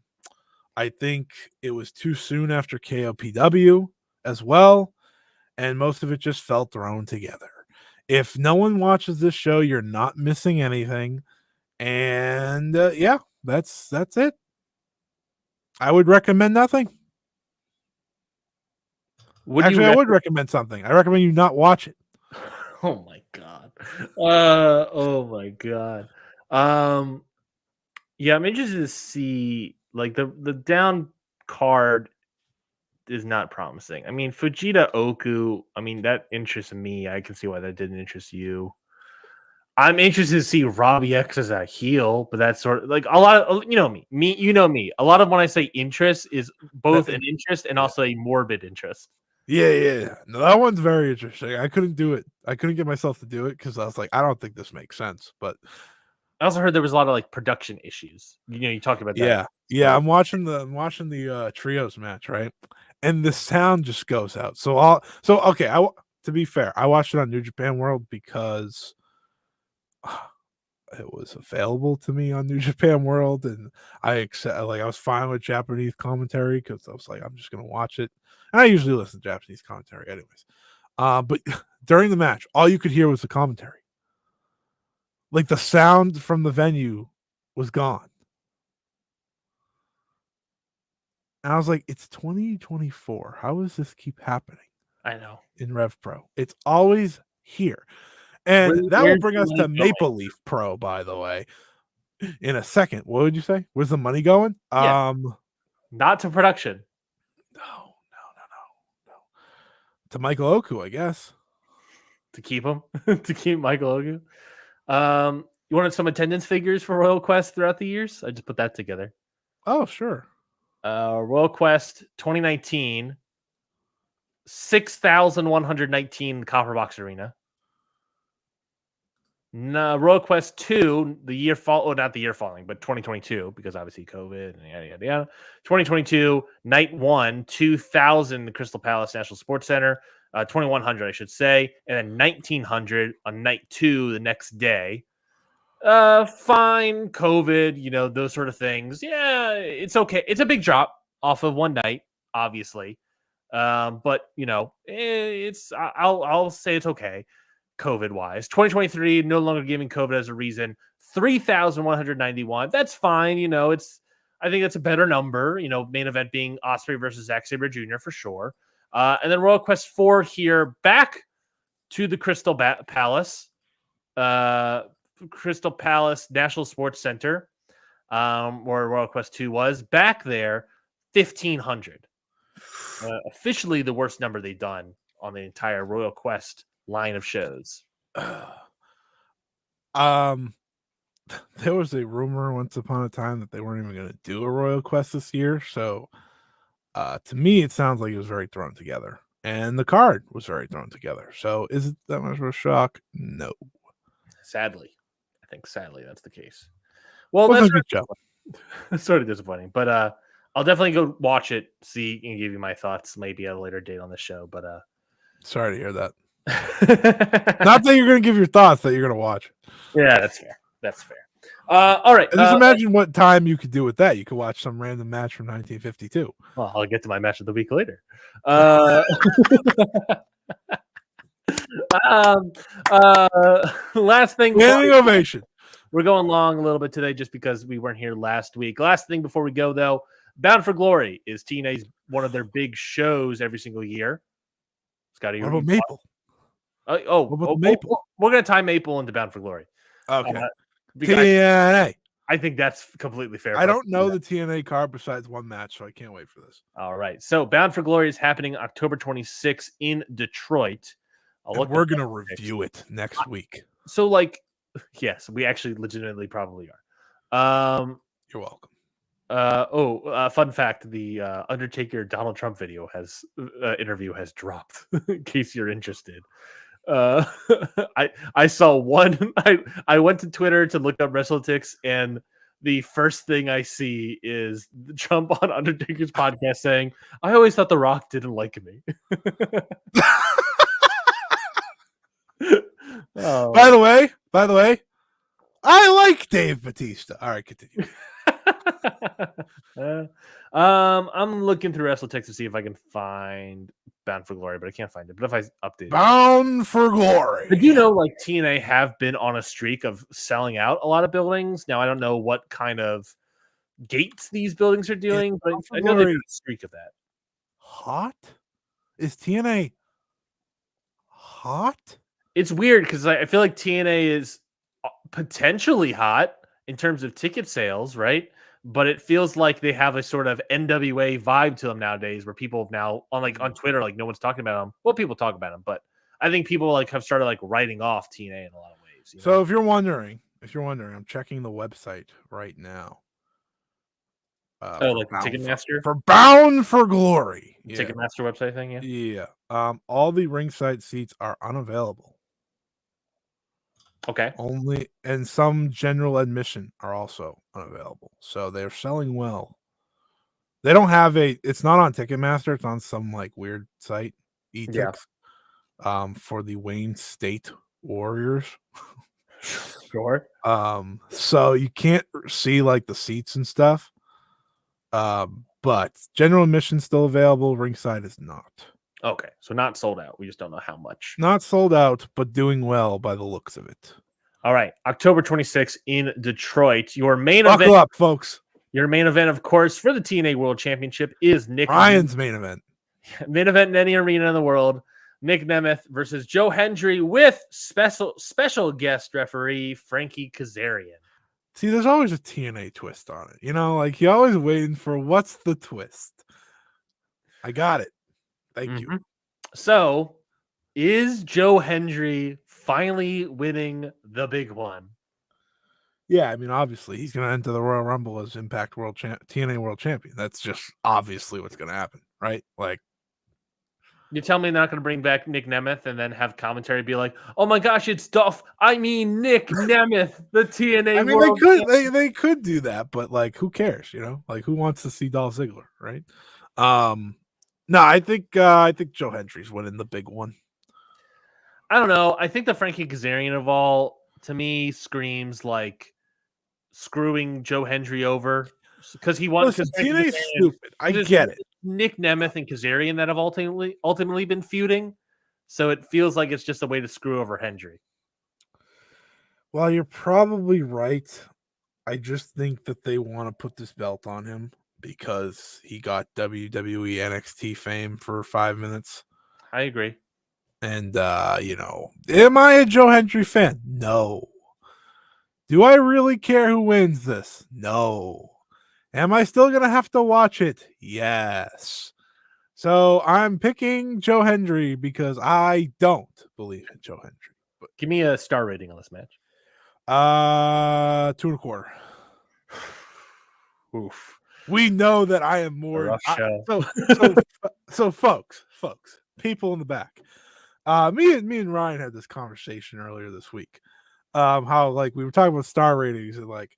I think it was too soon after KOPW as well, and most of it just felt thrown together. If no one watches this show, you're not missing anything, and yeah, that's it. I would recommend nothing. Actually, I would recommend something. I recommend you not watch it. Oh my god. Oh my god. Yeah, I'm interested to see like the down card is not promising. I mean, Fujita Oku, I mean, that interests me. I can see why that didn't interest you. I'm interested to see Robbie X as a heel, but that's sort of like a lot of you know me. A lot of when I say interest is both an interest and also a morbid interest. Yeah. No, that one's very interesting. I couldn't do it. I couldn't get myself to do it because I was like, I don't think this makes sense. But I also heard there was a lot of like production issues. You talked about that. yeah. I'm watching the trios match, right? And the sound just goes out. So okay. To be fair, I watched it on New Japan World because it was available to me on New Japan World, and I was fine with Japanese commentary because I was like, I'm just gonna watch it. And I usually listen to Japanese commentary, anyways. But during the match, all you could hear was the commentary. Like the sound from the venue was gone. And I was like, it's 2024. How does this keep happening? I know. In Rev Pro, it's always here. And that will bring us to Maple Leaf Pro, by the way, in a second. What would you say? Where's the money going? Yeah. Not to production. No. To Michael Oku, I guess. To keep him, to keep Michael Oku. You wanted some attendance figures for Royal Quest throughout the years? I just put that together. Oh, sure. Royal Quest 2019, 6,119 Copper Box Arena. No, Royal Quest 2, not the year following, but 2022, because obviously COVID and yada, yada, yada. 2022, night 1, 2,000, the Crystal Palace National Sports Center, 2,100, I should say, and then 1,900 on night 2 the next day. Fine, COVID, those sort of things. Yeah, it's okay. It's a big drop off of one night, obviously. But I'll say it's okay. COVID wise, 2023 no longer giving COVID as a reason. 3,191. That's fine. I think that's a better number. Main event being Ospreay versus Zack Sabre Jr. for sure. And then Royal Quest 4 here back to the Crystal Palace. Crystal Palace National Sports Center, where Royal Quest 2 was. Back there, 1,500. Officially the worst number they've done on the entire Royal Quest line of shows. There was a rumor once upon a time that they weren't even going to do a Royal Quest this year. So, to me, it sounds like it was very thrown together. And the card was very thrown together. So, is it that much of a shock? No. Sadly. I think sadly that's the case. Well, that's sort of disappointing. But I'll definitely go watch it, see, and give you my thoughts maybe at a later date on the show. But sorry to hear that. Not that you're going to give your thoughts, that you're going to watch. Yeah, that's fair. All right. And just imagine what time you could do with that. You could watch some random match from 1952. Well, I'll get to my match of the week later. Last thing. Ovation. We're going long a little bit today just because we weren't here last week. Last thing before we go, though, Bound for Glory is TNA's one of their big shows every single year. Scotty, what about Maple? Maple? We're going to tie Maple into Bound for Glory. Okay. TNA. I think that's completely fair. I don't know the TNA card besides one match, so I can't wait for this. All right. So Bound for Glory is happening October 26th in Detroit. We're going to review it next week. So, yes, we actually legitimately probably are. You're welcome. Fun fact: the Undertaker Donald Trump interview has dropped. In case you're interested, I saw one. I went to Twitter to look up WrestleTix, and the first thing I see is Trump on Undertaker's podcast saying, "I always thought The Rock didn't like me." By the way, I like Dave Bautista. All right, continue. I'm looking through WrestleTix to see if I can find Bound for Glory, but I can't find it. But if I update Bound for Glory, I do know TNA have been on a streak of selling out a lot of buildings. Now I don't know what kind of gates these buildings are doing, but I know they've got a streak of that. Hot. Is TNA hot? It's weird because I feel like TNA is potentially hot in terms of ticket sales, right? But it feels like they have a sort of NWA vibe to them nowadays, where people have now on Twitter, like no one's talking about them. Well, people talk about them, but I think people like have started like writing off TNA in a lot of ways. You know? So if you're wondering, I'm checking the website right now. Like the Ticketmaster, for Bound for Glory. Yeah. Ticketmaster website thing, yeah. Yeah. All the ringside seats are unavailable. Okay. And some general admission are also unavailable. So they're selling well. They don't have it's not on Ticketmaster, it's on some like weird site, eTix, for the Wayne State Warriors. Sure. So you can't see like the seats and stuff. But general admission still available, ringside is not. Okay, so not sold out. We just don't know how much. Not sold out, but doing well by the looks of it. All right, October 26th in Detroit. Your main Buckle event, up, folks. Your main event, of course, for the TNA World Championship is Ryan's main event. Main event in any arena in the world. Nick Nemeth versus Joe Hendry with special guest referee Frankie Kazarian. See, there's always a TNA twist on it. You know, like you're always waiting for what's the twist. I got it. Thank you. So, is Joe Hendry finally winning the big one? Yeah, I mean, obviously, he's going to enter the Royal Rumble as Impact TNA World Champion. That's just obviously what's going to happen, right? Like, you tell me they're not going to bring back Nick Nemeth and then have commentary be like, "Oh my gosh, it's Nick Nemeth, the TNA." I mean, World they could do that, but like, who cares? You know, like, who wants to see Dolph Ziggler, right? No, I think Joe Hendry's winning the big one. I don't know. I think the Frankie Kazarian of all, to me, screams like screwing Joe Hendry over because he wants. Listen, TNA's stupid. I get it. Nick Nemeth and Kazarian that have ultimately been feuding, so it feels like it's just a way to screw over Hendry. Well, you're probably right. I just think that they want to put this belt on him because he got WWE NXT fame for 5 minutes. I agree. And you know, am I a Joe Hendry fan? No. Do I really care who wins this? No. Am I still going to have to watch it? Yes. So I'm picking Joe Hendry because I don't believe in Joe Hendry. But give me a star rating on this match. 2.25. Oof. We know that I am more. So folks, people in the back. Me and Ryan had this conversation earlier this week. How like we were talking about star ratings and like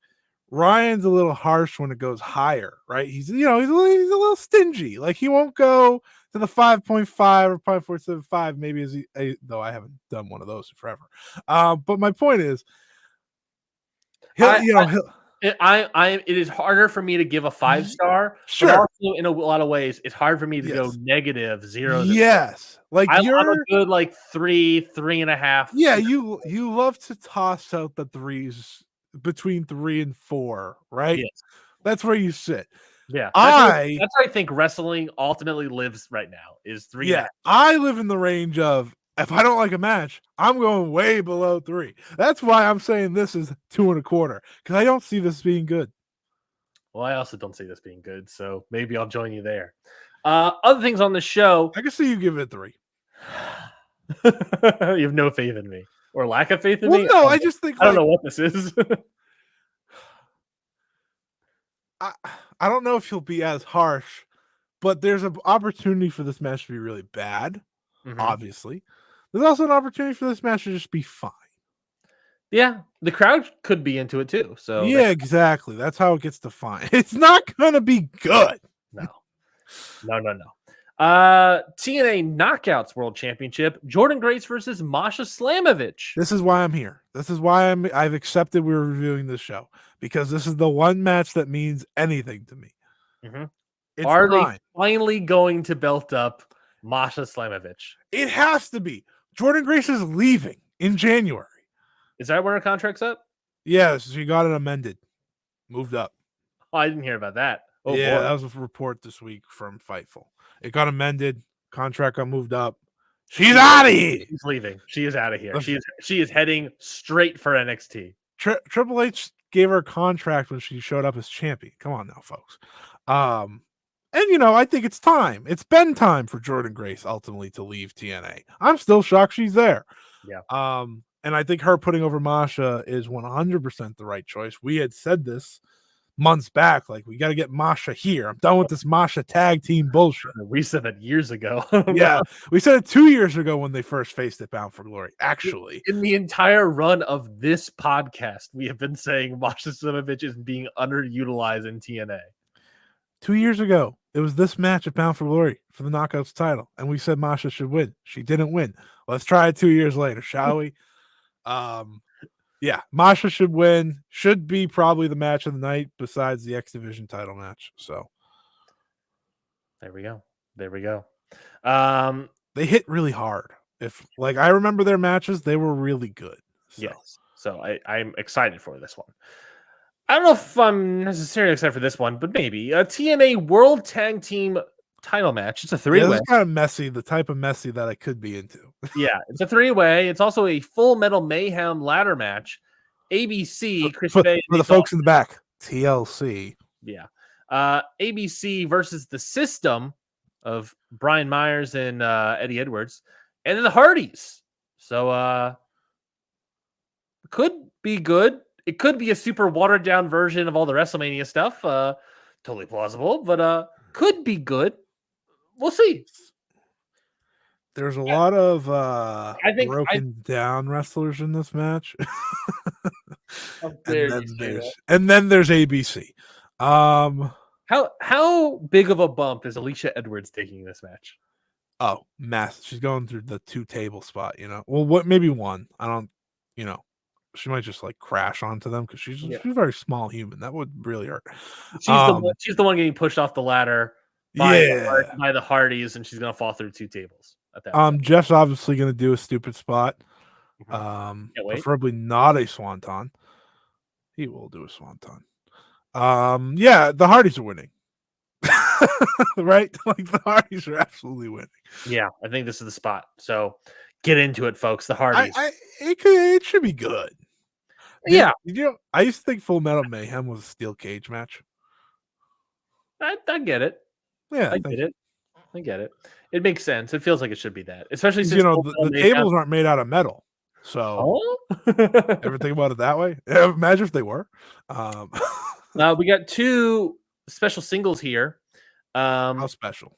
Ryan's a little harsh when it goes higher, right? He's a little stingy. Like he won't go to the 5.5 or 5.75, maybe though I haven't done one of those in forever. But my point is, it is harder for me to give a 5-star. Sure. But also in a lot of ways, it's hard for me to go negative 0. Yes. Like I'm a good like 3.5. Yeah, you love to toss out the threes between 3 and 4, right? Yes. That's where you sit. Yeah. That's where I think wrestling ultimately lives right now is 3. Yeah. I live in the range of if I don't like a match, I'm going way below 3. That's why I'm saying this is 2.25 because I don't see this being good. Well, I also don't see this being good, so maybe I'll join you there. Other things on the show. I can see you give it 3. You have no faith in me or lack of faith in me? No, I just think I don't know what this is. I don't know if he'll be as harsh, but there's an opportunity for this match to be really bad. Obviously, there's also an opportunity for this match to just be fine. Yeah, the crowd could be into it too. So yeah, exactly. That's how it gets defined. It's not gonna be good. No. TNA Knockouts World Championship: Jordan Grace versus Masha Slamovich. This is why I'm here. This is why I've accepted we're reviewing this show because this is the one match that means anything to me. Are they finally going to belt up Masha Slamovich? It has to be. Jordan Grace is leaving in January. Is that where her contract's up? Yes, she got it amended. Moved up. Oh, I didn't hear about that. Oh, yeah, boy. That was a report this week from Fightful. It got amended. Contract got moved up. She's out of here. She's leaving. She is out of here. She is heading straight for NXT. Triple H gave her a contract when she showed up as champion. Come on now, folks. And I think it's time. It's been time for Jordynne Grace ultimately to leave TNA. I'm still shocked she's there. Yeah. And I think her putting over Masha is 100% the right choice. We had said this months back, like, we got to get Masha here. I'm done with this Masha tag team bullshit. We said that years ago. Yeah, we said it 2 years ago when they first faced it Bound for Glory. Actually, in the entire run of this podcast, we have been saying Masha Simovic is being underutilized in TNA. 2 years ago, it was this match at Bound for Glory for the Knockouts title, and we said Masha should win. She didn't win. Let's try it 2 years later, shall we? Yeah, Masha should win. Should be probably the match of the night besides the X Division title match. So there we go. They hit really hard. I remember their matches, they were really good. So. Yes. So I'm excited for this one. I don't know if I'm necessarily excited for this one, but maybe a TNA World Tag Team title match. It's a three-way. Yeah, it's kind of messy, the type of messy that I could be into. Yeah, it's a three-way. It's also a Full Metal Mayhem ladder match. ABC, Chris Bay, for the folks in the back, TLC. Yeah. ABC versus the System of Brian Myers and Eddie Edwards, and then the Hardys. So could be good. It could be a super watered down version of all the WrestleMania stuff. Totally plausible, but could be good. We'll see. There's a lot of broken down wrestlers in this match. and then there's ABC. How big of a bump is Alicia Edwards taking this match? Oh, massive. She's going through the 2 table spot, Well, maybe one. I don't, she might just like crash onto them because she's a very small human. That would really hurt. She's the one getting pushed off the ladder by the Hardys, and she's gonna fall through 2 tables at that point. Jeff's obviously gonna do a stupid spot. Preferably not a swanton. He will do a swanton. Yeah, the Hardys are winning. Right? Like, the Hardys are absolutely winning. Yeah, I think this is the spot. So get into it, folks. The Hardys. It should be good. Yeah. I used to think Full Metal Mayhem was a steel cage match. I get it. Yeah, I get it. It makes sense. It feels like it should be that, especially since the tables aren't made out of metal. So ever think about it that way? Imagine if they were. We got 2 special singles here. How special?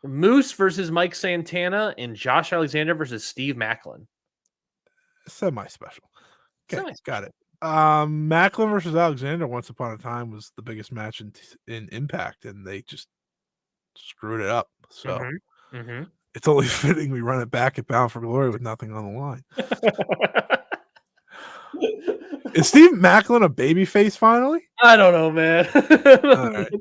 Moose versus Mike Santana and Josh Alexander versus Steve Macklin. Semi-special. Okay, got it. Macklin versus Alexander once upon a time was the biggest match in Impact, and they just screwed it up. So it's only fitting we run it back at Bound for Glory with nothing on the line. Is Steve Macklin a babyface finally? I don't know, man. All right.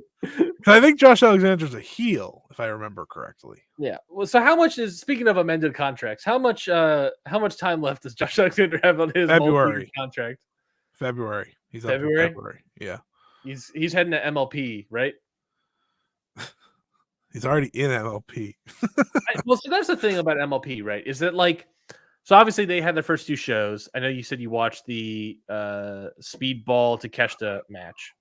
I think Josh Alexander's a heel, if I remember correctly. Yeah. Well, so how much speaking of amended contracts, how much time left does Josh Alexander have on his February contract? February. He's February? Up in February. Yeah. He's heading to MLP, right? He's already in MLP. Well, so that's the thing about MLP, right? Is that so obviously they had their first 2 shows. I know you said you watched the Speedball Takeshita match.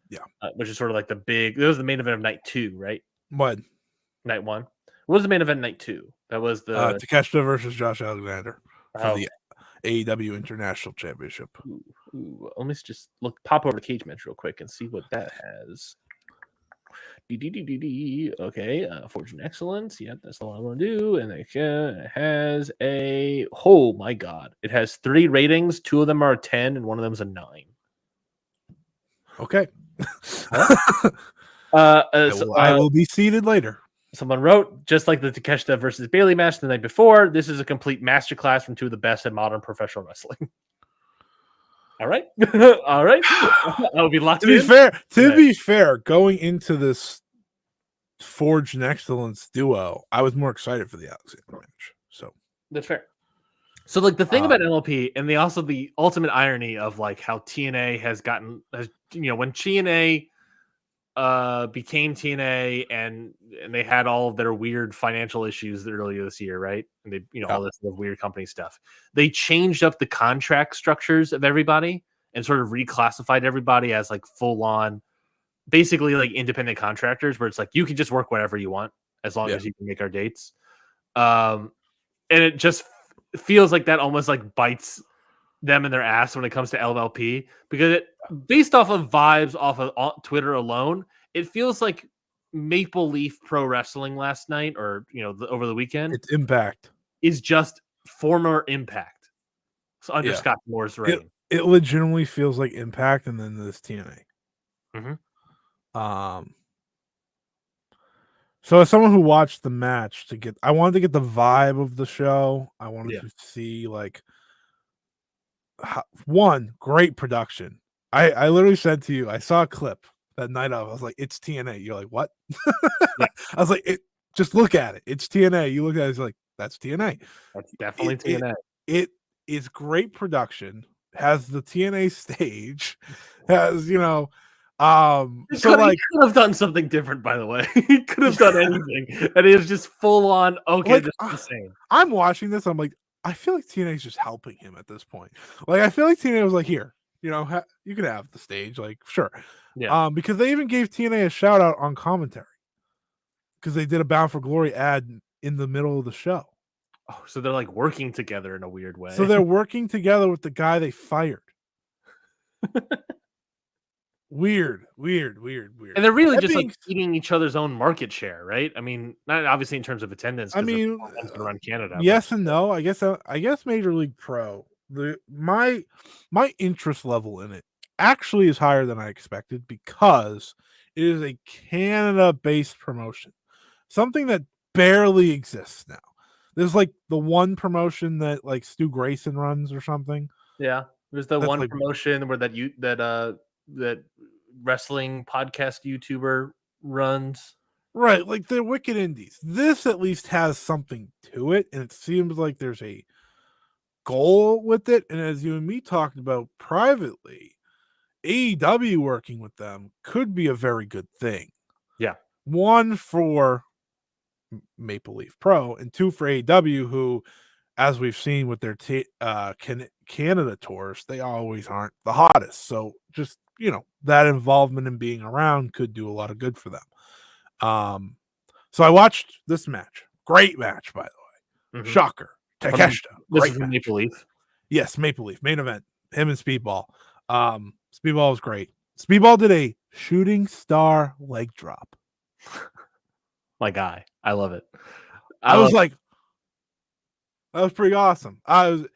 Yeah. Which is sort of like it was the main event of night 2, right? What? Night 1. What was the main event night 2? That was the Takeshita versus Josh Alexander for the AEW International Championship. Ooh. Let me just pop over the cage match real quick and see what that has. Okay, Fortune Excellence. Yep, that's the one I want to do. And it has oh my god, it has 3 ratings. 2 of them are a 10, and 1 of them is a 9. Okay. I will be seated later. Someone wrote, just like the Takeshita versus Bailey match the night before, this is a complete masterclass from 2 of the best at modern professional wrestling. All right. All right. I'll be locked in. To be fair, going into this Forged in Excellence duo, I was more excited for the Alexander match. So that's fair. So the thing about MLP, and the ultimate irony of how TNA has when TNA became TNA, and they had all of their weird financial issues earlier this year, right? And they, all this sort of weird company stuff. They changed up the contract structures of everybody and sort of reclassified everybody as like full on, basically like independent contractors, where it's like you can just work whatever you want as long as you can make our dates. And it just feels like that almost like bites them in their ass when it comes to LLP, because it, based off of vibes off of Twitter alone, it feels like Maple Leaf Pro Wrestling last night, or over the weekend. It's Impact is just former Impact, so under Scott Moore's reign. It legitimately feels like Impact, and then this TNA. So as someone who watched the match, I wanted to get the vibe of the show. I wanted to see like one great production. I literally said to you, I saw a clip that night of. I was like, "It's TNA." You're like, "What?" I was like, "Just look at it. It's TNA." You look at it, it's like, "That's TNA." That's definitely TNA. It is great production. Has the TNA stage. Has so like he could have done something different, by the way. He could have done anything, and it is just full on. Okay, like, this is insane. I'm watching this. I'm like, I feel like TNA is just helping him at this point. Like, I feel like TNA was like, here, you can have the stage, like, sure, because they even gave TNA a shout out on commentary because they did a Bound for Glory ad in the middle of the show. Oh, so they're like working together in a weird way. So they're working together with the guy they fired. Weird. And they're really just like eating each other's own market share, right? I mean, not obviously in terms of attendance. I mean, around Canada. Yes and no. I guess Major League Pro. My interest level in it actually is higher than I expected because it is a Canada-based promotion, something that barely exists now. There's like the one promotion that like Stu Grayson runs or something. Yeah, there's the one promotion where that wrestling podcast YouTuber runs. Right, like the Wicked Indies. This at least has something to it, and it seems like there's a goal with it. And as you and me talked about privately, AEW working with them could be a very good thing. Yeah. One for Maple Leaf Pro, and two for AEW, who, as we've seen with their Canada tours, they always aren't the hottest. So just, that involvement in being around could do a lot of good for them. So I watched this match. Great match, by the way. Shocker. Takeshita. This is Maple Leaf. Yes, Maple Leaf. Main event. Him and Speedball. Speedball was great. Speedball did a shooting star leg drop. My guy. I love it. I was like, that was pretty awesome. It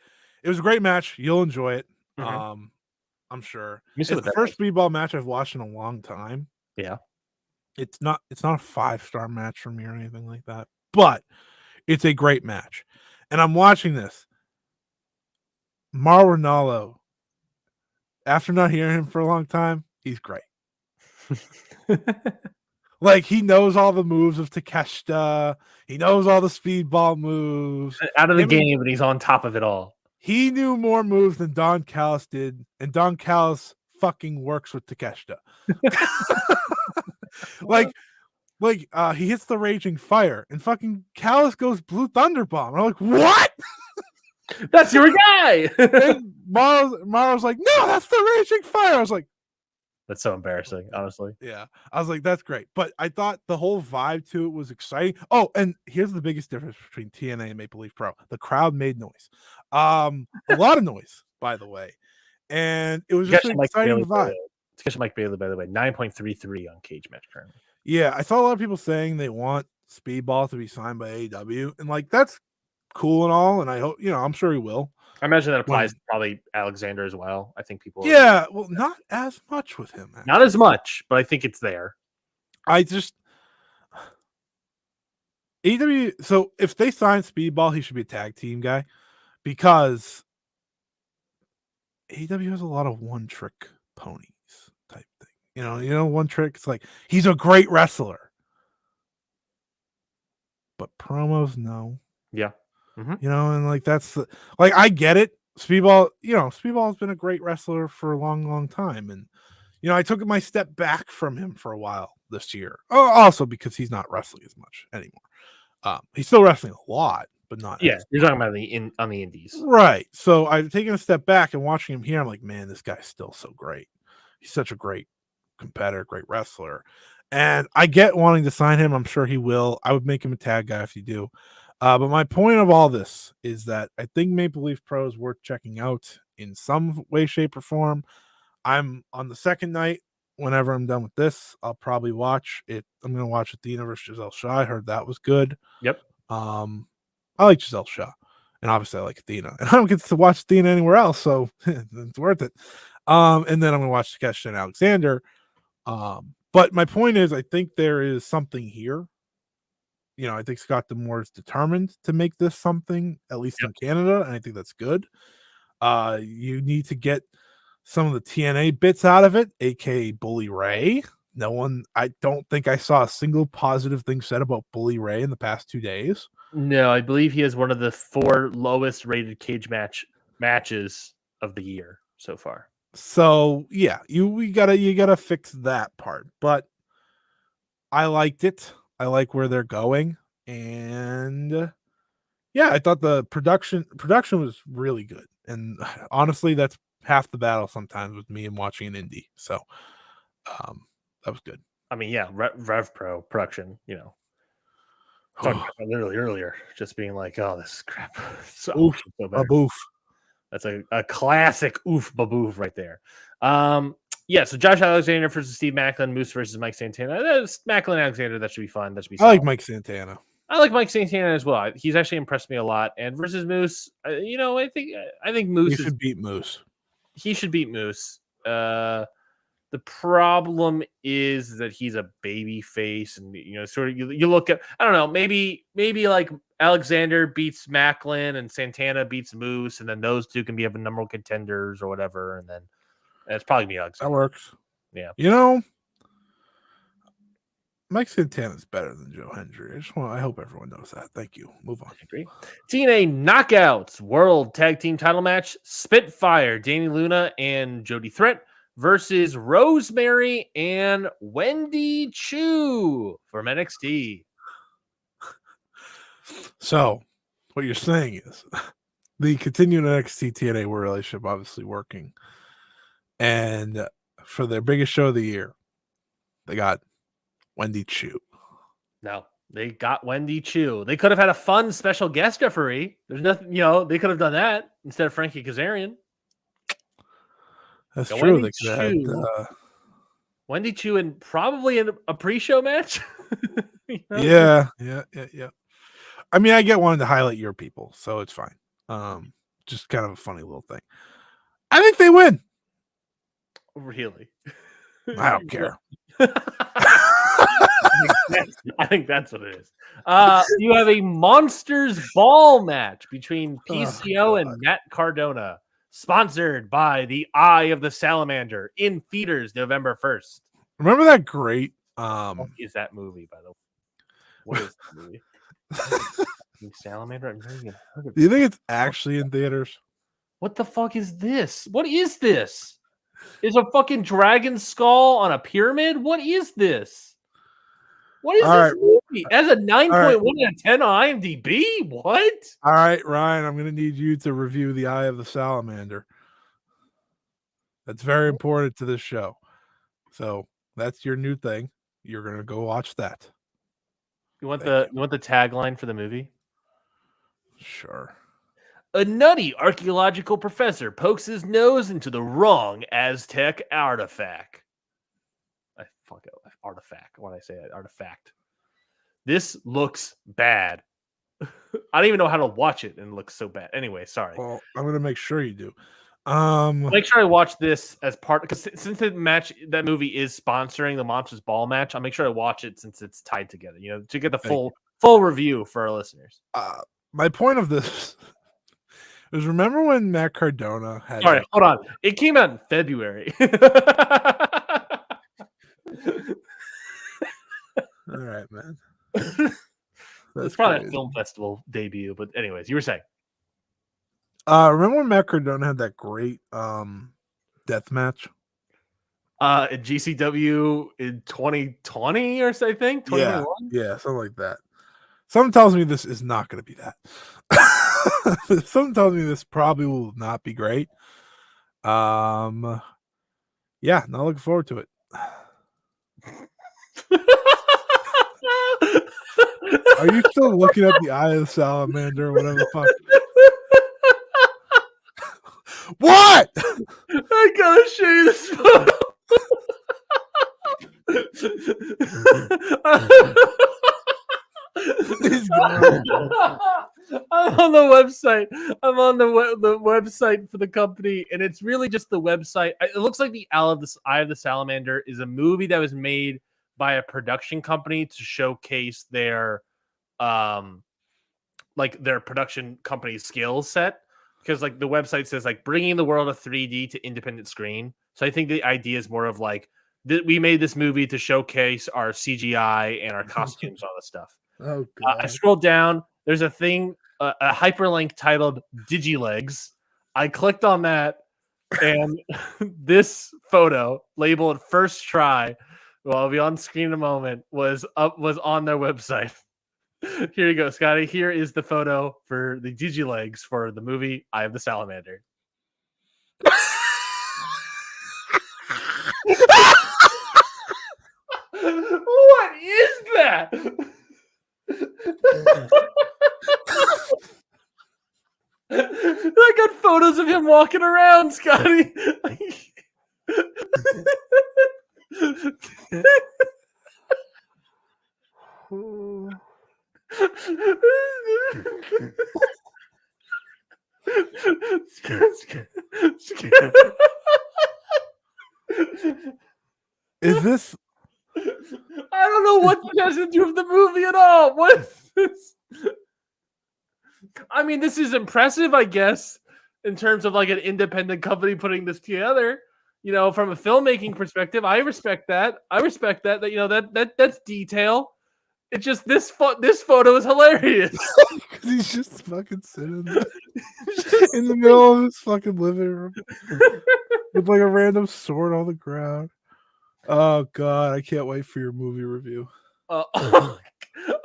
was a great match. You'll enjoy it. I'm sure. It's the first Speedball match I've watched in a long time. Yeah. It's not a 5-star match for me or anything like that, but it's a great match. And I'm watching this. Mauro Ranallo, after not hearing him for a long time, he's great. Like, he knows all the moves of Takeshita. He knows all the Speedball moves. Out of the game, and he's on top of it all. He knew more moves than Don Callis did, and Don Callis fucking works with Takeshita. like he hits the Raging Fire, and fucking Callis goes Blue Thunder Bomb. I'm like, what? That's your guy. And Mauro's like, no, that's the Raging Fire. I was like, that's so embarrassing, honestly. Yeah. I was like, that's great. But I thought the whole vibe to it was exciting. Oh, and here's the biggest difference between TNA and Maple Leaf Pro. The crowd made noise. A lot of noise, by the way. And it was just an exciting vibe. It's Mike Bailey, by the way, 9.33 on Cage Match currently. Yeah, I saw a lot of people saying they want Speedball to be signed by AEW. And like, that's cool and all. And I hope, I'm sure he will. I imagine that applies to probably Alexander as well. I think people. Yeah, well, not as much with him. Actually. Not as much, but I think it's there. AEW. So if they sign Speedball, he should be a tag team guy, because AEW has a lot of one-trick ponies type thing. One trick. It's like, he's a great wrestler, but promos, no. Yeah. And like, that's I get it. Speedball, Speedball has been a great wrestler for a long, long time, and I took my step back from him for a while this year. Also because he's not wrestling as much anymore. He's still wrestling a lot, but not Yeah, as you're much. talking about on the indies. Right. So I've taken a step back and watching him here, I'm like, man, this guy's still so great. He's such a great competitor, great wrestler. And I get wanting to sign him. I'm sure he will. I would make him a tag guy if you do. But my point of all this is that I think Maple Leaf Pro is worth checking out in some way, shape, or form. I'm on the second night. Whenever I'm done with this, I'll probably watch it. I'm going to watch Athena versus Giselle Shaw. I heard that was good. Yep. I like Giselle Shaw, and obviously I like Athena, and I don't get to watch Athena anywhere else, so it's worth it. And then I'm going to watch Takeshita and Alexander. But my point is, I think there is something here. I think Scott D'Amore is determined to make this something, at least in Canada, and I think that's good. You need to get some of the TNA bits out of it, aka Bully Ray. I don't think I saw a single positive thing said about Bully Ray in the past 2 days. No, I believe he is one of the 4 lowest rated cage matches of the year so far. So yeah, you gotta fix that part. But I liked it. I like where they're going, and yeah, I thought the production was really good. And honestly, that's half the battle sometimes with me and watching an indie. So that was good. I mean, yeah, Rev Pro production, talked about that literally earlier, just being like, oh, this is crap. So bad. Boof. That's a classic oof baboof right there. Yeah, so Josh Alexander versus Steve Macklin, Moose versus Mike Santana. That's Macklin Alexander. That should be fun. That should be I like solid. Mike Santana. I like Mike Santana as well. He's actually impressed me a lot. And versus Moose, I think Moose should beat Moose. He should beat Moose. The problem is that he's a baby face, and sort of you look at, I don't know, maybe like Alexander beats Macklin and Santana beats Moose, and then those two can be number one contenders or whatever, and then it's probably me Alexander. That works. Yeah. Mike Santana is better than Joe Hendry. I hope everyone knows that. Thank you. Move on. I agree. TNA Knockouts World Tag Team Title Match: Spitfire, Danny Luna, and Jody Threat versus Rosemary and Wendy Chu from NXT. So, what you're saying is the continued NXT TNA relationship obviously working, and for their biggest show of the year, they got Wendy Chu. No, they got Wendy Chu. They could have had a fun special guest referee. There's nothing, they could have done that instead of Frankie Kazarian. That's true. They could have had Wendy Chu in probably in a pre-show match. Yeah. I mean, I get wanting to highlight your people, so it's fine. Just kind of a funny little thing. I think they win. Really? I don't care. I think that's what it is. You have a Monsters Ball match between PCO and Matt Cardona, sponsored by the Eye of the Salamander, in theaters November 1st. Remember that great what is that movie, by the way? What is that movie? Salamander? I've never even heard of it. Do you think it's actually in theaters? What the fuck is this? What is this? Is a fucking dragon skull on a pyramid? What is this? What is this movie? It has a 9.1 out of 10 on IMDb? What? All right, Ryan, I'm going to need you to review The Eye of the Salamander. That's very important to this show. So that's your new thing. You're going to go watch that. You want the tagline for the movie? Sure. A nutty archaeological professor pokes his nose into the wrong Aztec artifact. Artifact. When I say that, artifact. This looks bad. I don't even know how to watch it, and it looks so bad. Anyway, sorry. Well, I'm going to make sure you do. Make sure I watch this as part, because since that movie is sponsoring the Monsters Ball match, I'll make sure I watch it since it's tied together. To get the full review for our listeners. My point of this is, remember when Matt Cardona had? Sorry, hold on. It came out in February. All right, man. It's probably a film festival debut, but anyways, you were saying. Remember when Matt Cardona had that great death match? in GCW in 2020 or so, I think 2021. Yeah, something like that. Something tells me this is not going to be that. Something tells me this probably will not be great. Yeah, not looking forward to it. Are you still looking at the Eye of the Salamander or whatever the fuck? What? I gotta show you this photo. I'm on the website. I'm on the website for the company, and it's really just the website. It looks like the Eye of the Salamander is a movie that was made by a production company to showcase their like their production company skill set, because like the website says like bringing the world of 3D to independent screen. So I think the idea is more of like we made this movie to showcase our CGI and our costumes, all this stuff. Oh god! I scrolled down. There's a thing, a hyperlink titled "Digilegs." I clicked on that, and this photo labeled "First Try," well, I'll be on screen in a moment, was on their website. Here you go, Scotty. Here is the photo for the Digilegs for the movie Eye of the Salamander. What is that? I got photos of him walking around, Scotty. Is this? I don't know what this has to do with the movie at all. What is this? I mean, this is impressive, I guess, in terms of like an independent company putting this together. You know, from a filmmaking perspective, I respect that. I respect that. That, you know, that's detail. It's just this photo is hilarious. Because he's just fucking sitting there in the middle of his fucking living room with like a random sword on the ground. Oh god, I can't wait for your movie review.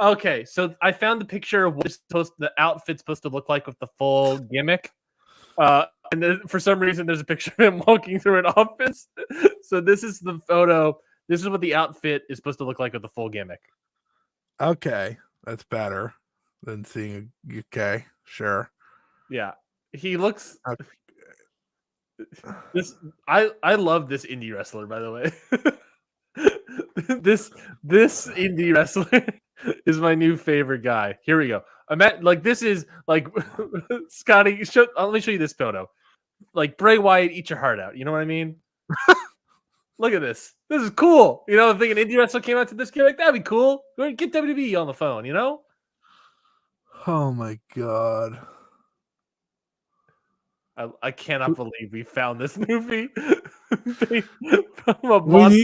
Okay, so I found the picture of what the outfit's supposed to look like with the full gimmick. And then for some reason, there's a picture of him walking through an office. So this is the photo. This is what the outfit is supposed to look like with the full gimmick. Okay, that's better than seeing a okay, sure. Yeah, he looks. I love this indie wrestler, by the way. this indie wrestler is my new favorite guy. Here we go. I'm at like this is like Scotty. Let me show you this photo. Like Bray Wyatt, eat your heart out. You know what I mean? Look at this. This is cool. You know, if an indie wrestler came out to this gimmick, that'd be cool. Get WWE on the phone. You know? Oh my god. I cannot believe we found this movie.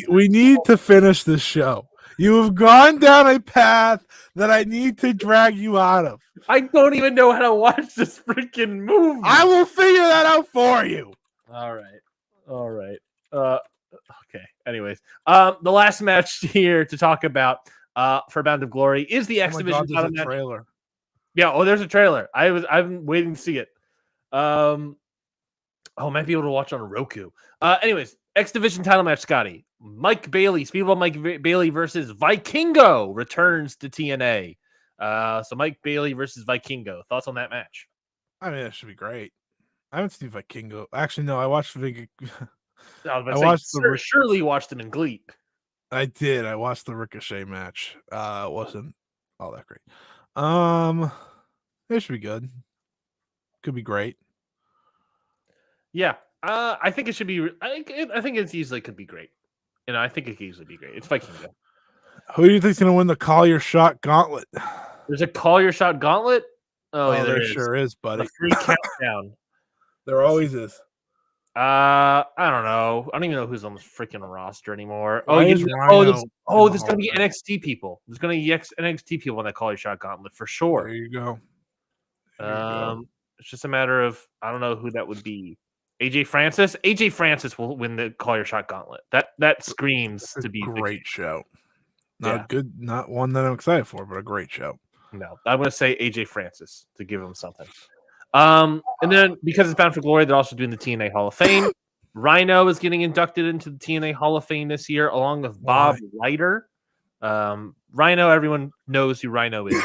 We need to finish this show. You have gone down a path that I need to drag you out of. I don't even know how to watch this freaking movie. I will figure that out for you. All right. Okay. Anyways, the last match here to talk about for Bound of Glory is the X Division title match. Trailer. Yeah. Oh, there's a trailer. I've been waiting to see it. I might be able to watch on Roku. Anyways, X Division title match, Scotty. Mike Bailey, Speedball Mike Bailey versus Vikingo returns to TNA. So Mike Bailey versus Vikingo. Thoughts on that match? I mean, it should be great. I haven't seen Vikingo. Actually, no, I watched Surely watched him in Glee. I did. I watched the Ricochet match. It wasn't all that great. It should be good. Could be great. Yeah. I think it should be. I think it easily could be great. You know, I think it could easily be great. It's Vikingo. Who do you think's gonna win the Call Your Shot Gauntlet? There's a Call Your Shot Gauntlet. Oh yeah, there sure is, buddy. The free countdown. There always is. I don't know. I don't even know who's on the freaking roster anymore. There's gonna be NXT people. There's gonna be NXT people on that Call Your Shot Gauntlet for sure. There you go. It's just a matter of I don't know who that would be. AJ Francis will win the Call Your Shot Gauntlet. That screams to be great show. Yeah. Not one that I'm excited for, but a great show. No, I'm going to say AJ Francis to give him something. And then because it's Bound for Glory, they're also doing the TNA Hall of Fame. Rhino is getting inducted into the TNA Hall of Fame this year, along with Bob Ryder. Rhino, everyone knows who Rhino is.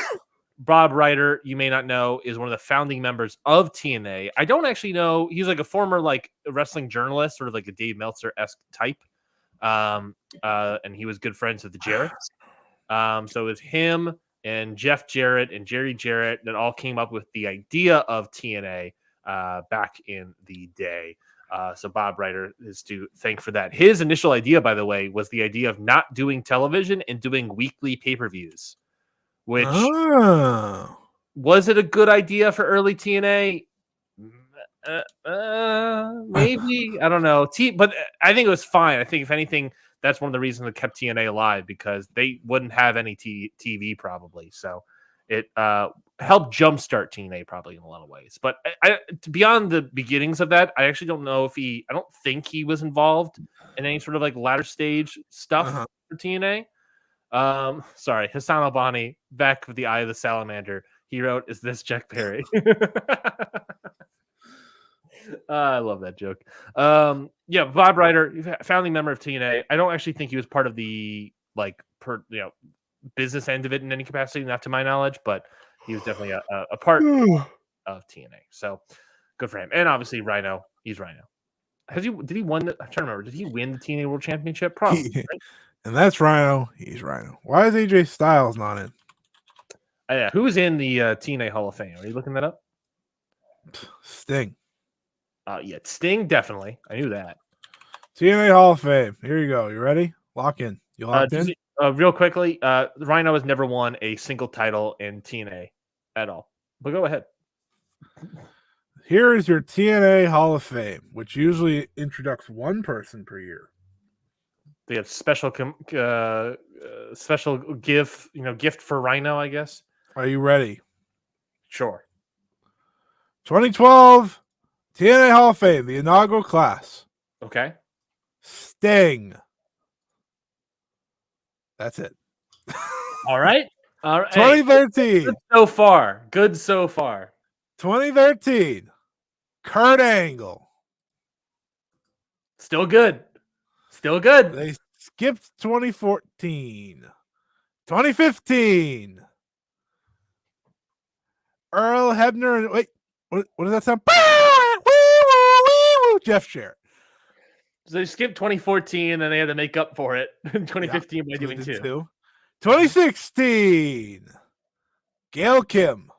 Bob Ryder, you may not know, is one of the founding members of TNA. I don't actually know. He's like a former wrestling journalist, sort of like a Dave Meltzer-esque type. And he was good friends with the Jarretts. So it was him and Jeff Jarrett and Jerry Jarrett that all came up with the idea of TNA back in the day. So Bob Ryder is to thank for that. His initial idea, by the way, was the idea of not doing television and doing weekly pay-per-views, which was it a good idea for early TNA? Maybe. I don't know. But I think it was fine. I think if anything, that's one of the reasons that kept TNA alive, because they wouldn't have any TV probably. So it helped jumpstart TNA probably in a lot of ways. But beyond the beginnings of that, I actually don't know if I don't think he was involved in any sort of like latter stage stuff for TNA. Sorry, Hassan Albani, back with the Eye of the Salamander. He wrote, "Is this Jack Perry?" I love that joke. Yeah, Bob Ryder, founding member of TNA. I don't actually think he was part of the business end of it in any capacity, not to my knowledge, but he was definitely a part of TNA. So good for him. And obviously Rhino, he's Rhino. Did he win? I'm trying to remember. Did he win the TNA World Championship? Probably. Right? And that's Rhino. He's Rhino. Why is AJ Styles not in? Yeah, who's in the TNA Hall of Fame? Are you looking that up? Sting. Yeah, Sting, definitely. I knew that. TNA Hall of Fame. Here you go. You ready? Lock in. You locked in? Real quickly, Rhino has never won a single title in TNA at all. But go ahead. Here is your TNA Hall of Fame, which usually introduces one person per year. They have special gift for Rhino, I guess. Are you ready? Sure. 2012 TNA Hall of Fame, the inaugural class. Okay. Sting. That's it. All right. 2013. Good so far. Good so far. 2013. Kurt Angle. Still good. Still good. They skipped 2014. 2015. Earl Hebner. Wait, what does that sound? Jeff Jarrett. So they skipped 2014, and then they had to make up for it in 2015 by doing two. 2016. Gail Kim.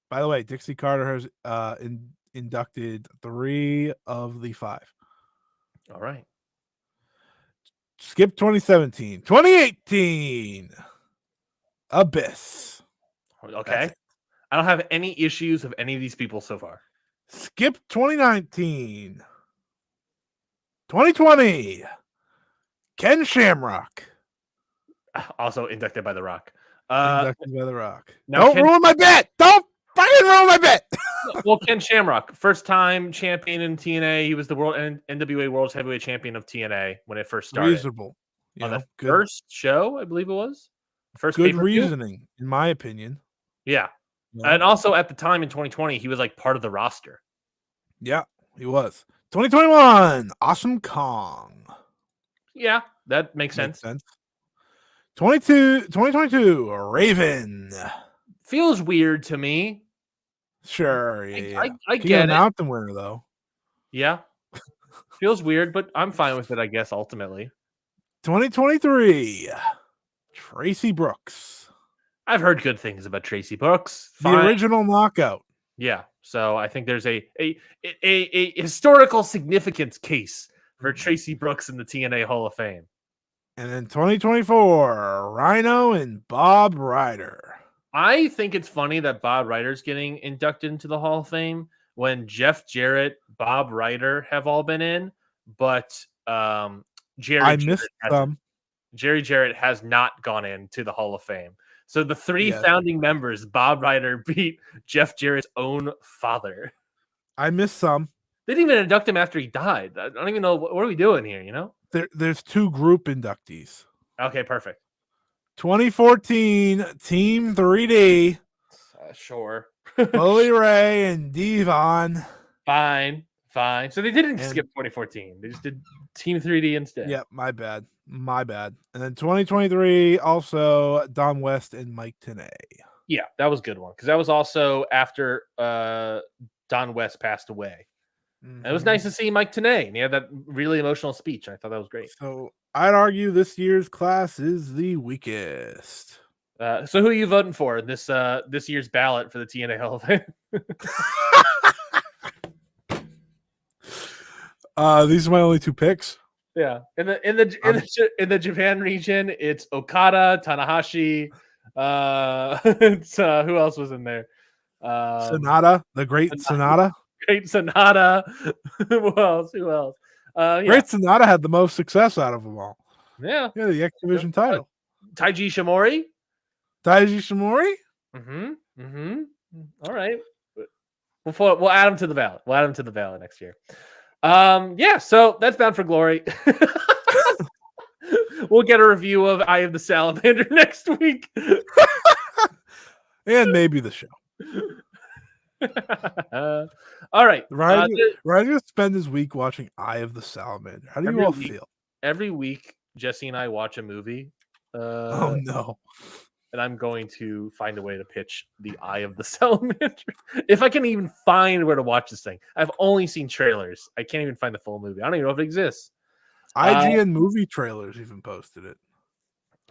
By the way, Dixie Carter has inducted 3 of the 5. All right. Skip 2017. 2018. Abyss. Okay. I don't have any issues with any of these people so far. Skip 2019. 2020. Ken Shamrock. Also inducted by The Rock. Inducted by The Rock. Don't ruin my bet. Don't fucking ruin my bet. Well, Ken Shamrock, first time champion in TNA. He was the NWA World's Heavyweight Champion of TNA when it first started. Reasonable. On the first show, I believe it was. First good reasoning, in my opinion. Yeah. And also at the time in 2020, he was like part of the roster. Yeah, he was. 2021, Awesome Kong. Yeah, that makes sense. 2022, Raven. Feels weird to me. Sure, yeah. I get it. Mountain winner, though. Yeah. Feels weird, but I'm fine with it, I guess, ultimately. 2023, Tracy Brooks. I've heard good things about Tracy Brooks. The original knockout. Yeah, so I think there's a historical significance case for Tracy Brooks in the TNA Hall of Fame. And then 2024, Rhino and Bob Ryder. I think it's funny that Bob Ryder's getting inducted into the Hall of Fame when Jeff Jarrett, Bob Ryder have all been in, but Jerry Jarrett has not gone into the Hall of Fame. So the 3 founding members, Bob Ryder beat Jeff Jarrett's own father. I missed some. They didn't even induct him after he died. I don't even know what are we doing here. There's 2 group inductees. Okay, perfect. 2014 Team 3D, Sure. Bully Ray and Devon. Fine. So they didn't And- skip 2014. They just did Team 3D instead. Yeah, my bad. And then 2023 also Don West and Mike Tenay. Yeah, that was a good one because that was also after Don West passed away. And it was nice to see Mike Tenay, and he had that really emotional speech. I thought that was great. So I'd argue this year's class is the weakest. So who are you voting for in this year's ballot for the TNA Hall of Fame? These are my only 2 picks. Yeah, in the Japan region, it's Okada, Tanahashi. It's who else was in there? Sonata, the great Sonata. Great Sonata. Who else? Yeah. Great Sonata had the most success out of them all. Yeah, the X Division title. Taiji Shimori. Daiji Shimori. All right, we'll add him to the ballot. We'll add him to the ballot next year. Yeah. So that's Bound for Glory. We'll get a review of Eye of the Salamander next week, and maybe the show. All right. Ryan's gonna spend his week watching Eye of the Salamander. How do you all feel? Every week, Jesse and I watch a movie. Oh no. And I'm going to find a way to pitch the Eye of the Salamander. If I can even find where to watch this thing. I've only seen trailers. I can't even find the full movie. I don't even know if it exists. IGN movie trailers even posted it.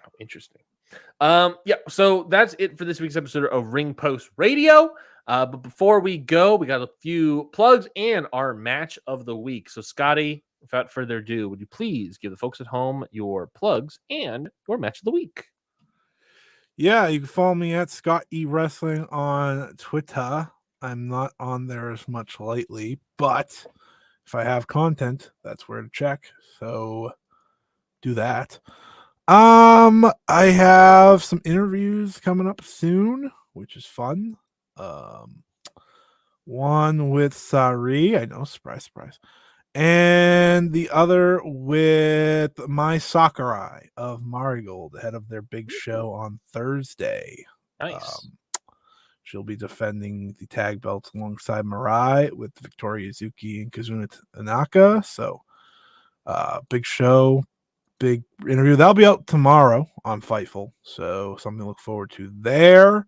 Oh, interesting. Yeah, so that's it for this week's episode of Ring Post Radio. But before we go, we got a few plugs and our match of the week. So, Scotty, without further ado, would you please give the folks at home your plugs and your match of the week? Yeah, you can follow me at Scott E Wrestling on Twitter. I'm not on there as much lately, but if I have content, that's where to check. So do that. I have some interviews coming up soon, which is fun. One with Sari, I know, surprise, and the other with Mai Sakurai of Marigold, ahead of their big show on Thursday. Nice. She'll be defending the tag belts alongside Mirai with Victoria Yuzuki and Kazuna Tanaka. So, big show, big interview. That'll be out tomorrow on Fightful. So, something to look forward to there.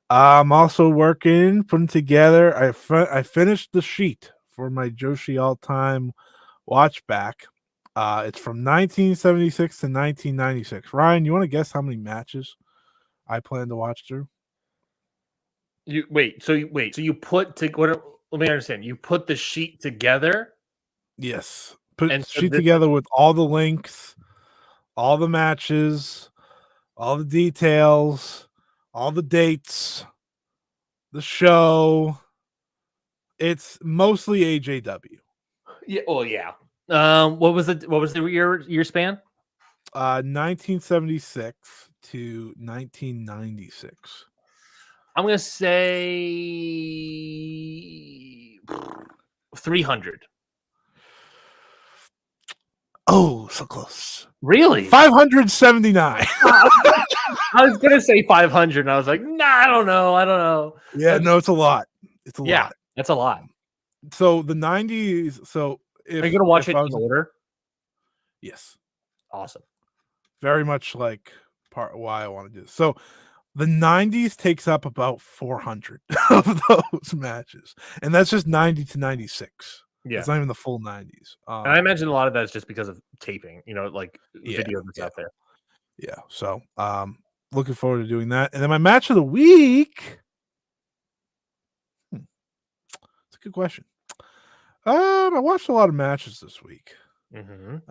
I'm also putting together. I finished the sheet for my Joshi all-time watch back. It's from 1976 to 1996. Ryan, you want to guess how many matches I plan to watch through? So you put let me understand. You put the sheet together? Yes. Put the sheet together with all the links, all the matches, all the details, all the dates, the show. It's mostly AJW. Yeah. Oh, yeah. What was the year span? 1976 to 1996. I'm gonna say 300. Oh, so close. Really? 579. I was gonna say 500, and I was like, nah, I don't know. Yeah, no, it's a lot. It's a lot. That's a lot. So the 90s. So are you gonna watch it in order? Yes. Awesome. Very much like part why I want to do this. So the 90s takes up about 400 of those matches, and that's just 90 to 96. Yeah, it's not even the full 90s. And I imagine a lot of that is just because of taping, like video that's out there. Yeah. So looking forward to doing that. And then my match of the week. It's a good question. I watched a lot of matches this week. I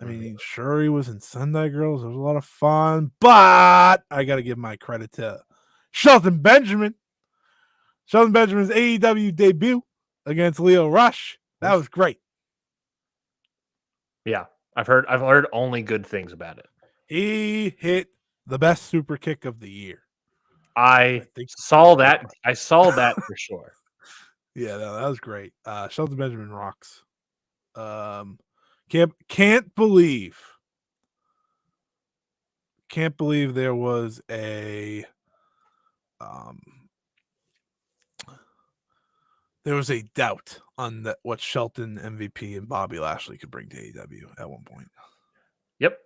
mean, Shuri was in Sendai Girls. It was a lot of fun, but I got to give my credit to Shelton Benjamin. Shelton Benjamin's AEW debut against Leo Rush. That was great. Yeah, I've heard only good things about it. He hit the best super kick of the year. I saw that. I saw that for sure. Yeah, no, that was great. Shelton Benjamin rocks. Can't believe there was a doubt on what Shelton MVP and Bobby Lashley could bring to AEW at one point. Yep.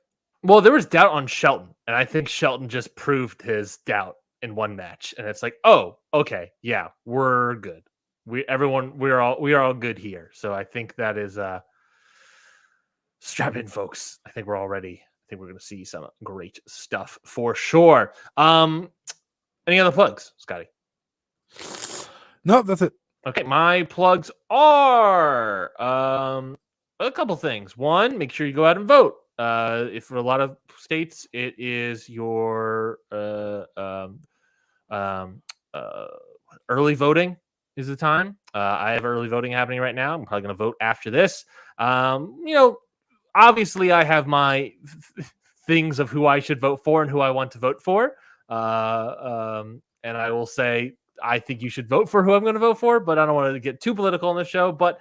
Well, there was doubt on Shelton, and I think Shelton just proved his doubt in one match. And it's like, oh, okay, yeah, we're good. We are all good here. So I think that is strap in, folks. I think we're going to see some great stuff for sure. Any other plugs, Scotty? No, that's it. Okay, my plugs are a couple things. One, make sure you go out and vote. If for a lot of states, it is your early voting is the time. I have early voting happening right now. I'm probably going to vote after this. Obviously, I have my things of who I should vote for and who I want to vote for. And I will say, I think you should vote for who I'm going to vote for, but I don't want to get too political on the show. But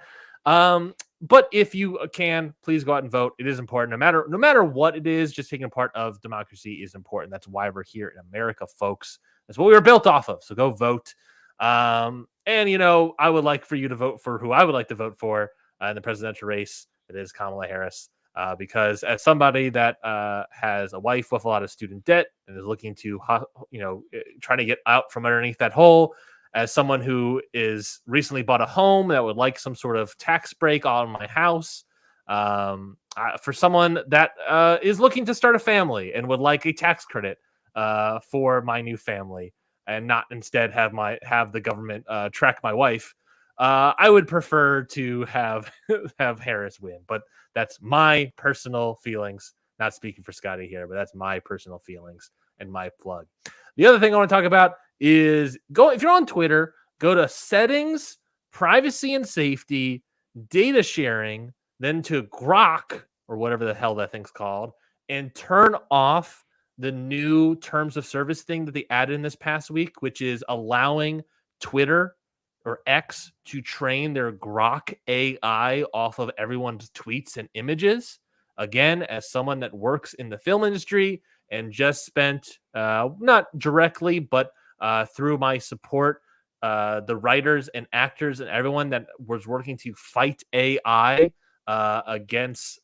if you can, please go out and vote. It is important. No matter what it is, just taking part of democracy is important. That's why we're here in America, folks. That's what we were built off of. So go vote. And I would like for you to vote for who I would like to vote for in the presidential race. It is Kamala Harris. Because as somebody that has a wife with a lot of student debt and is looking to, trying to get out from underneath that hole, as someone who is recently bought a home that would like some sort of tax break on my house, for someone that is looking to start a family and would like a tax credit for my new family and not instead have the government track my wife. I would prefer to have Harris win, but that's my personal feelings. Not speaking for Scotty here, but that's my personal feelings and my plug. The other thing I want to talk about is if you're on Twitter, go to settings, privacy and safety, data sharing, then to Grok or whatever the hell that thing's called, and turn off the new terms of service thing that they added in this past week, which is allowing Twitter or X to train their Grok AI off of everyone's tweets and images. Again, as someone that works in the film industry and just spent, not directly, but through my support, the writers and actors and everyone that was working to fight AI against,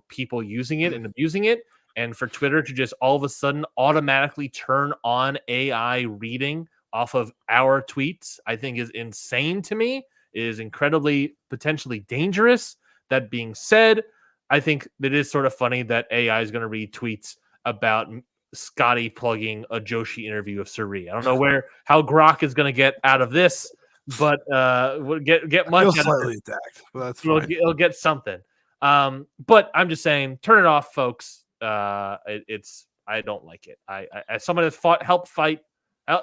people using it and abusing it. And for Twitter to just all of a sudden automatically turn on AI reading off of our tweets, I think is insane to me. It is incredibly potentially dangerous. That being said, I think it is sort of funny that AI is going to read tweets about Scotty plugging a Joshi interview of Suri. I don't know how Grok is going to get out of this, but we'll get much. Slightly attacked, but that's fine. It'll get something. But I'm just saying, turn it off, folks. I don't like it. I as someone that's helped fight.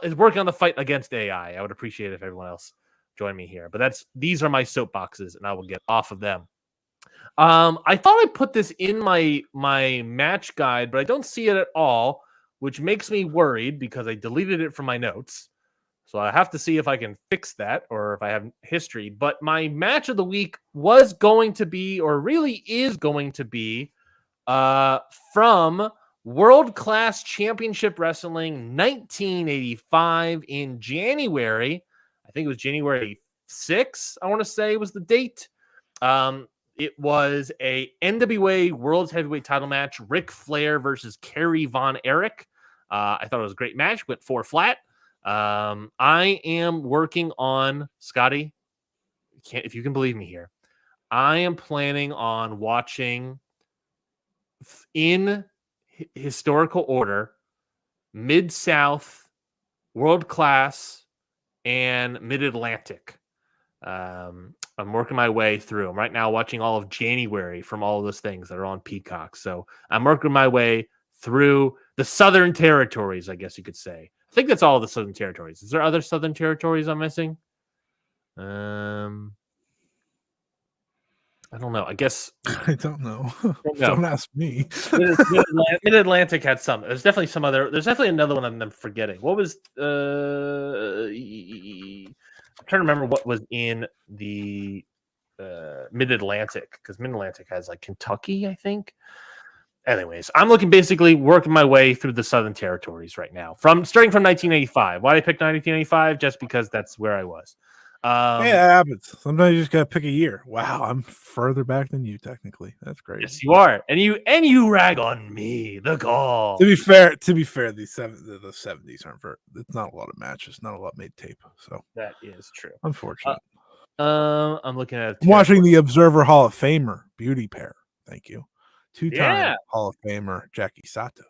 Is working on the fight against AI. I would appreciate it if everyone else joined me here. But these are my soapboxes, and I will get off of them. I thought I put this in my match guide, but I don't see it at all, which makes me worried because I deleted it from my notes. So I have to see if I can fix that or if I have history. But my match of the week was going to be, or really is going to be, from World Class Championship Wrestling 1985 in January. I think it was January 6th, I want to say was the date. It was a NWA World's Heavyweight title match, Ric Flair versus Kerry Von Erich. I thought it was a great match, went 4 flat. I am working on, Scotty, if you can believe me here, I am planning on watching in historical order Mid-South, World Class, and Mid-Atlantic. I'm working my way through. I'm right now watching all of January from all of those things that are on Peacock. So I'm working my way through the Southern Territories, I guess you could say. I think that's all the Southern Territories. Is there other Southern Territories I'm missing? I don't know. I guess I don't know. Don't ask me. Mid-Atlantic had some. There's definitely some other. There's definitely another one I'm forgetting. What was trying to remember what was in the Mid-Atlantic, because Mid-Atlantic has like Kentucky, I think. Anyways, I'm basically working my way through the Southern Territories right now, starting from 1985. Why did I pick 1985? Just because that's where I was. Hey, that happens. Sometimes you just gotta pick a year. Wow, I'm further back than you technically. That's great. Yes, you are, and you rag on me, the gall. To be fair, the 70s aren't very. It's not a lot of matches, not a lot made tape. So That is true. unfortunate. I'm looking at watching the Observer Hall of Famer beauty pair. Thank you. 2-time Yeah. Hall of Famer Jackie Sato.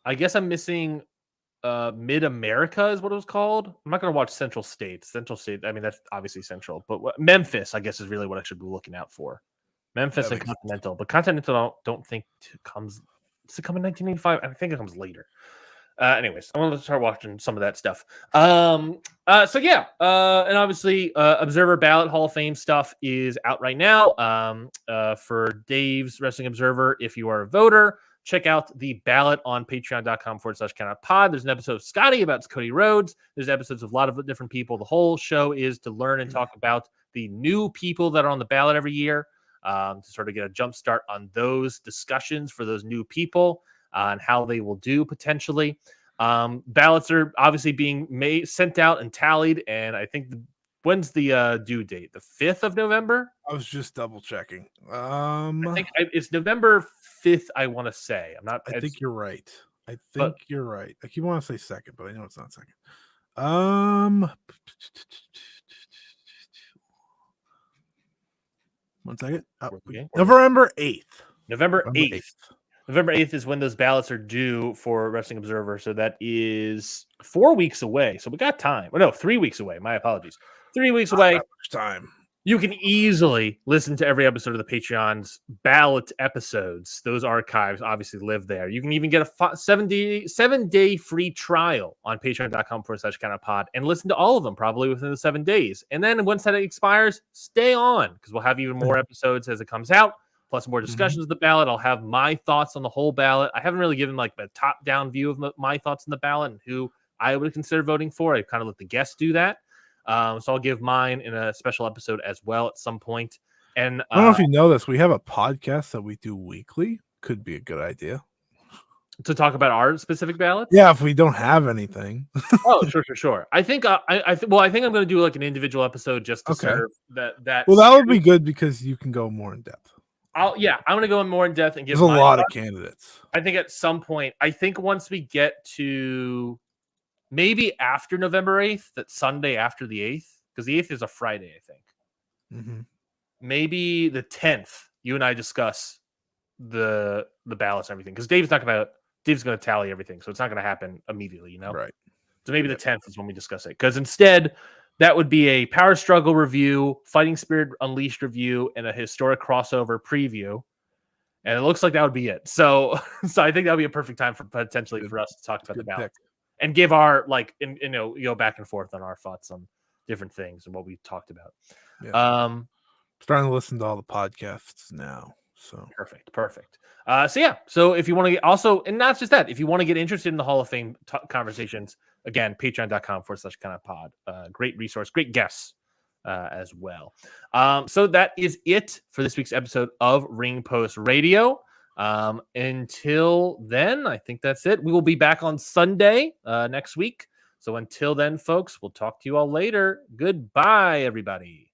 I guess I'm missing Mid America is what it was called. I'm not going to watch Central State. I mean, that's obviously Central, but Memphis, I guess, is really what I should be looking out for. Memphis and Continental, but Continental don't think comes. Does it come in 1985? I think it comes later. Anyways, I'm gonna start watching some of that stuff. And obviously, Observer Ballot Hall of Fame stuff is out right now. For Dave's Wrestling Observer, if you are a voter, check out the ballot on patreon.com/countupod. There's an episode of Scotty about Cody Rhodes. There's episodes of a lot of different people. The whole show is to learn and talk about the new people that are on the ballot every year, to sort of get a jump start on those discussions for those new people. And how they will do potentially. Ballots are obviously being sent out and tallied, and I think when's the due date? The 5th of November? I was just double checking. I think it's November 5th. I want to say. I'm not. I think you're right. I keep wanting to say second, but I know it's not second. 1 second. November 8th. November 8th. November 8th is when those ballots are due for Wrestling Observer. So that is 4 weeks away. So we got time. Well, no, 3 weeks away. My apologies. 3 weeks away. Not much time. You can easily listen to every episode of the Patreon's ballot episodes. Those archives obviously live there. You can even get a 7-day free trial on patreon.com/countupod and listen to all of them probably within the 7 days. And then once that expires, stay on because we'll have even more episodes as it comes out. Plus more discussions of the ballot. I'll have my thoughts on the whole ballot. I haven't really given like a top-down view of my thoughts on the ballot and who I would consider voting for. I kind of let the guests do that. So I'll give mine in a special episode as well at some point. And I don't know if you know this. We have a podcast that we do weekly. Could be a good idea. To talk about our specific ballots? Yeah, if we don't have anything. Oh, sure. I think I think I'm going to do like an individual episode just to serve that. Well, that would be good because you can go more in depth. I'm going to go in more in depth and give. There's a lot of candidates. I think at some point, once we get to maybe after November 8th, that Sunday after the 8th, because the 8th is a Friday, I think. Mm-hmm. Maybe the 10th, you and I discuss the ballots and everything, because Dave's going to tally everything, so it's not going to happen immediately, Right. So maybe the 10th is when we discuss it, because instead that would be a Power Struggle review, Fighting Spirit Unleashed review, and a historic crossover preview. And it looks like that would be it. So I think that would be a perfect time for us to talk about the ballot and give our go back and forth on our thoughts on different things and what we talked about. Yeah. Starting to listen to all the podcasts now. So perfect. So if you want to get and not just that, if you want to get interested in the Hall of Fame conversations, again, patreon.com/countupod. Great resource, great guests as well. So that is it for this week's episode of Ring Post Radio. Until then, I think that's it. We will be back on Sunday next week. So until then, folks, we'll talk to you all later. Goodbye, everybody.